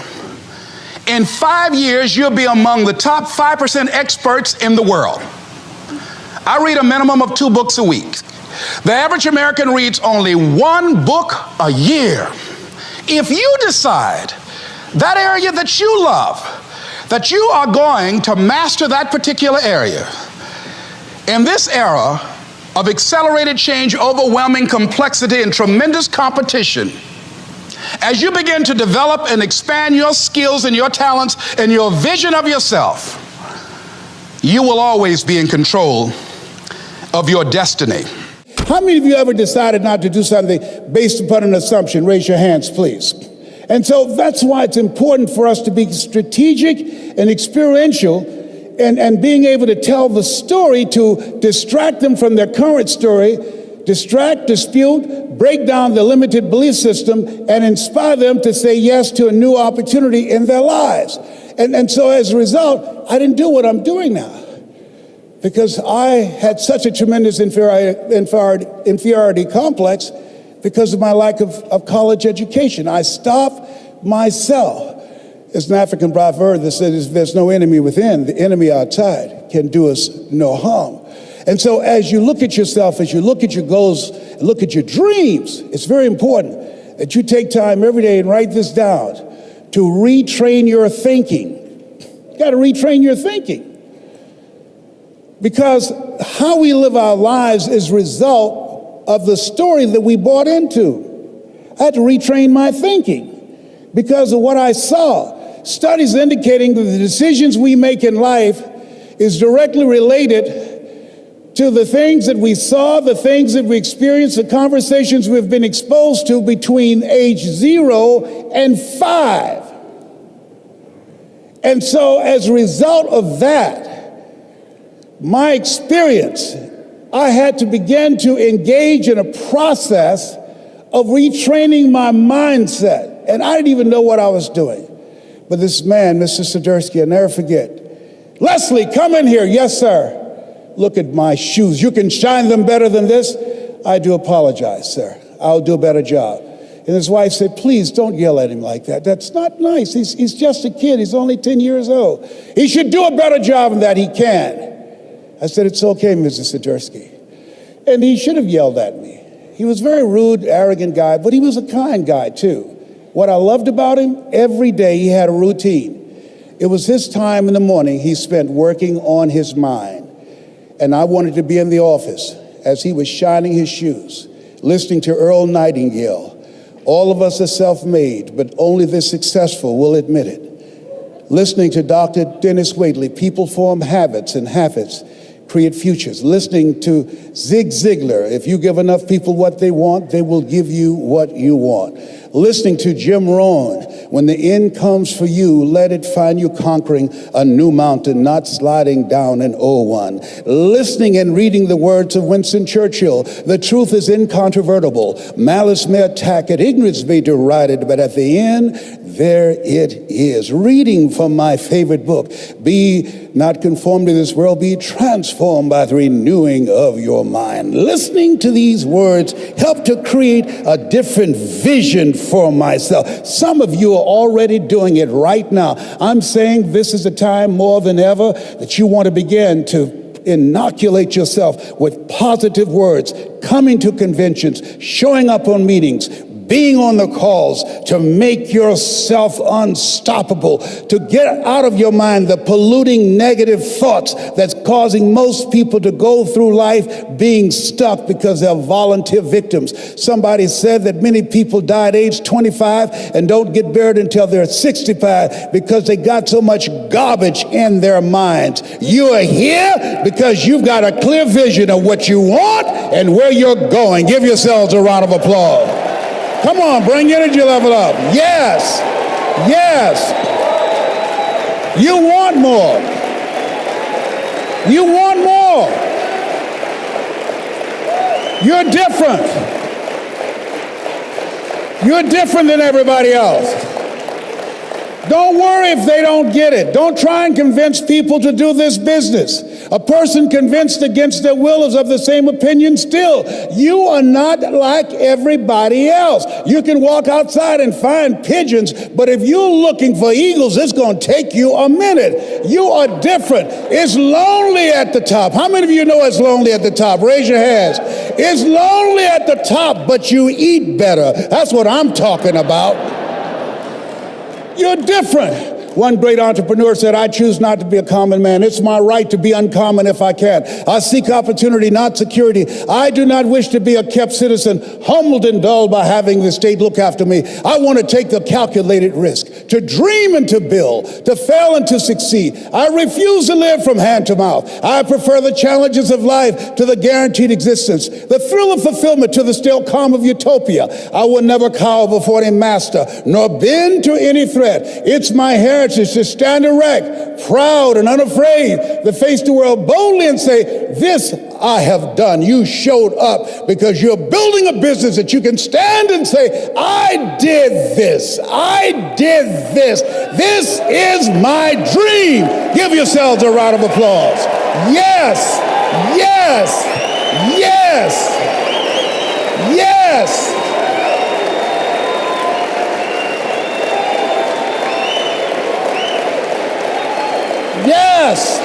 in 5 years, you'll be among the top 5% experts in the world. I read a minimum of 2 books a week. The average American reads only 1 book a year. If you decide that area that you love, that you are going to master that particular area, in this era of accelerated change, overwhelming complexity, and tremendous competition, as you begin to develop and expand your skills and your talents and your vision of yourself, you will always be in control of your destiny. How many of you ever decided not to do something based upon an assumption? Raise your hands, please. And so that's why it's important for us to be strategic and experiential, and being able to tell the story to distract them from their current story, distract, dispute, break down the limited belief system, and inspire them to say yes to a new opportunity in their lives. And so as a result, I didn't do what I'm doing now, because I had such a tremendous inferiority complex because of my lack of college education. I stopped myself. There's an African proverb that says, there's no enemy within, the enemy outside can do us no harm. And so as you look at yourself, as you look at your goals, look at your dreams, it's very important that you take time every day and write this down to retrain your thinking. You got to retrain your thinking. Because how we live our lives is a result of the story that we bought into. I had to retrain my thinking because of what I saw. Studies indicating that the decisions we make in life is directly related to the things that we saw, the things that we experienced, the conversations we've been exposed to between age 0 and 5. And so as a result of that, my experience, I had to begin to engage in a process of retraining my mindset. And I didn't even know what I was doing. But this man, Mr. Swiderski, I'll never forget. Leslie, come in here. Yes, sir. Look at my shoes. You can shine them better than this. I do apologize, sir. I'll do a better job. And his wife said, please don't yell at him like that. That's not nice. He's just a kid. He's only 10 years old. He should do a better job than that. He can. I said, it's okay, Mrs. Swiderski. And he should have yelled at me. He was a very rude, arrogant guy, but he was a kind guy too. What I loved about him, every day he had a routine. It was his time in the morning he spent working on his mind. And I wanted to be in the office as he was shining his shoes, listening to Earl Nightingale. All of us are self-made, but only the successful will admit it. Listening to Dr. Dennis Waitley, people form habits and habits create futures. Listening to Zig Ziglar, if you give enough people what they want, they will give you what you want. Listening to Jim Rohn, when the end comes for you, let it find you conquering a new mountain, not sliding down an old one. Listening and reading the words of Winston Churchill, the truth is incontrovertible. Malice may attack it, ignorance may deride it, but at the end, there it is. Reading from my favorite book, Be Not Conformed to This World, Be Transformed by the Renewing of Your Mind. Listening to these words helped to create a different vision for myself. Some of you are already doing it right now. I'm saying this is a time more than ever that you want to begin to inoculate yourself with positive words, coming to conventions, showing up on meetings, being on the calls, to make yourself unstoppable, to get out of your mind the polluting negative thoughts that's causing most people to go through life being stuck because they're volunteer victims. Somebody said that many people die at age 25 and don't get buried until they're 65 because they got so much garbage in their minds. You are here because you've got a clear vision of what you want and where you're going. Give yourselves a round of applause. Come on, bring your energy level up. Yes, yes. You want more. You want more. You're different. You're different than everybody else. Don't worry if they don't get it. Don't try and convince people to do this business. A person convinced against their will is of the same opinion still. You are not like everybody else. You can walk outside and find pigeons, but if you're looking for eagles, it's going to take you a minute. You are different. It's lonely at the top. How many of you know it's lonely at the top? Raise your hands. It's lonely at the top, but you eat better. That's what I'm talking about. You're different. One great entrepreneur said, I choose not to be a common man. It's my right to be uncommon if I can. I seek opportunity, not security. I do not wish to be a kept citizen, humbled and dulled by having the state look after me. I want to take the calculated risk, to dream and to build, to fail and to succeed. I refuse to live from hand to mouth. I prefer the challenges of life to the guaranteed existence, the thrill of fulfillment to the still calm of utopia. I will never cower before any master, nor bend to any threat. It's my heritage to stand erect, proud and unafraid, to face the world boldly and say, this I have done. You showed up because you're building a business that you can stand and say, I did this. I did this. This is my dream. Give yourselves a round of applause. Yes, yes, yes, yes. Yes.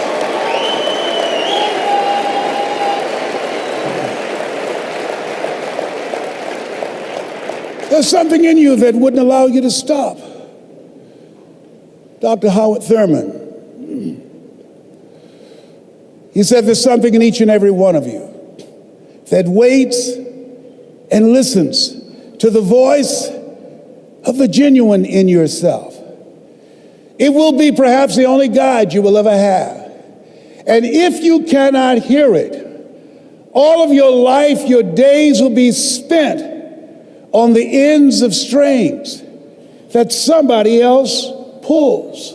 There's something in you that wouldn't allow you to stop. Dr. Howard Thurman, he said there's something in each and every one of you that waits and listens to the voice of the genuine in yourself. It will be perhaps the only guide you will ever have. And if you cannot hear it, all of your life, your days will be spent on the ends of strings that somebody else pulls.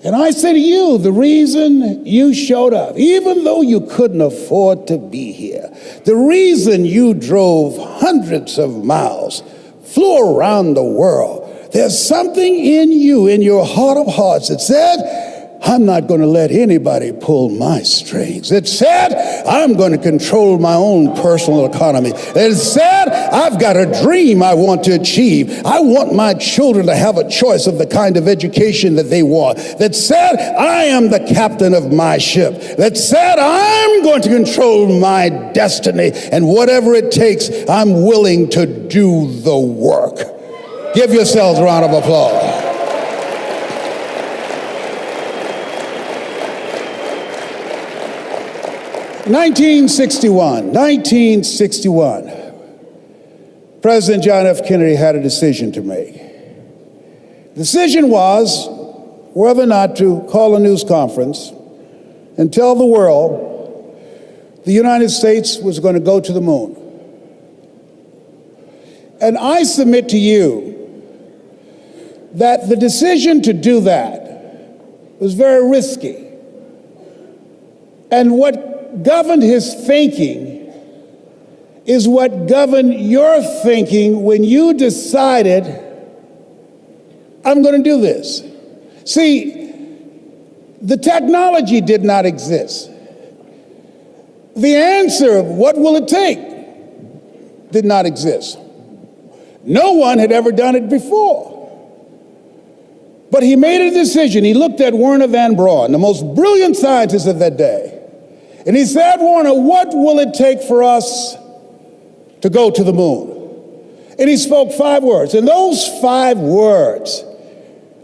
And I say to you, the reason you showed up, even though you couldn't afford to be here, the reason you drove hundreds of miles, flew around the world, there's something in you, in your heart of hearts, that said, I'm not going to let anybody pull my strings. It said, I'm going to control my own personal economy. It said, I've got a dream I want to achieve. I want my children to have a choice of the kind of education that they want. That said, I am the captain of my ship. That said, I'm going to control my destiny. And whatever it takes, I'm willing to do the work. Give yourselves a round of applause. '61, President John F. Kennedy had a decision to make. The decision was whether or not to call a news conference and tell the world the United States was going to go to the moon. And I submit to you that the decision to do that was very risky. And what governed his thinking is what governed your thinking when you decided I'm going to do this. See, the technology did not exist. The answer of what will it take did not exist. No one had ever done it before. But he made a decision. He looked at Werner von Braun, the most brilliant scientist of that day, and he said, Werner, what will it take for us to go to the moon? And he spoke 5 words. And those 5 words,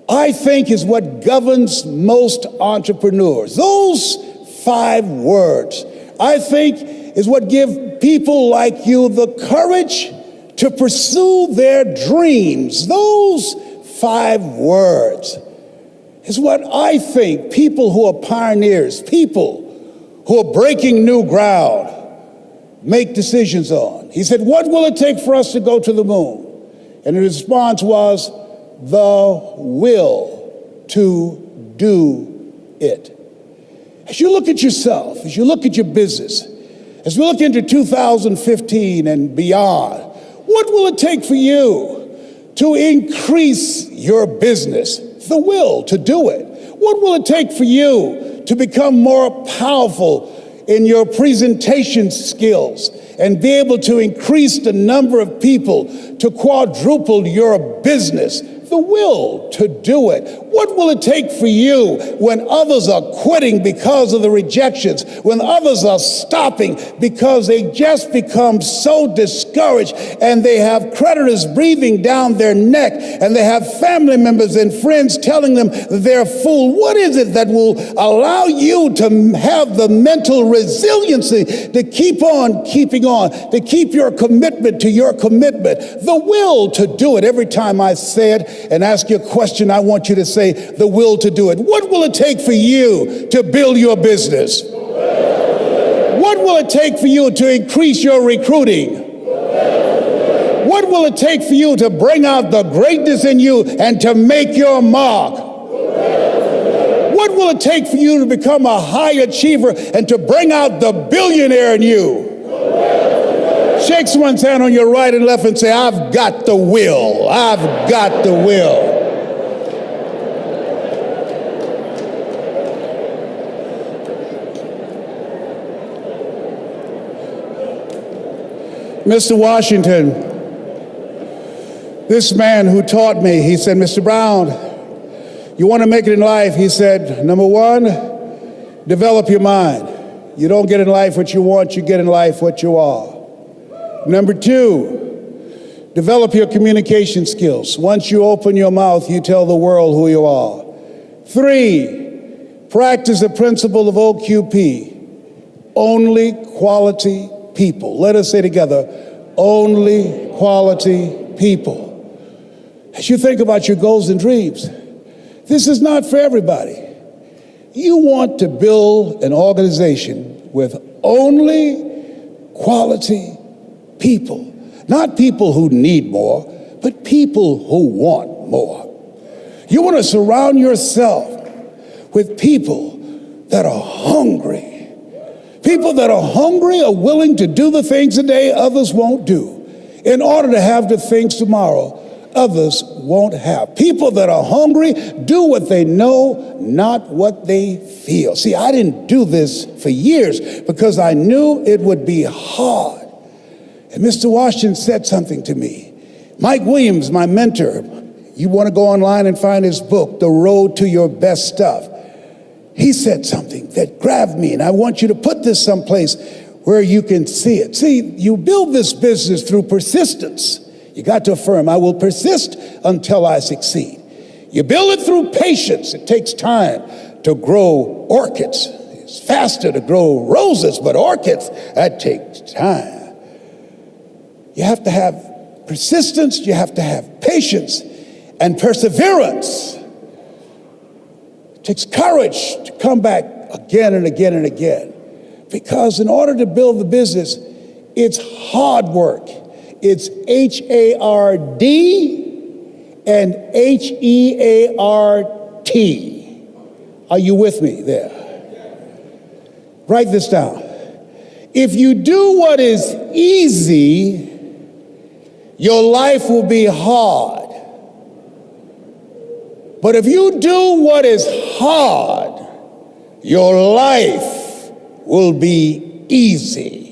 I think, is what governs most entrepreneurs. Those 5 words, I think, is what give people like you the courage to pursue their dreams. Those 5 words is what I think people who are pioneers, people who are breaking new ground, make decisions on. He said, what will it take for us to go to the moon? And the response was, the will to do it. As you look at yourself, as you look at your business, as we look into 2015 and beyond, what will it take for you to increase your business? The will to do it. What will it take for you to become more powerful in your presentation skills and be able to increase the number of people, to quadruple your business? The will to do it. What will it take for you when others are quitting because of the rejections, when others are stopping because they just become so discouraged and they have creditors breathing down their neck and they have family members and friends telling them they're a fool? What is it that will allow you to have the mental resiliency to keep on keeping on, to keep your commitment to your commitment? The will to do it. Every time I say it and ask you a question, I want you to say the will to do it. What will it take for you to build your business? What will it take for you to increase your recruiting? What will it take for you to bring out the greatness in you and to make your mark? What will it take for you to become a high achiever and to bring out the billionaire in you? Shake someone's hand on your right and left and say, I've got the will. I've got the will. Mr. Washington, this man who taught me, he said, Mr. Brown, you want to make it in life? He said, number 1, develop your mind. You don't get in life what you want, you get in life what you are. Number 2, develop your communication skills. Once you open your mouth, you tell the world who you are. 3, practice the principle of OQP, only quality people. Let us say together, only quality people. As you think about your goals and dreams, this is not for everybody. You want to build an organization with only quality people. Not people who need more, but people who want more. You want to surround yourself with people that are hungry. People that are hungry are willing to do the things today others won't do in order to have the things tomorrow others won't have. People that are hungry do what they know, not what they feel. See, I didn't do this for years because I knew it would be hard. And Mr. Washington said something to me. Mike Williams, my mentor, you want to go online and find his book, The Road to Your Best Stuff. He said something that grabbed me, and I want you to put this someplace where you can see it. See, you build this business through persistence. You got to affirm, I will persist until I succeed. You build it through patience. It takes time to grow orchids. It's faster to grow roses, but orchids, that takes time. You have to have persistence, you have to have patience and perseverance. It takes courage to come back again and again and again. Because in order to build the business, it's hard work. It's H-A-R-D and H-E-A-R-T. Are you with me there? Write this down. If you do what is easy, your life will be hard. But if you do what is hard, your life will be easy.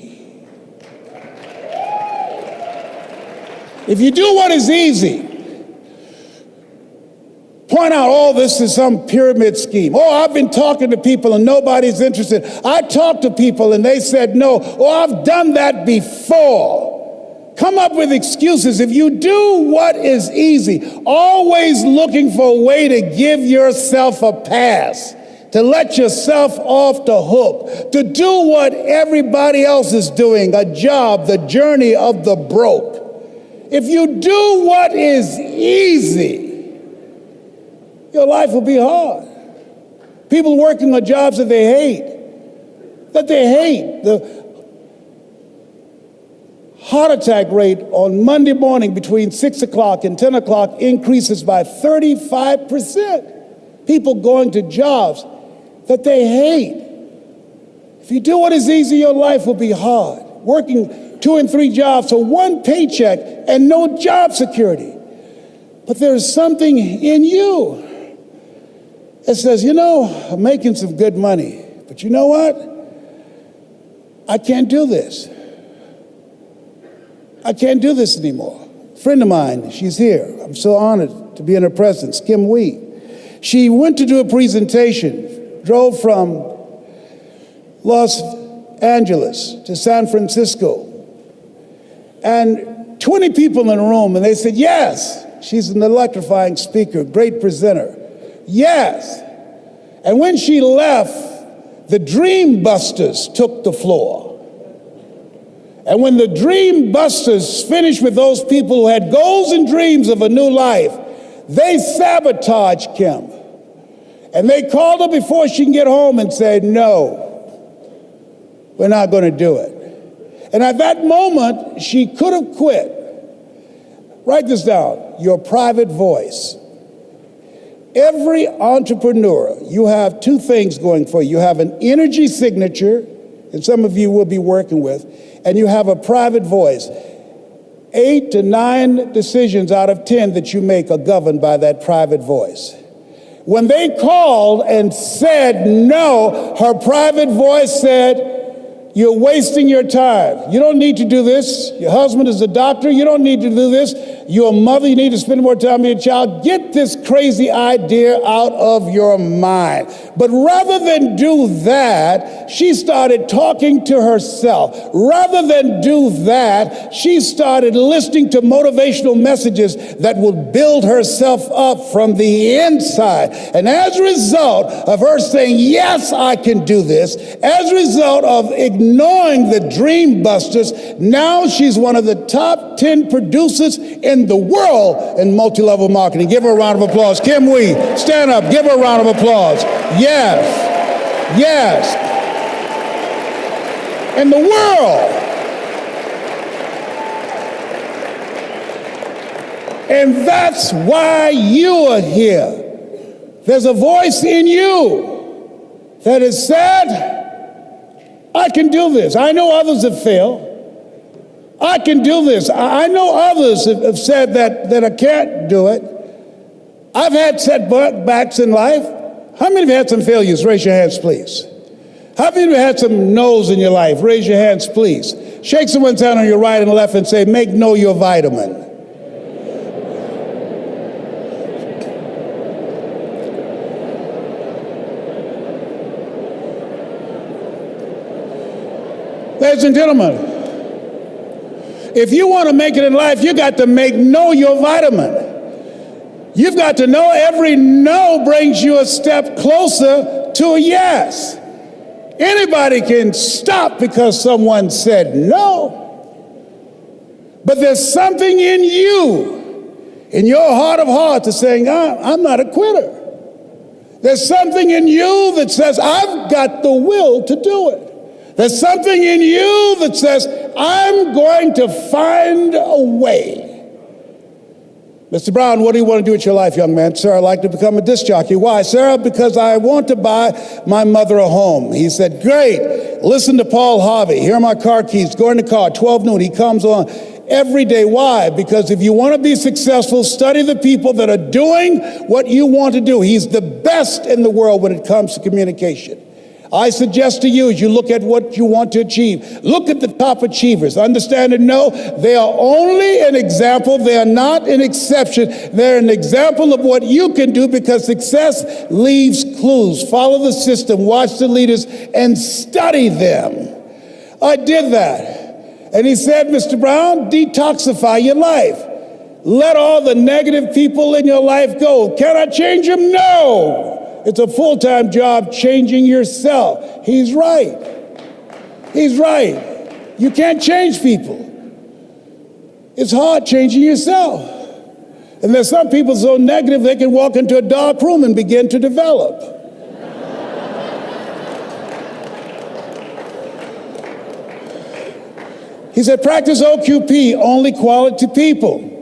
If you do what is easy, point out, oh, this is some pyramid scheme. Oh, I've been talking to people and nobody's interested. I talked to people and they said no. Oh, I've done that before. Come up with excuses. If you do what is easy, always looking for a way to give yourself a pass, to let yourself off the hook, to do what everybody else is doing, a job, the journey of the broke. If you do what is easy, your life will be hard. People working on jobs that they hate, The heart attack rate on Monday morning between 6 o'clock and 10 o'clock increases by 35%. People going to jobs that they hate. If you do what is easy, your life will be hard. Working 2 and 3 jobs for one paycheck and no job security. But there's something in you that says, you know, I'm making some good money, but you know what? I can't do this. I can't do this anymore. A friend of mine, she's here. I'm so honored to be in her presence, Kim Wee. She went to do a presentation, drove from Los Angeles to San Francisco, and 20 people in the room, and they said, yes, she's an electrifying speaker, great presenter. Yes. And when she left, the Dream Busters took the floor. And when the Dream Busters finished with those people who had goals and dreams of a new life, they sabotaged Kim. And they called her before she can get home and said, no, we're not going to do it. And at that moment, she could have quit. Write this down, your private voice. Every entrepreneur, you have 2 things going for you. You have an energy signature, and some of you will be working with, and you have a private voice. 8 to 9 decisions out of 10 that you make are governed by that private voice. When they called and said no, her private voice said, you're wasting your time. You don't need to do this. Your husband is a doctor. You don't need to do this. You're a mother. You need to spend more time with your child. Get this crazy idea out of your mind. But rather than do that, she started talking to herself. Rather than do that, she started listening to motivational messages that would build herself up from the inside. And as a result of her saying, yes, I can do this, as a result of ignoring the Dream Busters, now she's one of the top 10 producers in the world in multi-level marketing. Give her a round of applause. Kim Wee, stand up. Give her a round of applause. Yes. Yes. In the world. And that's why you are here. There's a voice in you that has said, I can do this. I know others have failed. I can do this. I know others have said that I can't do it. I've had setbacks in life. How many of you had some failures? Raise your hands, please. How many of you had some no's in your life? Raise your hands, please. Shake someone's hand on your right and left and say, make no your vitamin. Ladies and gentlemen, if you want to make it in life, you got to know your vitamin. You've got to know every no brings you a step closer to a yes. Anybody can stop because someone said no. But there's something in you, in your heart of hearts, that's saying, I'm not a quitter. There's something in you that says, I've got the will to do it. There's something in you that says, I'm going to find a way. Mr. Brown, what do you want to do with your life, young man? Sir, I'd like to become a disc jockey. Why? Sir, because I want to buy my mother a home. He said, great. Listen to Paul Harvey. Here are my car keys. Go in the car, 12 noon. He comes on. every day. Why? Because if you want to be successful, study the people that are doing what you want to do. He's the best in the world when it comes to communication. I suggest to you, as you look at what you want to achieve, look at the top achievers. Understand and know they are only an example. They are not an exception. They're an example of what you can do, because success leaves clues. Follow the system, watch the leaders, and study them. I did that. And he said, Mr. Brown, detoxify your life. Let all the negative people in your life go. Can I change them? No. It's a full-time job changing yourself. He's right. He's right. You can't change people. It's hard changing yourself. And there's some people so negative they can walk into a dark room and begin to develop. He said, practice OQP, only quality people.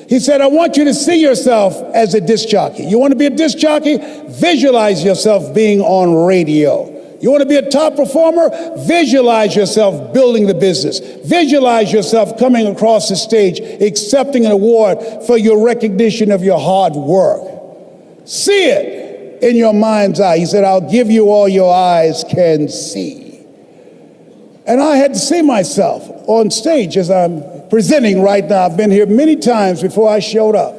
He said, I want you to see yourself as a disc jockey. You want to be a disc jockey? Visualize yourself being on radio. You want to be a top performer? Visualize yourself building the business. Visualize yourself coming across the stage, accepting an award for your recognition of your hard work. See it in your mind's eye. He said, I'll give you all your eyes can see. And I had to see myself on stage as I'm presenting right now. I've been here many times before I showed up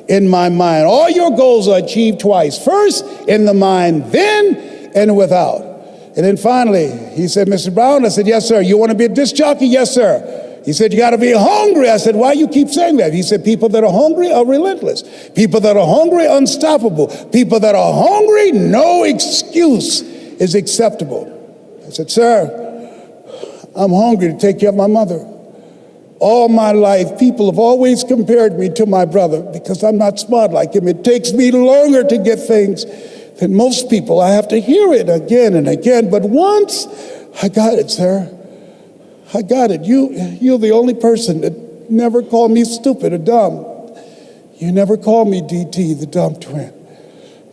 in my mind. All your goals are achieved twice. First, in the mind, then, and without. And then finally, he said, Mr. Brown, I said, yes, sir. You want to be a disc jockey? Yes, sir. He said, you got to be hungry. I said, why you keep saying that? He said, people that are hungry are relentless. People that are hungry, unstoppable. People that are hungry, no excuse is acceptable. I said, sir, I'm hungry to take care of my mother. All my life, people have always compared me to my brother because I'm not smart like him. It takes me longer to get things than most people. I have to hear it again and again. But once, I got it, sir. I got it. You're the only person that never called me stupid or dumb. You never called me DT, the dumb twin.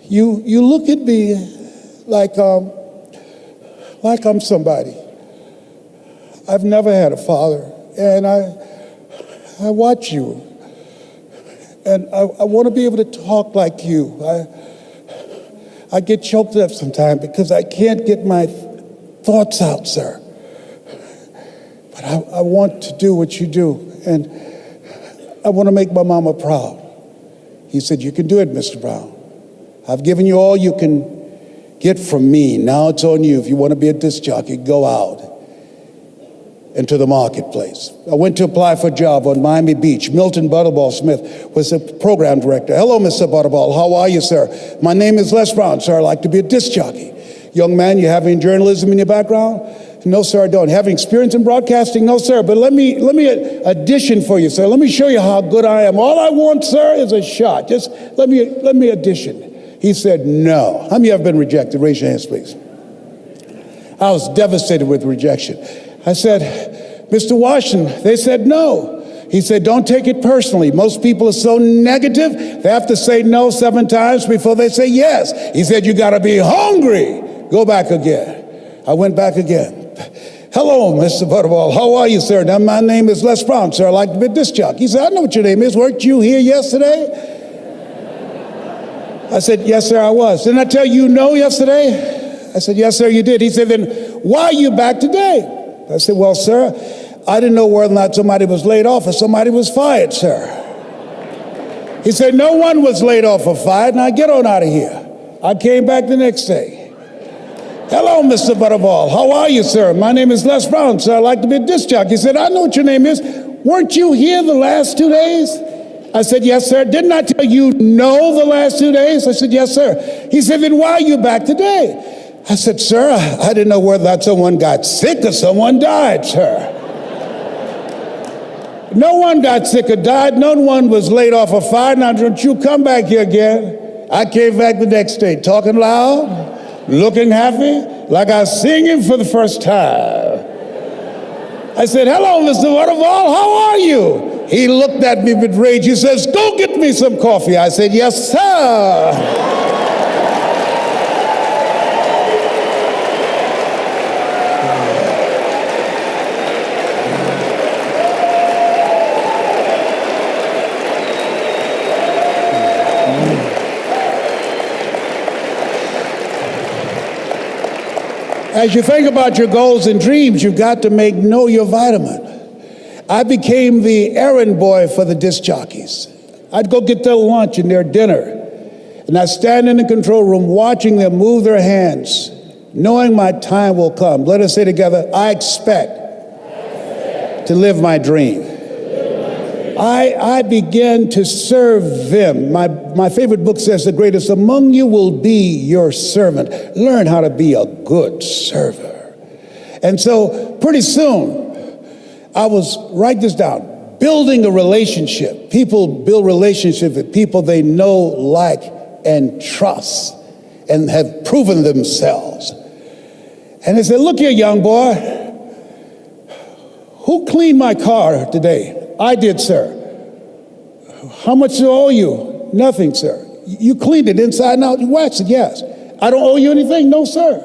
You look at me like I'm somebody. I've never had a father. And I watch you, and I want to be able to talk like you. I get choked up sometimes because I can't get my thoughts out, sir. But I want to do what you do, and I want to make my mama proud. He said, you can do it, Mr. Brown. I've given you all you can get from me. Now it's on you. If you want to be a disc jockey, go out into the marketplace. I went to apply for a job on Miami Beach. Milton Butterball Smith was the program director. Hello, Mr. Butterball. How are you, sir? My name is Les Brown, sir. I'd like to be a disc jockey. Young man, you have any journalism in your background? No, sir, I don't. Having experience in broadcasting? No, sir. But let me audition for you, sir. Let me show you how good I am. All I want, sir, is a shot. Just let me audition. He said, no. How many of you have been rejected? Raise your hands, please. I was devastated with rejection. I said, Mr. Washington, they said no. He said, don't take it personally. Most people are so negative, they have to say no 7 times before they say yes. He said, you got to be hungry. Go back again. I went back again. Hello, Mr. Butterball. How are you, sir? Now, my name is Les Brown, sir. I'd like to be a disc jockey. He said, I know what your name is. Weren't you here yesterday? I said, yes, sir, I was. Didn't I tell you no yesterday? I said, yes, sir, you did. He said, then why are you back today? I said, well, sir, I didn't know whether or not somebody was laid off or somebody was fired, sir. He said, no one was laid off or fired. Now get on out of here. I came back the next day. Hello, Mr. Butterball. How are you, sir? My name is Les Brown, sir. I'd like to be a disc jockey. He said, I know what your name is. Weren't you here the last 2 days? I said, yes, sir. Didn't I tell you no the last 2 days? I said, yes, sir. He said, then why are you back today? I said, sir, I didn't know whether that someone got sick or someone died, sir. No one got sick or died. No one was laid off or fired. Now, don't you come back here again. I came back the next day, talking loud, looking happy, like I was singing for the first time. I said, hello, Mr. Butterball, how are you? He looked at me with rage. He says, go get me some coffee. I said, yes, sir. As you think about your goals and dreams, you've got to know your vitamin. I became the errand boy for the disc jockeys. I'd go get their lunch and their dinner, and I'd stand in the control room watching them move their hands, knowing my time will come. Let us say together, I expect to live my dream. I began to serve them. My favorite book says, the greatest among you will be your servant. Learn how to be a good server. And so pretty soon, I was, write this down, building a relationship. People build relationships with people they know, like, and trust, and have proven themselves. And they said, look here, young boy, who cleaned my car today? I did, sir. How much do I owe you? Nothing, sir. You cleaned it inside and out. You waxed it, yes. I don't owe you anything? No, sir.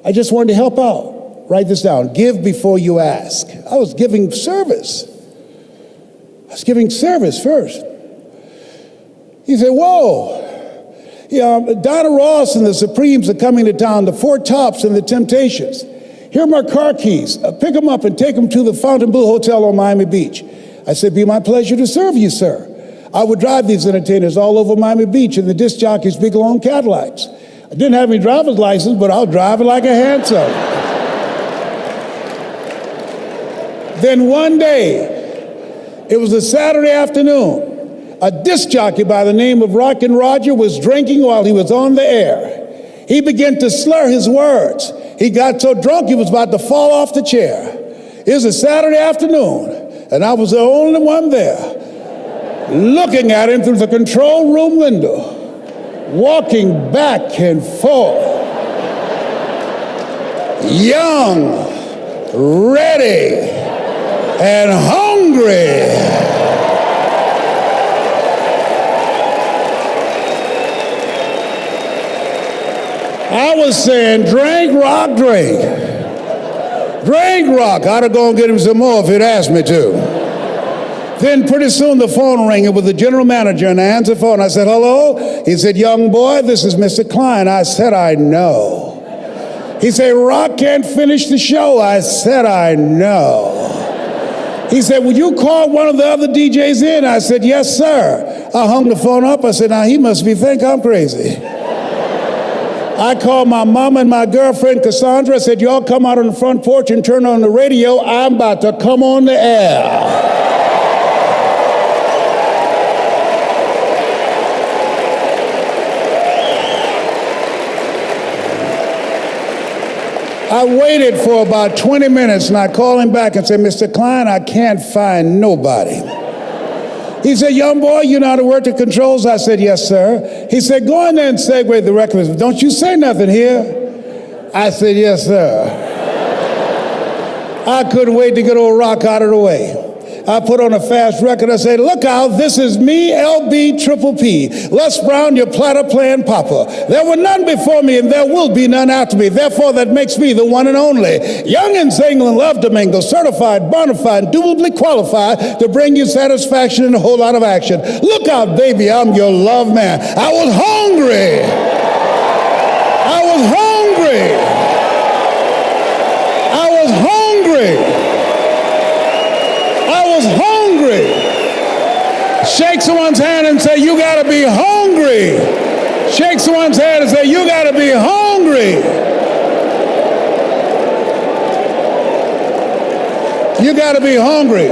I just wanted to help out. Write this down. Give before you ask. I was giving service. I was giving service first. He said, whoa. Yeah, Donna Ross and the Supremes are coming to town, the Four Tops and the Temptations. Here are my car keys. Pick them up and take them to the Fontainebleau Hotel on Miami Beach. I said, be my pleasure to serve you, sir. I would drive these entertainers all over Miami Beach in the disc jockeys' big long Cadillacs. I didn't have any driver's license, but I was driving like a handsome. Then one day, it was a Saturday afternoon, a disc jockey by the name of Rockin' Roger was drinking while he was on the air. He began to slur his words. He got so drunk he was about to fall off the chair. It was a Saturday afternoon, and I was the only one there, looking at him through the control room window, walking back and forth, young, ready, and hungry. I was saying, drink, rock, drink. Drink, rock. I'd have gone and get him some more if he'd asked me to. Then pretty soon the phone rang. It was the general manager, and I answered the phone. I said, hello? He said, young boy, this is Mr. Klein. I said, I know. He said, Rock can't finish the show. I said, I know. He said, would you call one of the other DJs in? I said, yes, sir. I hung the phone up. I said, now he must think I'm crazy. I called my mama and my girlfriend, Cassandra. I said, y'all come out on the front porch and turn on the radio. I'm about to come on the air. I waited for about 20 minutes, and I called him back and said, Mr. Klein, I can't find nobody. He said, young boy, you know how to work the controls? I said, yes, sir. He said, go in there and segue the record. Don't you say nothing here. I said, yes, sir. I couldn't wait to get old Rock out of the way. I put on a fast record. I said, look out, this is me, LB Triple P, Les Brown, your platter playing papa. There were none before me, and there will be none after me. Therefore, that makes me the one and only. Young and single and love to mingle, certified, bona fide, indubitably qualified to bring you satisfaction and a whole lot of action. Look out, baby, I'm your love man. I was hungry. I was hungry. I was hungry. I was hungry. Shake someone's hand and say, you gotta be hungry. Shake someone's hand and say, you gotta be hungry. You gotta be hungry.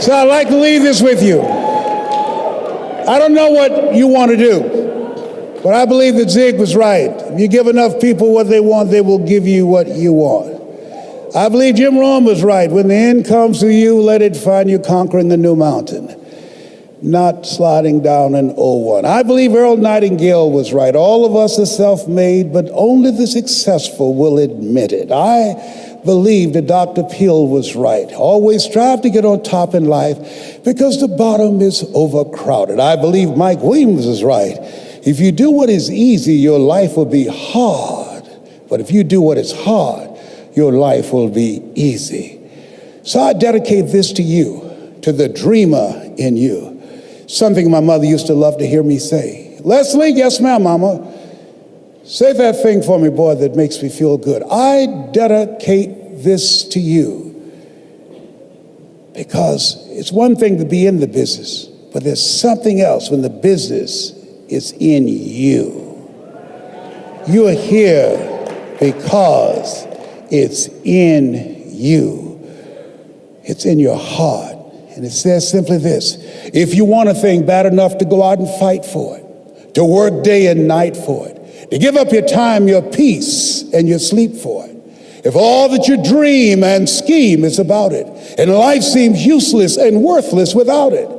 So I'd like to leave this with you. I don't know what you want to do, but I believe that Zig was right. If you give enough people what they want, they will give you what you want. I believe Jim Rome was right. When the end comes to you, let it find you conquering the new mountain, not sliding down an old one. I believe Earl Nightingale was right. All of us are self-made, but only the successful will admit it. I believe that Dr. Peel was right. Always strive to get on top in life because the bottom is overcrowded. I believe Mike Williams is right. If you do what is easy, your life will be hard. But if you do what is hard, your life will be easy. So I dedicate this to you, to the dreamer in you. Something my mother used to love to hear me say. Leslie, yes ma'am, mama. Say that thing for me, boy, that makes me feel good. I dedicate this to you, because it's one thing to be in the business, but there's something else when the business is in you. You are here because it's in you. It's in your heart. And it says simply this: if you want a thing bad enough to go out and fight for it, to work day and night for it, to give up your time, your peace, and your sleep for it, if all that you dream and scheme is about it, and life seems useless and worthless without it,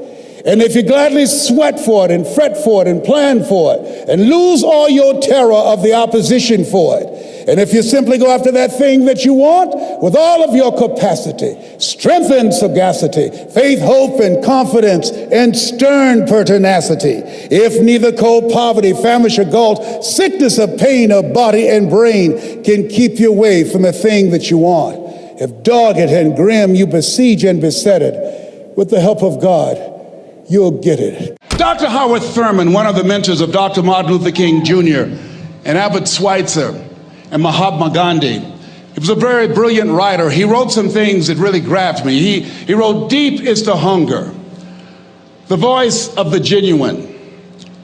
and if you gladly sweat for it and fret for it and plan for it and lose all your terror of the opposition for it, and if you simply go after that thing that you want with all of your capacity, strength and sagacity, faith, hope, and confidence, and stern pertinacity, if neither cold poverty, famish or gulf, sickness or pain of body and brain can keep you away from the thing that you want, if dogged and grim you besiege and beset it, with the help of God, you'll get it. Dr. Howard Thurman, one of the mentors of Dr. Martin Luther King Jr. and Albert Schweitzer and Mahatma Gandhi, he was a very brilliant writer. He wrote some things that really grabbed me. He wrote, "Deep is the hunger, the voice of the genuine,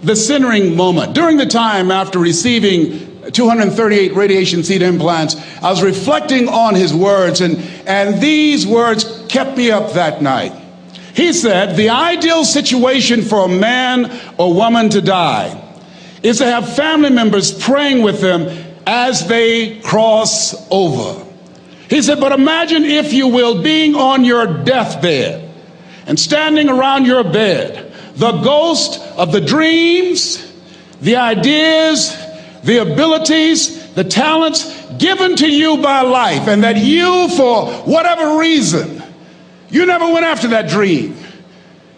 the centering moment." During the time after receiving 238 radiation seed implants, I was reflecting on his words, and these words kept me up that night. He said, "The ideal situation for a man or woman to die is to have family members praying with them as they cross over." He said, "But imagine, if you will, being on your deathbed and standing around your bed, the ghost of the dreams, the ideas, the abilities, the talents given to you by life, and that you, for whatever reason, you never went after that dream.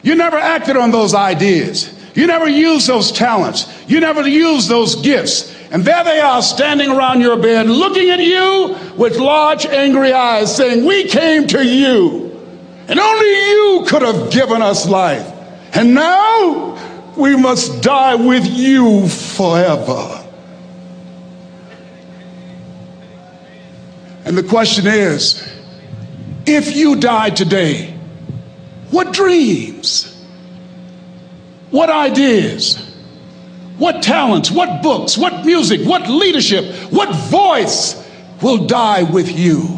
You never acted on those ideas. You never used those talents. You never used those gifts. And there they are standing around your bed looking at you with large angry eyes saying, 'We came to you, and only you could have given us life. And now we must die with you forever.'" And the question is, if you died today, what dreams, what ideas, what talents, what books, what music, what leadership, what voice will die with you?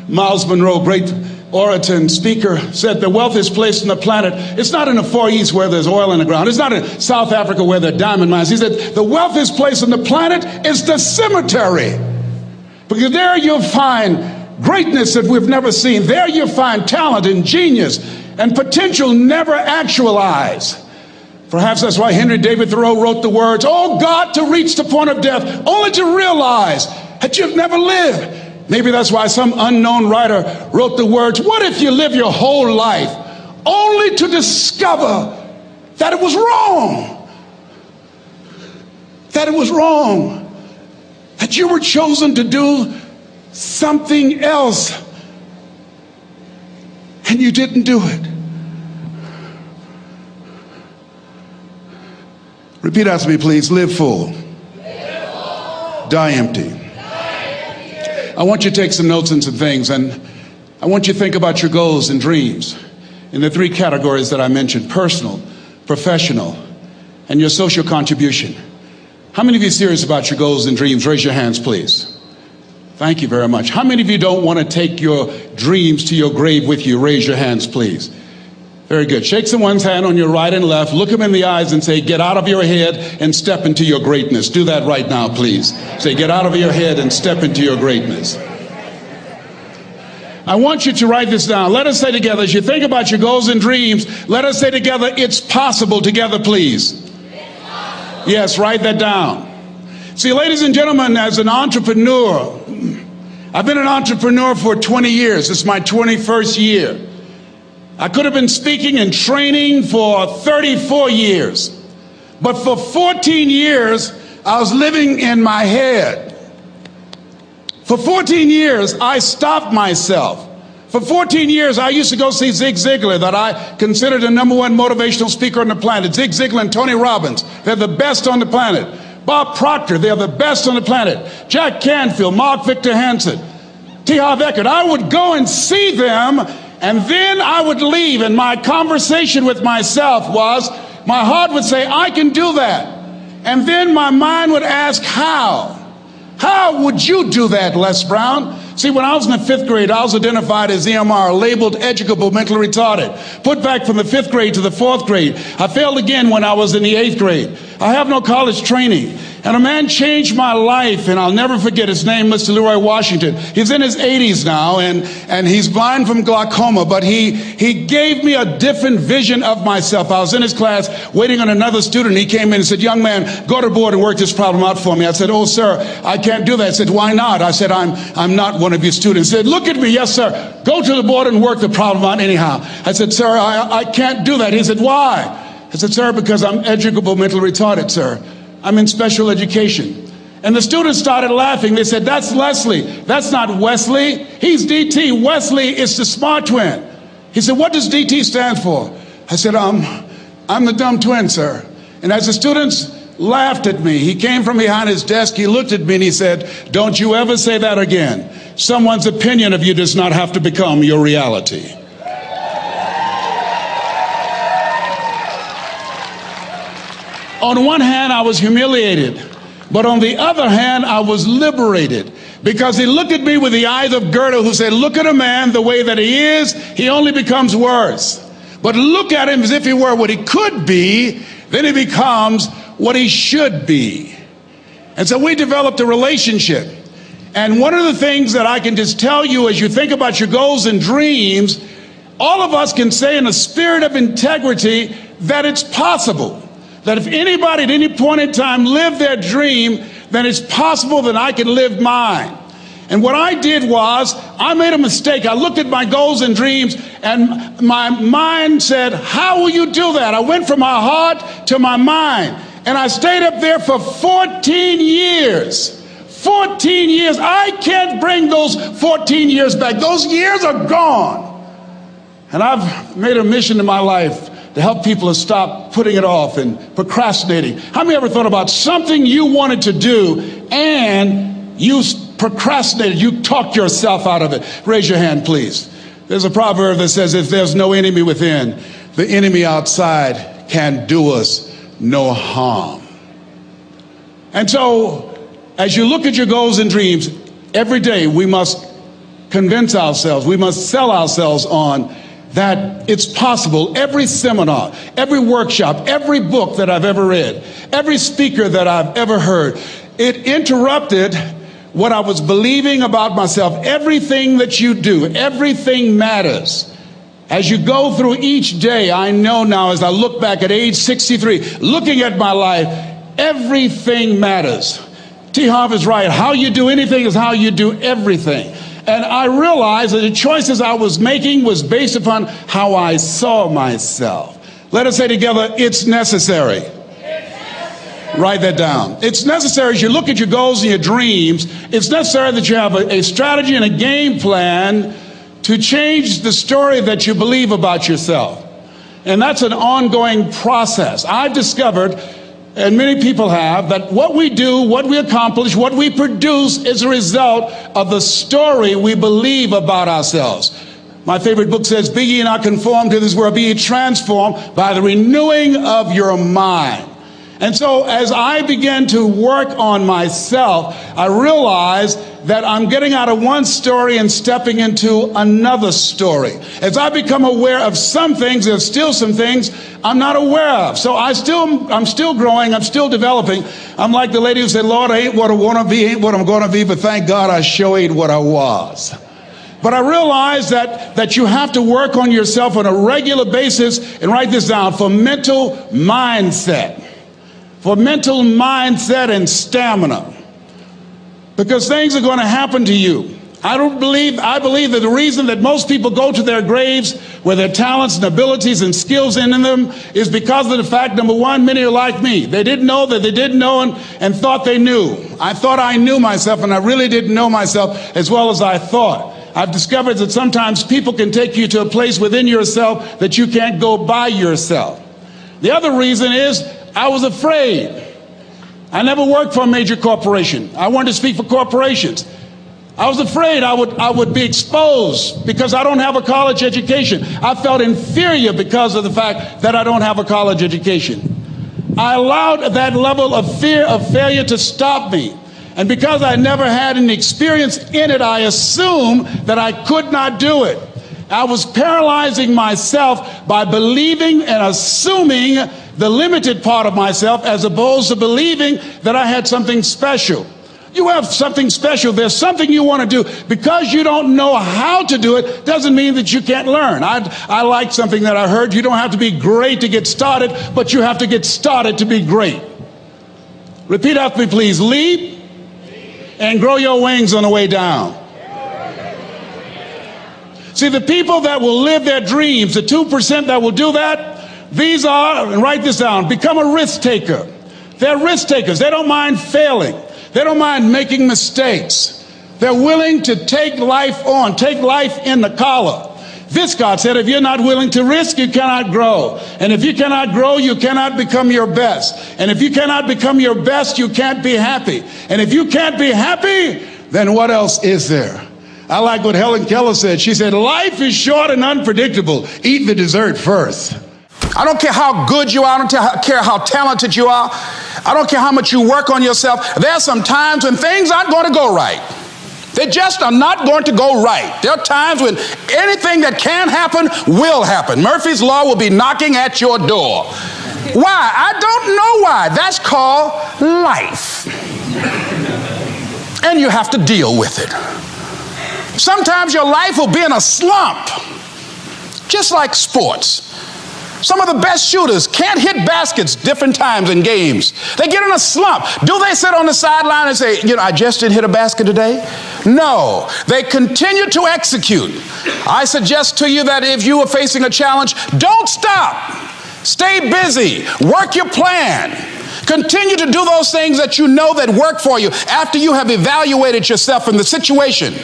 Miles Monroe, great orator and speaker, said the wealthiest place on the planet, it's not in the Far East where there's oil in the ground. It's not in South Africa where there are diamond mines. He said the wealthiest place on the planet is the cemetery, because there you'll find greatness that we've never seen. There you'll find talent and genius and potential never actualized. Perhaps that's why Henry David Thoreau wrote the words, "Oh God, to reach the point of death, only to realize that you've never lived." Maybe that's why some unknown writer wrote the words, "What if you live your whole life only to discover that it was wrong? That it was wrong. That you were chosen to do something else and you didn't do it." Repeat after me, please. Live full. Die empty. I want you to take some notes and some things, and I want you to think about your goals and dreams in the three categories that I mentioned: personal, professional, and your social contribution. How many of you are serious about your goals and dreams? Raise your hands, please. Thank you very much. How many of you don't want to take your dreams to your grave with you? Raise your hands, please. Very good. Shake someone's hand on your right and left. Look them in the eyes and say, "Get out of your head and step into your greatness." Do that right now, please. Say, "Get out of your head and step into your greatness." I want you to write this down. Let us say together, as you think about your goals and dreams, let us say together, "It's possible," together, please. Yes, write that down. See, ladies and gentlemen, as an entrepreneur, I've been an entrepreneur for 20 years. This is my 21st year. I could have been speaking and training for 34 years. But for 14 years, I was living in my head. For 14 years, I stopped myself. For 14 years, I used to go see Zig Ziglar, that I considered the #1 motivational speaker on the planet. Zig Ziglar and Tony Robbins, they're the best on the planet. Bob Proctor, they're the best on the planet. Jack Canfield, Mark Victor Hansen, T. Harv Eckert. I would go and see them, and then I would leave, and my conversation with myself was, my heart would say, I can do that. And then my mind would ask, how? How would you do that, Les Brown? See, when I was in the 5th grade, I was identified as EMR, labeled educable, mentally retarded, put back from the 5th grade to the 4th grade. I failed again when I was in the 8th grade. I have no college training. And a man changed my life, and I'll never forget his name, Mr. Leroy Washington. He's in his 80s now, and he's blind from glaucoma, but he gave me a different vision of myself. I was in his class waiting on another student. He came in and said, young man, go to the board and work this problem out for me. I said, oh, sir, I can't do that. I said, why not? I said, I'm not one of your students. He said, look at me. Yes, sir. Go to the board and work the problem out anyhow. I said, sir, I can't do that. He said, why? I said, sir, because I'm educable, mentally retarded, sir. I'm in special education. And the students started laughing. They said, that's Leslie. That's not Wesley. He's DT. Wesley is the smart twin. He said, what does DT stand for? I said, I'm the dumb twin, sir. And as the students laughed at me, he came from behind his desk, he looked at me and he said, don't you ever say that again. Someone's opinion of you does not have to become your reality. On one hand, I was humiliated, but on the other hand, I was liberated, because he looked at me with the eyes of Goethe, who said, look at a man the way that he is, he only becomes worse. But look at him as if he were what he could be, then he becomes what he should be. And so we developed a relationship. And one of the things that I can just tell you as you think about your goals and dreams, all of us can say in a spirit of integrity that it's possible. That if anybody at any point in time lived their dream, then it's possible that I can live mine. And what I did was, I made a mistake. I looked at my goals and dreams, and my mind said, how will you do that? I went from my heart to my mind, and I stayed up there for 14 years. 14 years. I can't bring those 14 years back. Those years are gone. And I've made a mission in my life to help people to stop putting it off and procrastinating. How many ever thought about something you wanted to do and you procrastinated, you talked yourself out of it? Raise your hand, please. There's a proverb that says, if there's no enemy within, the enemy outside can do us no harm. And so, as you look at your goals and dreams, every day we must convince ourselves, we must sell ourselves on that it's possible. Every seminar, every workshop, every book that I've ever read, every speaker that I've ever heard, it interrupted what I was believing about myself. Everything that you do, everything matters. As you go through each day, I know now as I look back at age 63, looking at my life, everything matters. T. Harv is right. How you do anything is how you do everything. And I realized that the choices I was making was based upon how I saw myself. Let us say together, it's necessary. Write that down. It's necessary as you look at your goals and your dreams, it's necessary that you have a strategy and a game plan to change the story that you believe about yourself. And that's an ongoing process. I've discovered, and many people have, that what we do, what we accomplish, what we produce is a result of the story we believe about ourselves. My favorite book says, be ye not conformed to this world, be ye transformed by the renewing of your mind. And so as I began to work on myself, I realized that I'm getting out of one story and stepping into another story. As I become aware of some things, there's still some things I'm not aware of. So I'm still growing, I'm still developing. I'm like the lady who said, Lord, I ain't what I want to be, ain't what I'm going to be, but thank God I sure ain't what I was. But I realized that you have to work on yourself on a regular basis, and write this down, for mental mindset. For mental mindset and stamina. Because things are going to happen to you. I believe that the reason that most people go to their graves with their talents and abilities and skills in them is because of the fact, number one, many are like me. They didn't know that they didn't know and thought they knew. I thought I knew myself, and I really didn't know myself as well as I thought. I've discovered that sometimes people can take you to a place within yourself that you can't go by yourself. The other reason is I was afraid. I never worked for a major corporation. I wanted to speak for corporations. I was afraid I would be exposed because I don't have a college education. I felt inferior because of the fact that I don't have a college education. I allowed that level of fear of failure to stop me. And because I never had any experience in it, I assumed that I could not do it. I was paralyzing myself by believing and assuming the limited part of myself as opposed to believing that I had something special. You have something special. There's something you want to do. Because you don't know how to do it doesn't mean that you can't learn. I like something that I heard. You don't have to be great to get started, but you have to get started to be great. Repeat after me, please. Leap and grow your wings on the way down. See, the people that will live their dreams, the 2% that will do that, these are, and write this down, become a risk taker. They're risk takers. They don't mind failing. They don't mind making mistakes. They're willing to take life on, take life in the collar. This, God said, if you're not willing to risk, you cannot grow. And if you cannot grow, you cannot become your best. And if you cannot become your best, you can't be happy. And if you can't be happy, then what else is there? I like what Helen Keller said. She said, life is short and unpredictable. Eat the dessert first. I don't care how good you are. I don't care how talented you are. I don't care how much you work on yourself. There are some times when things aren't going to go right. They just are not going to go right. There are times when anything that can happen will happen. Murphy's Law will be knocking at your door. Why? I don't know why. That's called life. And you have to deal with it. Sometimes your life will be in a slump, just like sports. Some of the best shooters can't hit baskets different times in games. They get in a slump. Do they sit on the sideline and say, I just didn't hit a basket today? No, they continue to execute. I suggest to you that if you are facing a challenge, don't stop. Stay busy. Work your plan. Continue to do those things that you know that work for you after you have evaluated yourself in the situation.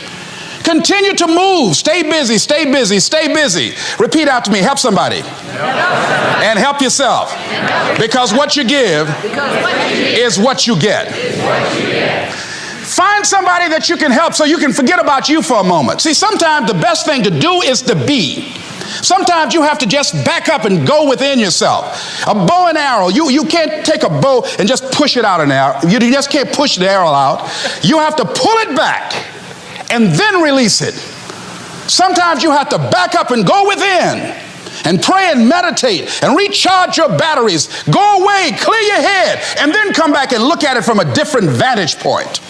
Continue to move. Stay busy, stay busy, stay busy. Repeat after me. Help somebody. And help yourself. Because what you give is what you get. Find somebody that you can help so you can forget about you for a moment. See, sometimes the best thing to do is to be. Sometimes you have to just back up and go within yourself. A bow and arrow, you can't take a bow and just push it out an arrow. You just can't push the arrow out. You have to pull it back and then release it. Sometimes you have to back up and go within and pray and meditate and recharge your batteries. Go away, clear your head, and then come back and look at it from a different vantage point.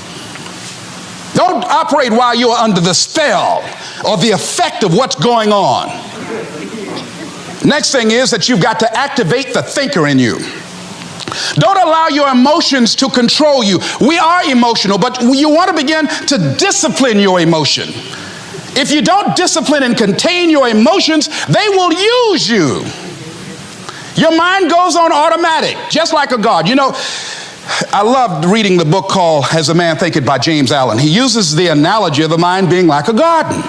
Don't operate while you are under the spell or the effect of what's going on. Next thing is that you've got to activate the thinker in you. Don't allow your emotions to control you. We are emotional, but you want to begin to discipline your emotion. If you don't discipline and contain your emotions, they will use you. Your mind goes on automatic, just like a guard. I loved reading the book called As a Man Thinketh by James Allen. He uses the analogy of the mind being like a garden.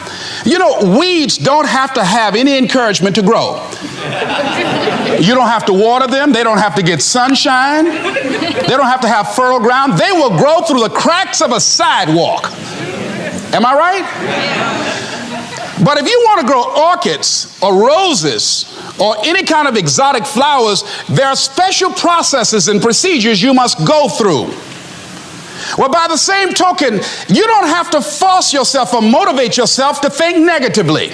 Weeds don't have to have any encouragement to grow. You don't have to water them. They don't have to get sunshine. They don't have to have fertile ground. They will grow through the cracks of a sidewalk. Am I right? But if you want to grow orchids or roses or any kind of exotic flowers, there are special processes and procedures you must go through. Well, by the same token, you don't have to force yourself or motivate yourself to think negatively,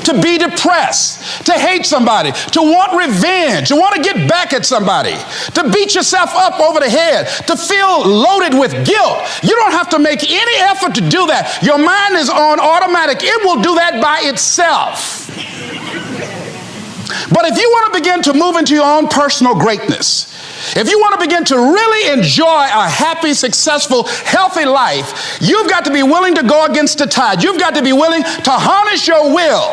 to be depressed, to hate somebody, to want revenge, to want to get back at somebody, to beat yourself up over the head, to feel loaded with guilt. You don't have to make any effort to do that. Your mind is on automatic. It will do that by itself. But if you want to begin to move into your own personal greatness, if you want to begin to really enjoy a happy, successful, healthy life, you've got to be willing to go against the tide. You've got to be willing to harness your will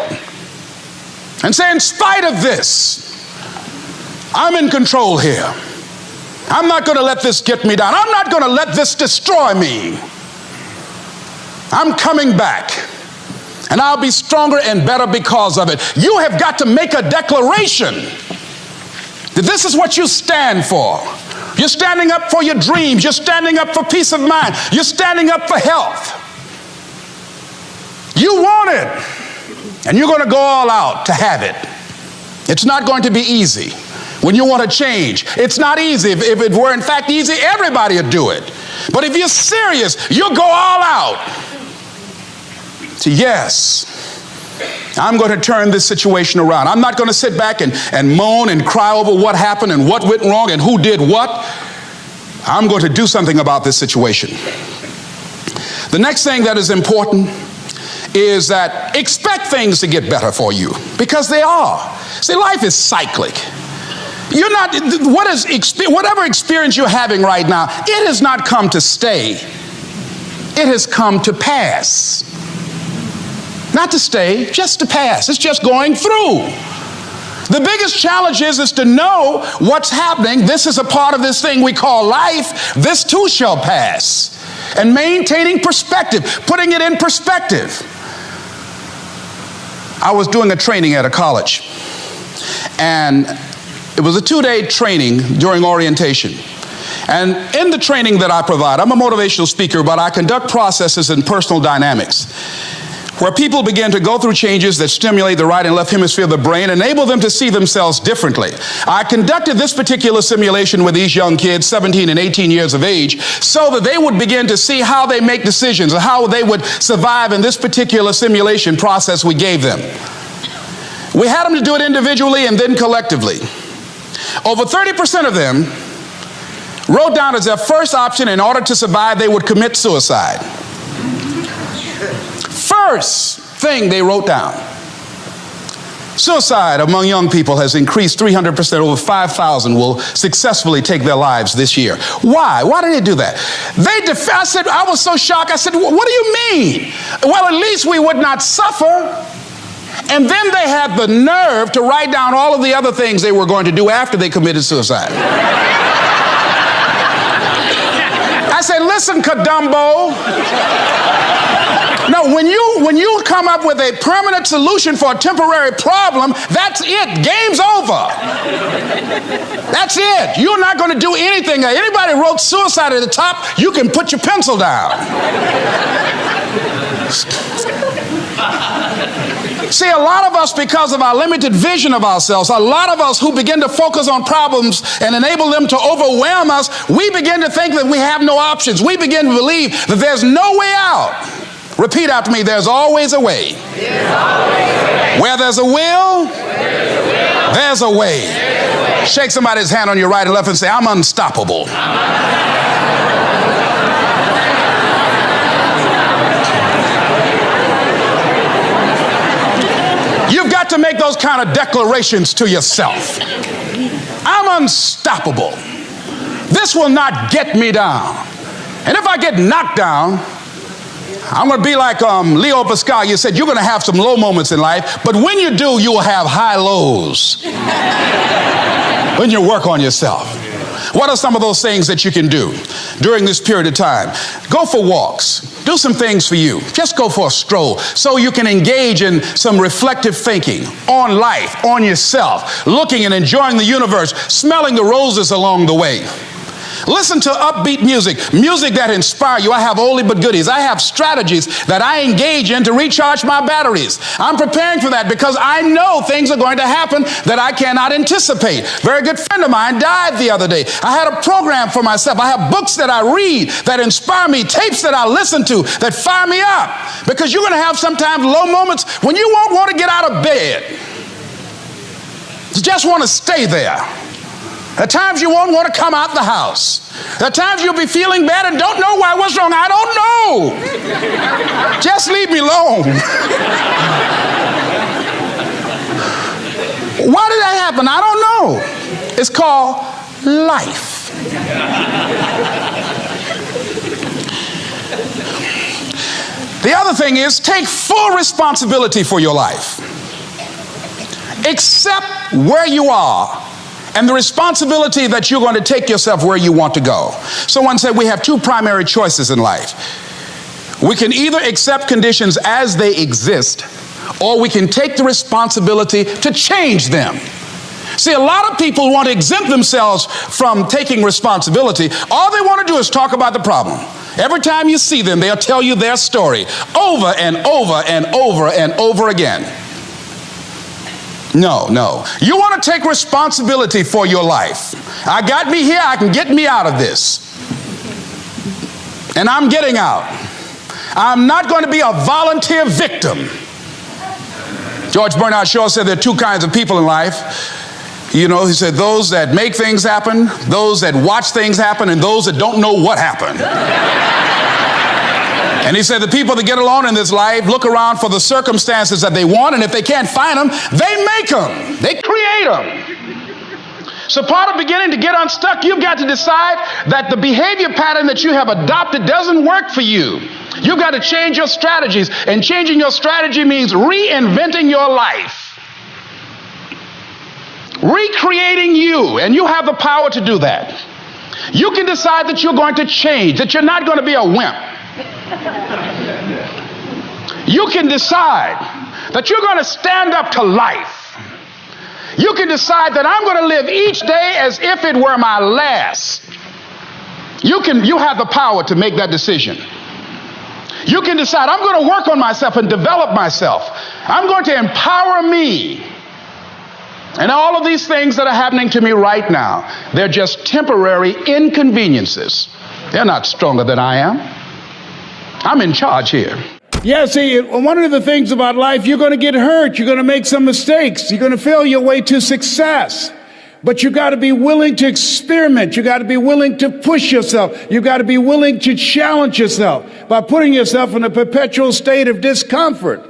and say, in spite of this, I'm in control here. I'm not going to let this get me down. I'm not going to let this destroy me. I'm coming back. And I'll be stronger and better because of it. You have got to make a declaration that this is what you stand for. You're standing up for your dreams. You're standing up for peace of mind. You're standing up for health. You want it, and you're going to go all out to have it. It's not going to be easy. When you want to change, it's not easy. If it were in fact easy, everybody would do it. But if you're serious, you'll go all out. So yes, I'm going to turn this situation around. I'm not going to sit back and moan and cry over what happened and what went wrong and who did what. I'm going to do something about this situation. The next thing that is important is that expect things to get better for you, because they are. See, life is cyclic. You're not, whatever experience you're having right now, it has not come to stay. It has come to pass. Not to stay, just to pass. It's just going through. The biggest challenge is to know what's happening. This is a part of this thing we call life. This too shall pass. And maintaining perspective, putting it in perspective. I was doing a training at a college, and it was a 2-day training during orientation. And in the training that I provide, I'm a motivational speaker, but I conduct processes in personal dynamics, where people begin to go through changes that stimulate the right and left hemisphere of the brain, enable them to see themselves differently. I conducted this particular simulation with these young kids, 17 and 18 years of age, so that they would begin to see how they make decisions and how they would survive in this particular simulation process we gave them. We had them to do it individually and then collectively. Over 30% of them wrote down as their first option, in order to survive, they would commit suicide. First thing they wrote down. Suicide among young people has increased 300%. Over 5,000 will successfully take their lives this year. Why? Why did they do that? I said, I was so shocked. I said, what do you mean? Well, at least we would not suffer. And then they had the nerve to write down all of the other things they were going to do after they committed suicide. I said, listen, Kadumbo. No, when you come up with a permanent solution for a temporary problem, that's it. Game's over. That's it. You're not going to do anything. Anybody wrote suicide at the top, you can put your pencil down. See, a lot of us, because of our limited vision of ourselves, a lot of us who begin to focus on problems and enable them to overwhelm us, we begin to think that we have no options. We begin to believe that there's no way out. Repeat after me, there's always a way. Where there's a will, there's a way. Shake somebody's hand on your right and left and say, I'm unstoppable. You've got to make those kind of declarations to yourself. I'm unstoppable. This will not get me down. And if I get knocked down, I'm going to be like Leo Pascal. You said you're going to have some low moments in life, but when you do, you will have high lows when you work on yourself. What are some of those things that you can do during this period of time? Go for walks. Do some things for you. Just go for a stroll so you can engage in some reflective thinking on life, on yourself, looking and enjoying the universe, smelling the roses along the way. Listen to upbeat music, music that inspires you. I have oldie but goodies. I have strategies that I engage in to recharge my batteries. I'm preparing for that because I know things are going to happen that I cannot anticipate. A very good friend of mine died the other day. I had a program for myself. I have books that I read that inspire me, tapes that I listen to that fire me up. Because you're going to have sometimes low moments when you won't want to get out of bed. You just want to stay there. At times you won't want to come out the house. At times you'll be feeling bad and don't know why. What's wrong? I don't know. Just leave me alone. Why did that happen? I don't know. It's called life. The other thing is take full responsibility for your life. Accept where you are and the responsibility that you're going to take yourself where you want to go. Someone said we have two primary choices in life. We can either accept conditions as they exist, or we can take the responsibility to change them. See, a lot of people want to exempt themselves from taking responsibility. All they want to do is talk about the problem. Every time you see them, they'll tell you their story over and over and over and over again. No. You want to take responsibility for your life. I got me here, I can get me out of this. And I'm getting out. I'm not going to be a volunteer victim. George Bernard Shaw said there are two kinds of people in life. You know, he said those that make things happen, those that watch things happen, and those that don't know what happened. And he said the people that get along in this life look around for the circumstances that they want, and if they can't find them, they make them. They create them. So part of beginning to get unstuck, you've got to decide that the behavior pattern that you have adopted doesn't work for you. You've got to change your strategies, and changing your strategy means reinventing your life. Recreating you, and you have the power to do that. You can decide that you're going to change, that you're not going to be a wimp. You can decide that you're going to stand up to life. You can decide that I'm going to live each day as if it were my last. You have the power to make that decision. You can decide I'm going to work on myself and develop myself. I'm going to empower me. And all of these things that are happening to me right now, they're just temporary inconveniences. They're not stronger than I am. I'm in charge here. Yeah, see, one of the things about life, you're going to get hurt. You're going to make some mistakes. You're going to fail your way to success. But you got to be willing to experiment. You got to be willing to push yourself. You got to be willing to challenge yourself by putting yourself in a perpetual state of discomfort.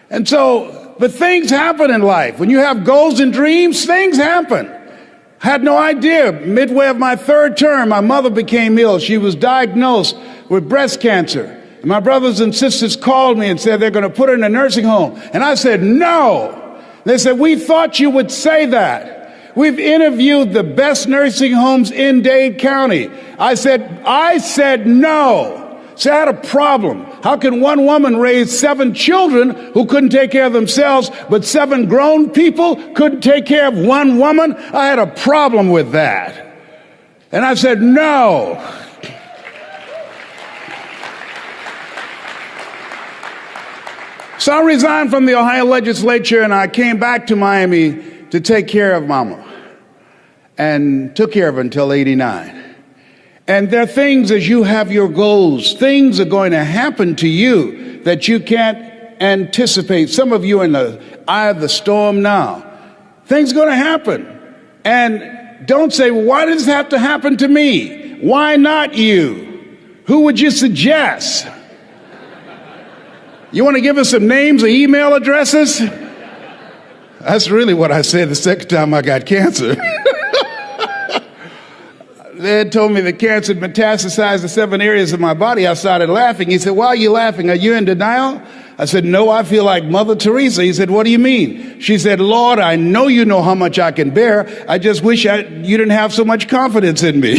And so, but things happen in life. When you have goals and dreams, things happen. I had no idea. Midway of my third term, my mother became ill. She was diagnosed with breast cancer. And my brothers and sisters called me and said they're going to put her in a nursing home. And I said, no. They said, we thought you would say that. We've interviewed the best nursing homes in Dade County. I said no. So I had a problem. How can one woman raise 7 children who couldn't take care of themselves, but 7 grown people couldn't take care of one woman? I had a problem with that. And I said, no. So I resigned from the Ohio legislature and I came back to Miami to take care of Mama, and took care of her until 89. And there are things, as you have your goals, things are going to happen to you that you can't anticipate. Some of you are in the eye of the storm now. Things are going to happen. And don't say, well, why does this have to happen to me? Why not you? Who would you suggest? You want to give us some names or email addresses? That's really what I said the second time I got cancer. They had told me the cancer had metastasized to 7 areas of my body. I started laughing. He said, why are you laughing? Are you in denial? I said, no, I feel like Mother Teresa. He said, what do you mean? She said, Lord, I know you know how much I can bear. I just wish you didn't have so much confidence in me.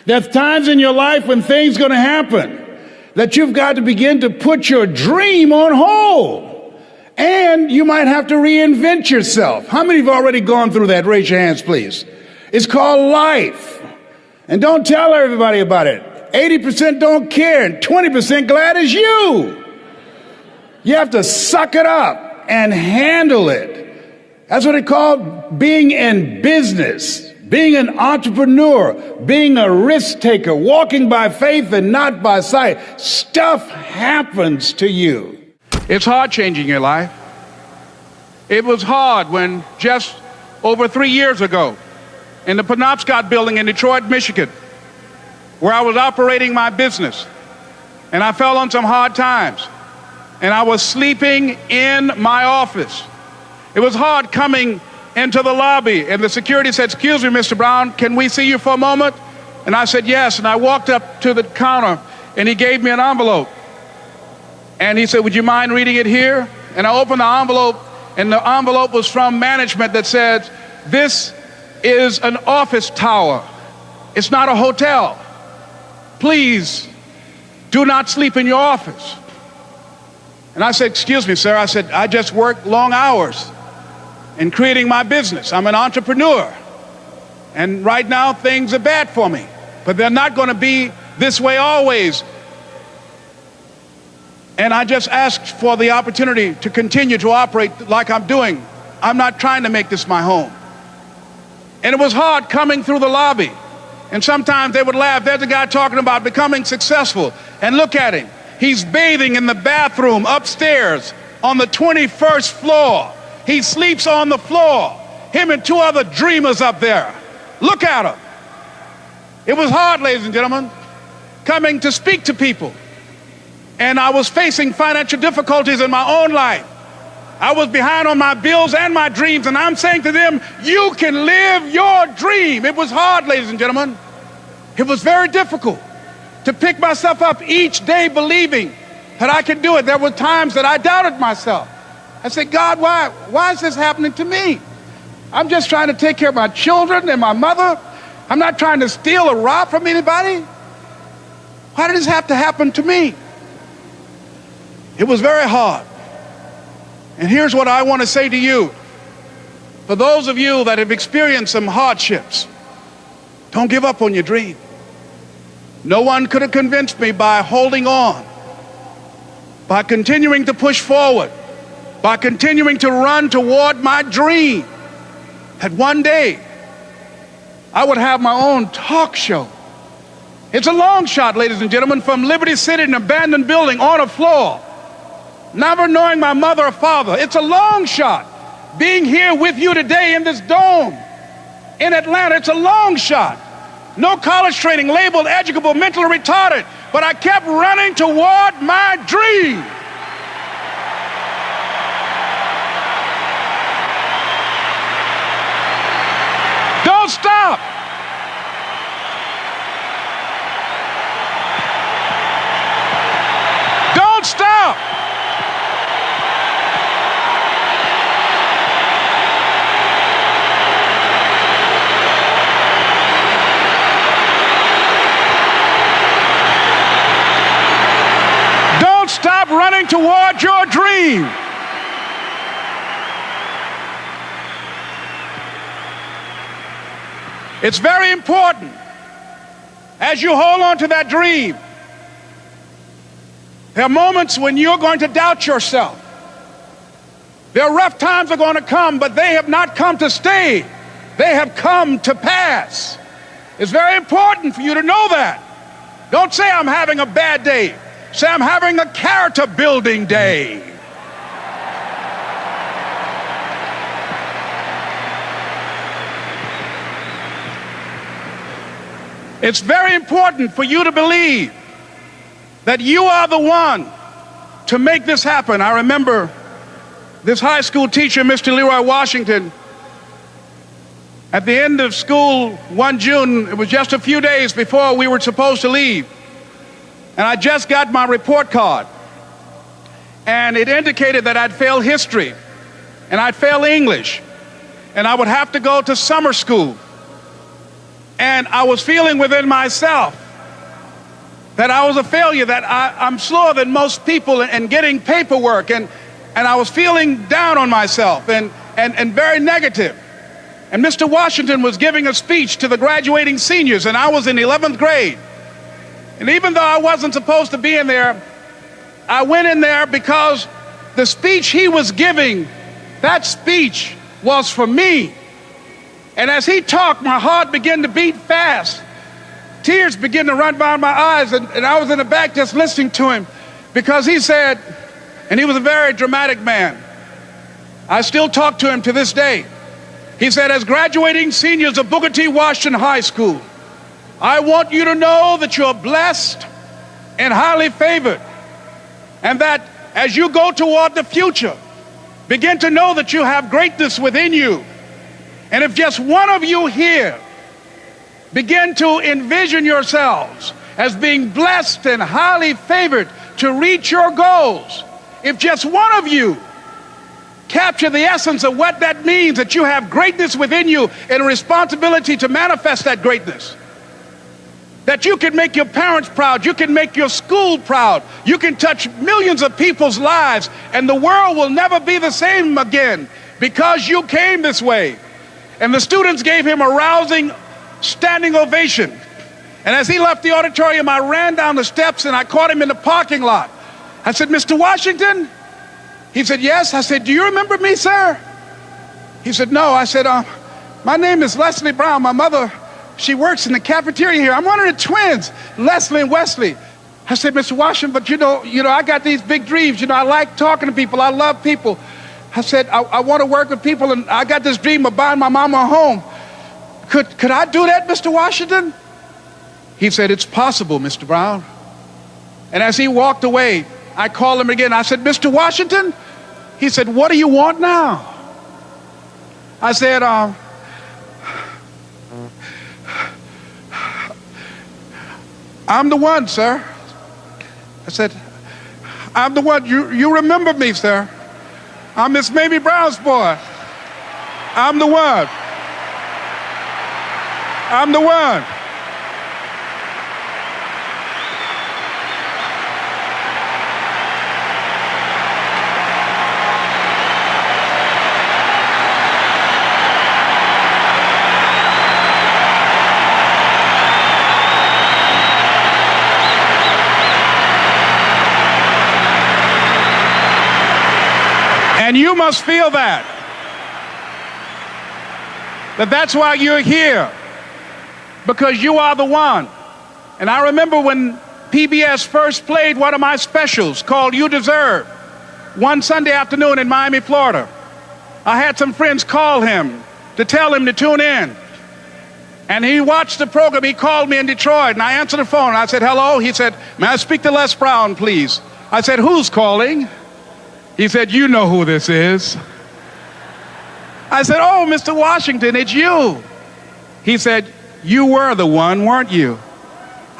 There's times in your life when things are going to happen that you've got to begin to put your dream on hold. And you might have to reinvent yourself. How many have already gone through that? Raise your hands, please. It's called life. And don't tell everybody about it. 80% don't care and 20% glad as you. You have to suck it up and handle it. That's what it's called being in business, being an entrepreneur, being a risk taker, walking by faith and not by sight. Stuff happens to you. It's hard changing your life. It was hard when just over 3 years ago in the Penobscot building in Detroit, Michigan, where I was operating my business, and I fell on some hard times, and I was sleeping in my office. It was hard coming into the lobby, and the security said, excuse me, Mr. Brown, can we see you for a moment? And I said, yes, and I walked up to the counter, and he gave me an envelope. And he said, would you mind reading it here? And I opened the envelope, and the envelope was from management that said, this is an office tower. It's not a hotel. Please do not sleep in your office. And I said, excuse me, sir. I said, I just work long hours in creating my business. I'm an entrepreneur. And right now, things are bad for me. But they're not going to be this way always. And I just asked for the opportunity to continue to operate like I'm doing. I'm not trying to make this my home. And it was hard coming through the lobby. And sometimes they would laugh. There's a guy talking about becoming successful. And look at him. He's bathing in the bathroom upstairs on the 21st floor. He sleeps on the floor. Him and two other dreamers up there. Look at him. It was hard, ladies and gentlemen, coming to speak to people. And I was facing financial difficulties in my own life. I was behind on my bills and my dreams, and I'm saying to them, you can live your dream. It was hard, ladies and gentlemen. It was very difficult to pick myself up each day believing that I could do it. There were times that I doubted myself. I said, God, why is this happening to me? I'm just trying to take care of my children and my mother. I'm not trying to steal or rob from anybody. Why did this have to happen to me? It was very hard. And here's what I want to say to you. For those of you that have experienced some hardships, don't give up on your dream. No one could have convinced me by holding on, by continuing to push forward, by continuing to run toward my dream, that one day I would have my own talk show. It's a long shot, ladies and gentlemen, from Liberty City, an abandoned building on a floor, never knowing my mother or father. It's a long shot. Being here with you today in this dome in Atlanta, it's a long shot. No college training, labeled educable, mentally retarded, but I kept running toward my dream. Don't stop. Don't stop. Don't stop running toward your dream. It's very important as you hold on to that dream. There are moments when you're going to doubt yourself. There are rough times are going to come, but they have not come to stay. They have come to pass. It's very important for you to know that. Don't say I'm having a bad day. Say I'm having a character building day. It's very important for you to believe that you are the one to make this happen. I remember this high school teacher, Mr. Leroy Washington, at the end of school one June, it was just a few days before we were supposed to leave, and I just got my report card, and it indicated that I'd failed history, and I'd failed English, and I would have to go to summer school. And I was feeling within myself that I was a failure, that I'm slower than most people in getting paperwork, and I was feeling down on myself and very negative. And Mr. Washington was giving a speech to the graduating seniors, and I was in 11th grade. And even though I wasn't supposed to be in there, I went in there because the speech he was giving, that speech was for me. And as he talked, my heart began to beat fast. Tears began to run down my eyes, and I was in the back just listening to him because he said, and he was a very dramatic man. I still talk to him to this day. He said, as graduating seniors of Booker T. Washington High School, I want you to know that you're blessed and highly favored, and that as you go toward the future, begin to know that you have greatness within you. And if just one of you here begin to envision yourselves as being blessed and highly favored to reach your goals, if just one of you capture the essence of what that means, that you have greatness within you and a responsibility to manifest that greatness, that you can make your parents proud, you can make your school proud, you can touch millions of people's lives, and the world will never be the same again because you came this way. And the students gave him a rousing standing ovation. And as he left the auditorium, I ran down the steps and I caught him in the parking lot. I said, "Mr. Washington?" He said, "Yes." I said, "Do you remember me, sir?" He said, "No." I said, "My name is Leslie Brown. My mother, she works in the cafeteria here. I'm one of the twins, Leslie and Wesley." I said, "Mr. Washington, but you know, I got these big dreams. I like talking to people. I love people." I said, I want to work with people, and I got this dream of buying my mama a home. Could I do that, Mr. Washington?" He said, "It's possible, Mr. Brown." And as he walked away, I called him again. I said, "Mr. Washington?" He said, "What do you want now?" I said, "I'm the one, sir." I said, "I'm the one. You remember me, sir. I'm Miss Mamie Brown's boy. I'm the one. I'm the one." And you must feel that's why you're here, because you are the one. And I remember when PBS first played one of my specials called "You Deserve" one Sunday afternoon in Miami, Florida. I had some friends call him to tell him to tune in. And he watched the program. He called me in Detroit, and I answered the phone. I said, "Hello." He said, "May I speak to Les Brown, please?" I said, "Who's calling?" He said, "You know who this is." I said, "Oh, Mr. Washington, it's you." He said, "You were the one, weren't you?"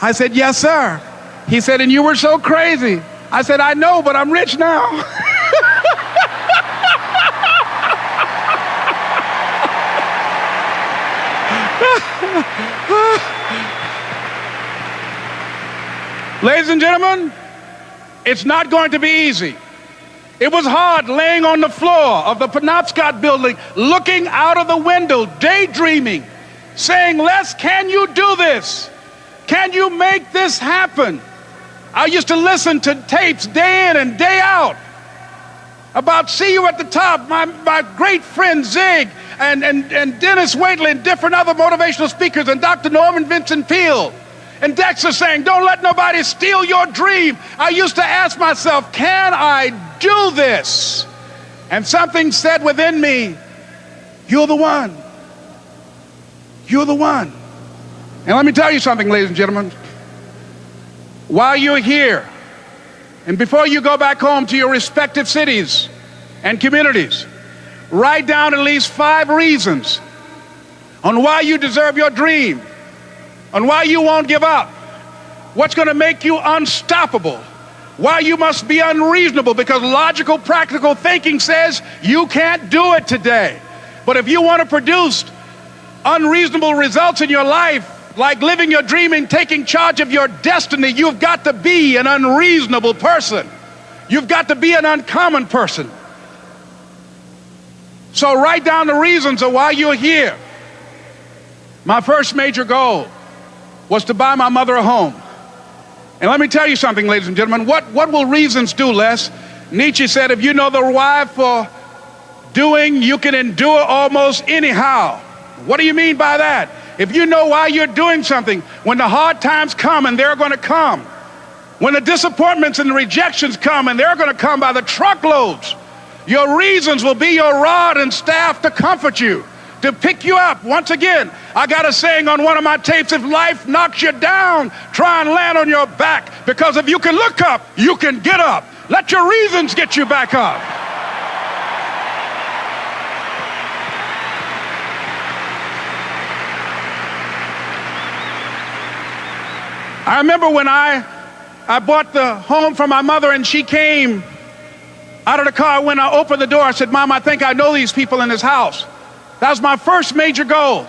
I said, "Yes, sir." He said, "And you were so crazy." I said, "I know, but I'm rich now." Ladies and gentlemen, it's not going to be easy. It was hard laying on the floor of the Penobscot building, looking out of the window, daydreaming, saying, "Les, can you do this? Can you make this happen?" I used to listen to tapes day in and day out about "See You at the Top," my great friend Zig and Dennis Waitley and different other motivational speakers, and Dr. Norman Vincent Peale. And Dexter saying, "Don't let nobody steal your dream." I used to ask myself, can I do this? And something said within me, "You're the one. You're the one." And let me tell you something, ladies and gentlemen. While you're here, and before you go back home to your respective cities and communities, write down at least 5 reasons on why you deserve your dream, on why you won't give up, what's going to make you unstoppable, why you must be unreasonable, because logical, practical thinking says you can't do it today. But if you want to produce unreasonable results in your life, like living your dream and taking charge of your destiny, you've got to be an unreasonable person. You've got to be an uncommon person. So write down the reasons of why you're here. My first major goal was to buy my mother a home. And let me tell you something, ladies and gentlemen. What will reasons do, Les? Nietzsche said, if you know the why for doing, you can endure almost anyhow. What do you mean by that? If you know why you're doing something, when the hard times come, and they're going to come, when the disappointments and the rejections come, and they're going to come by the truckloads, your reasons will be your rod and staff to comfort you, to pick you up. Once again, I got a saying on one of my tapes: if life knocks you down, try and land on your back, because if you can look up, you can get up. Let your reasons get you back up. I remember when I bought the home for my mother, and she came out of the car. When I opened the door, I said, "Mom, I think I know these people in this house." That was my first major goal.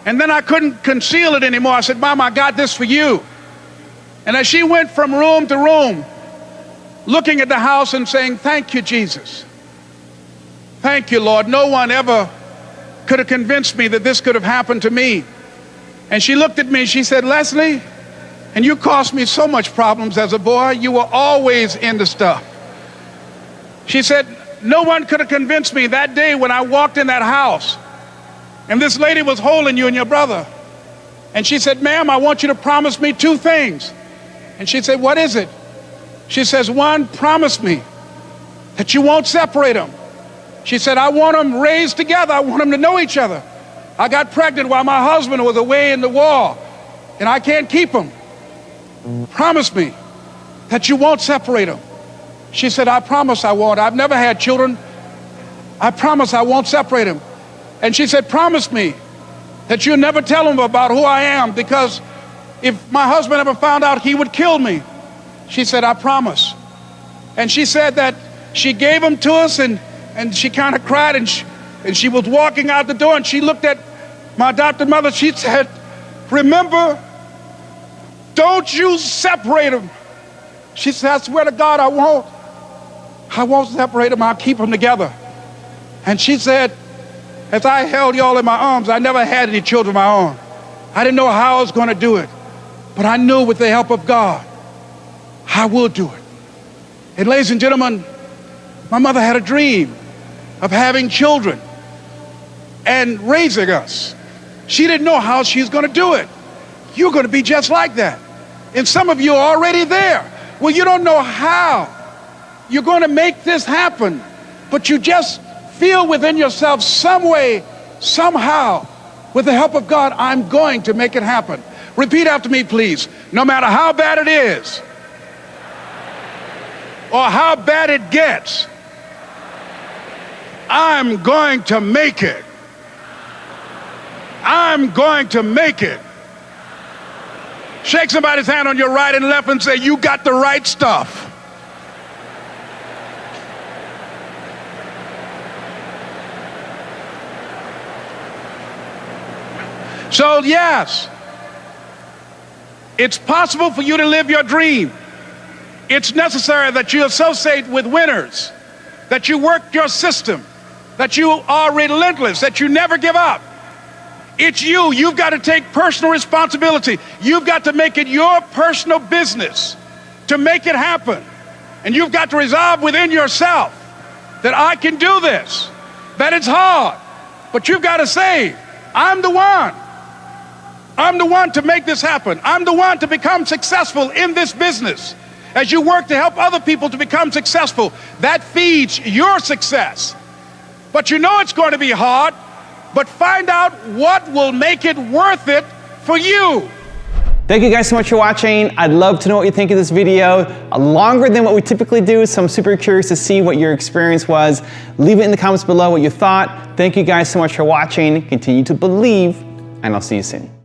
And then I couldn't conceal it anymore. I said, Mom, I got this for you. And as she went from room to room, looking at the house and saying, thank you, Jesus. Thank you, Lord. No one ever could have convinced me that this could have happened to me. And she looked at me and she said, Leslie, and you caused me so much problems as a boy. You were always into stuff. She said, no one could have convinced me that day when I walked in that house and this lady was holding you and your brother. And she said, ma'am, I want you to promise me 2 things. And she said, what is it? She says, 1, promise me that you won't separate them. She said, I want them raised together. I want them to know each other. I got pregnant while my husband was away in the war, and I can't keep them. Promise me that you won't separate them. She said, I promise I won't. I've never had children. I promise I won't separate them. And she said, promise me that you'll never tell them about who I am, because if my husband ever found out, he would kill me. She said, I promise. And she said that she gave them to us, and she kind of cried, and she was walking out the door, and she looked at my adopted mother. She said, remember, don't you separate them. She said, I swear to God, I won't separate them. I'll keep them together. And she said, as I held y'all in my arms, I never had any children of my own. I didn't know how I was going to do it, but I knew with the help of God, I will do it. And ladies and gentlemen, my mother had a dream of having children and raising us. She didn't know how she's going to do it. You're going to be just like that. And some of you are already there. Well, you don't know how you're going to make this happen, but you just feel within yourself some way, somehow, with the help of God, I'm going to make it happen. Repeat after me, please. No matter how bad it is, or how bad it gets, I'm going to make it. I'm going to make it. Shake somebody's hand on your right and left and say, you got the right stuff. So yes, it's possible for you to live your dream. It's necessary that you associate with winners, that you work your system, that you are relentless, that you never give up. It's you. You've got to take personal responsibility. You've got to make it your personal business to make it happen. And you've got to resolve within yourself that I can do this, that it's hard, but you've got to say, I'm the one. I'm the one to make this happen. I'm the one to become successful in this business. As you work to help other people to become successful, that feeds your success. But you know it's going to be hard, but find out what will make it worth it for you. Thank you guys so much for watching. I'd love to know what you think of this video. Longer than what we typically do, so I'm super curious to see what your experience was. Leave it in the comments below what you thought. Thank you guys so much for watching. Continue to believe, and I'll see you soon.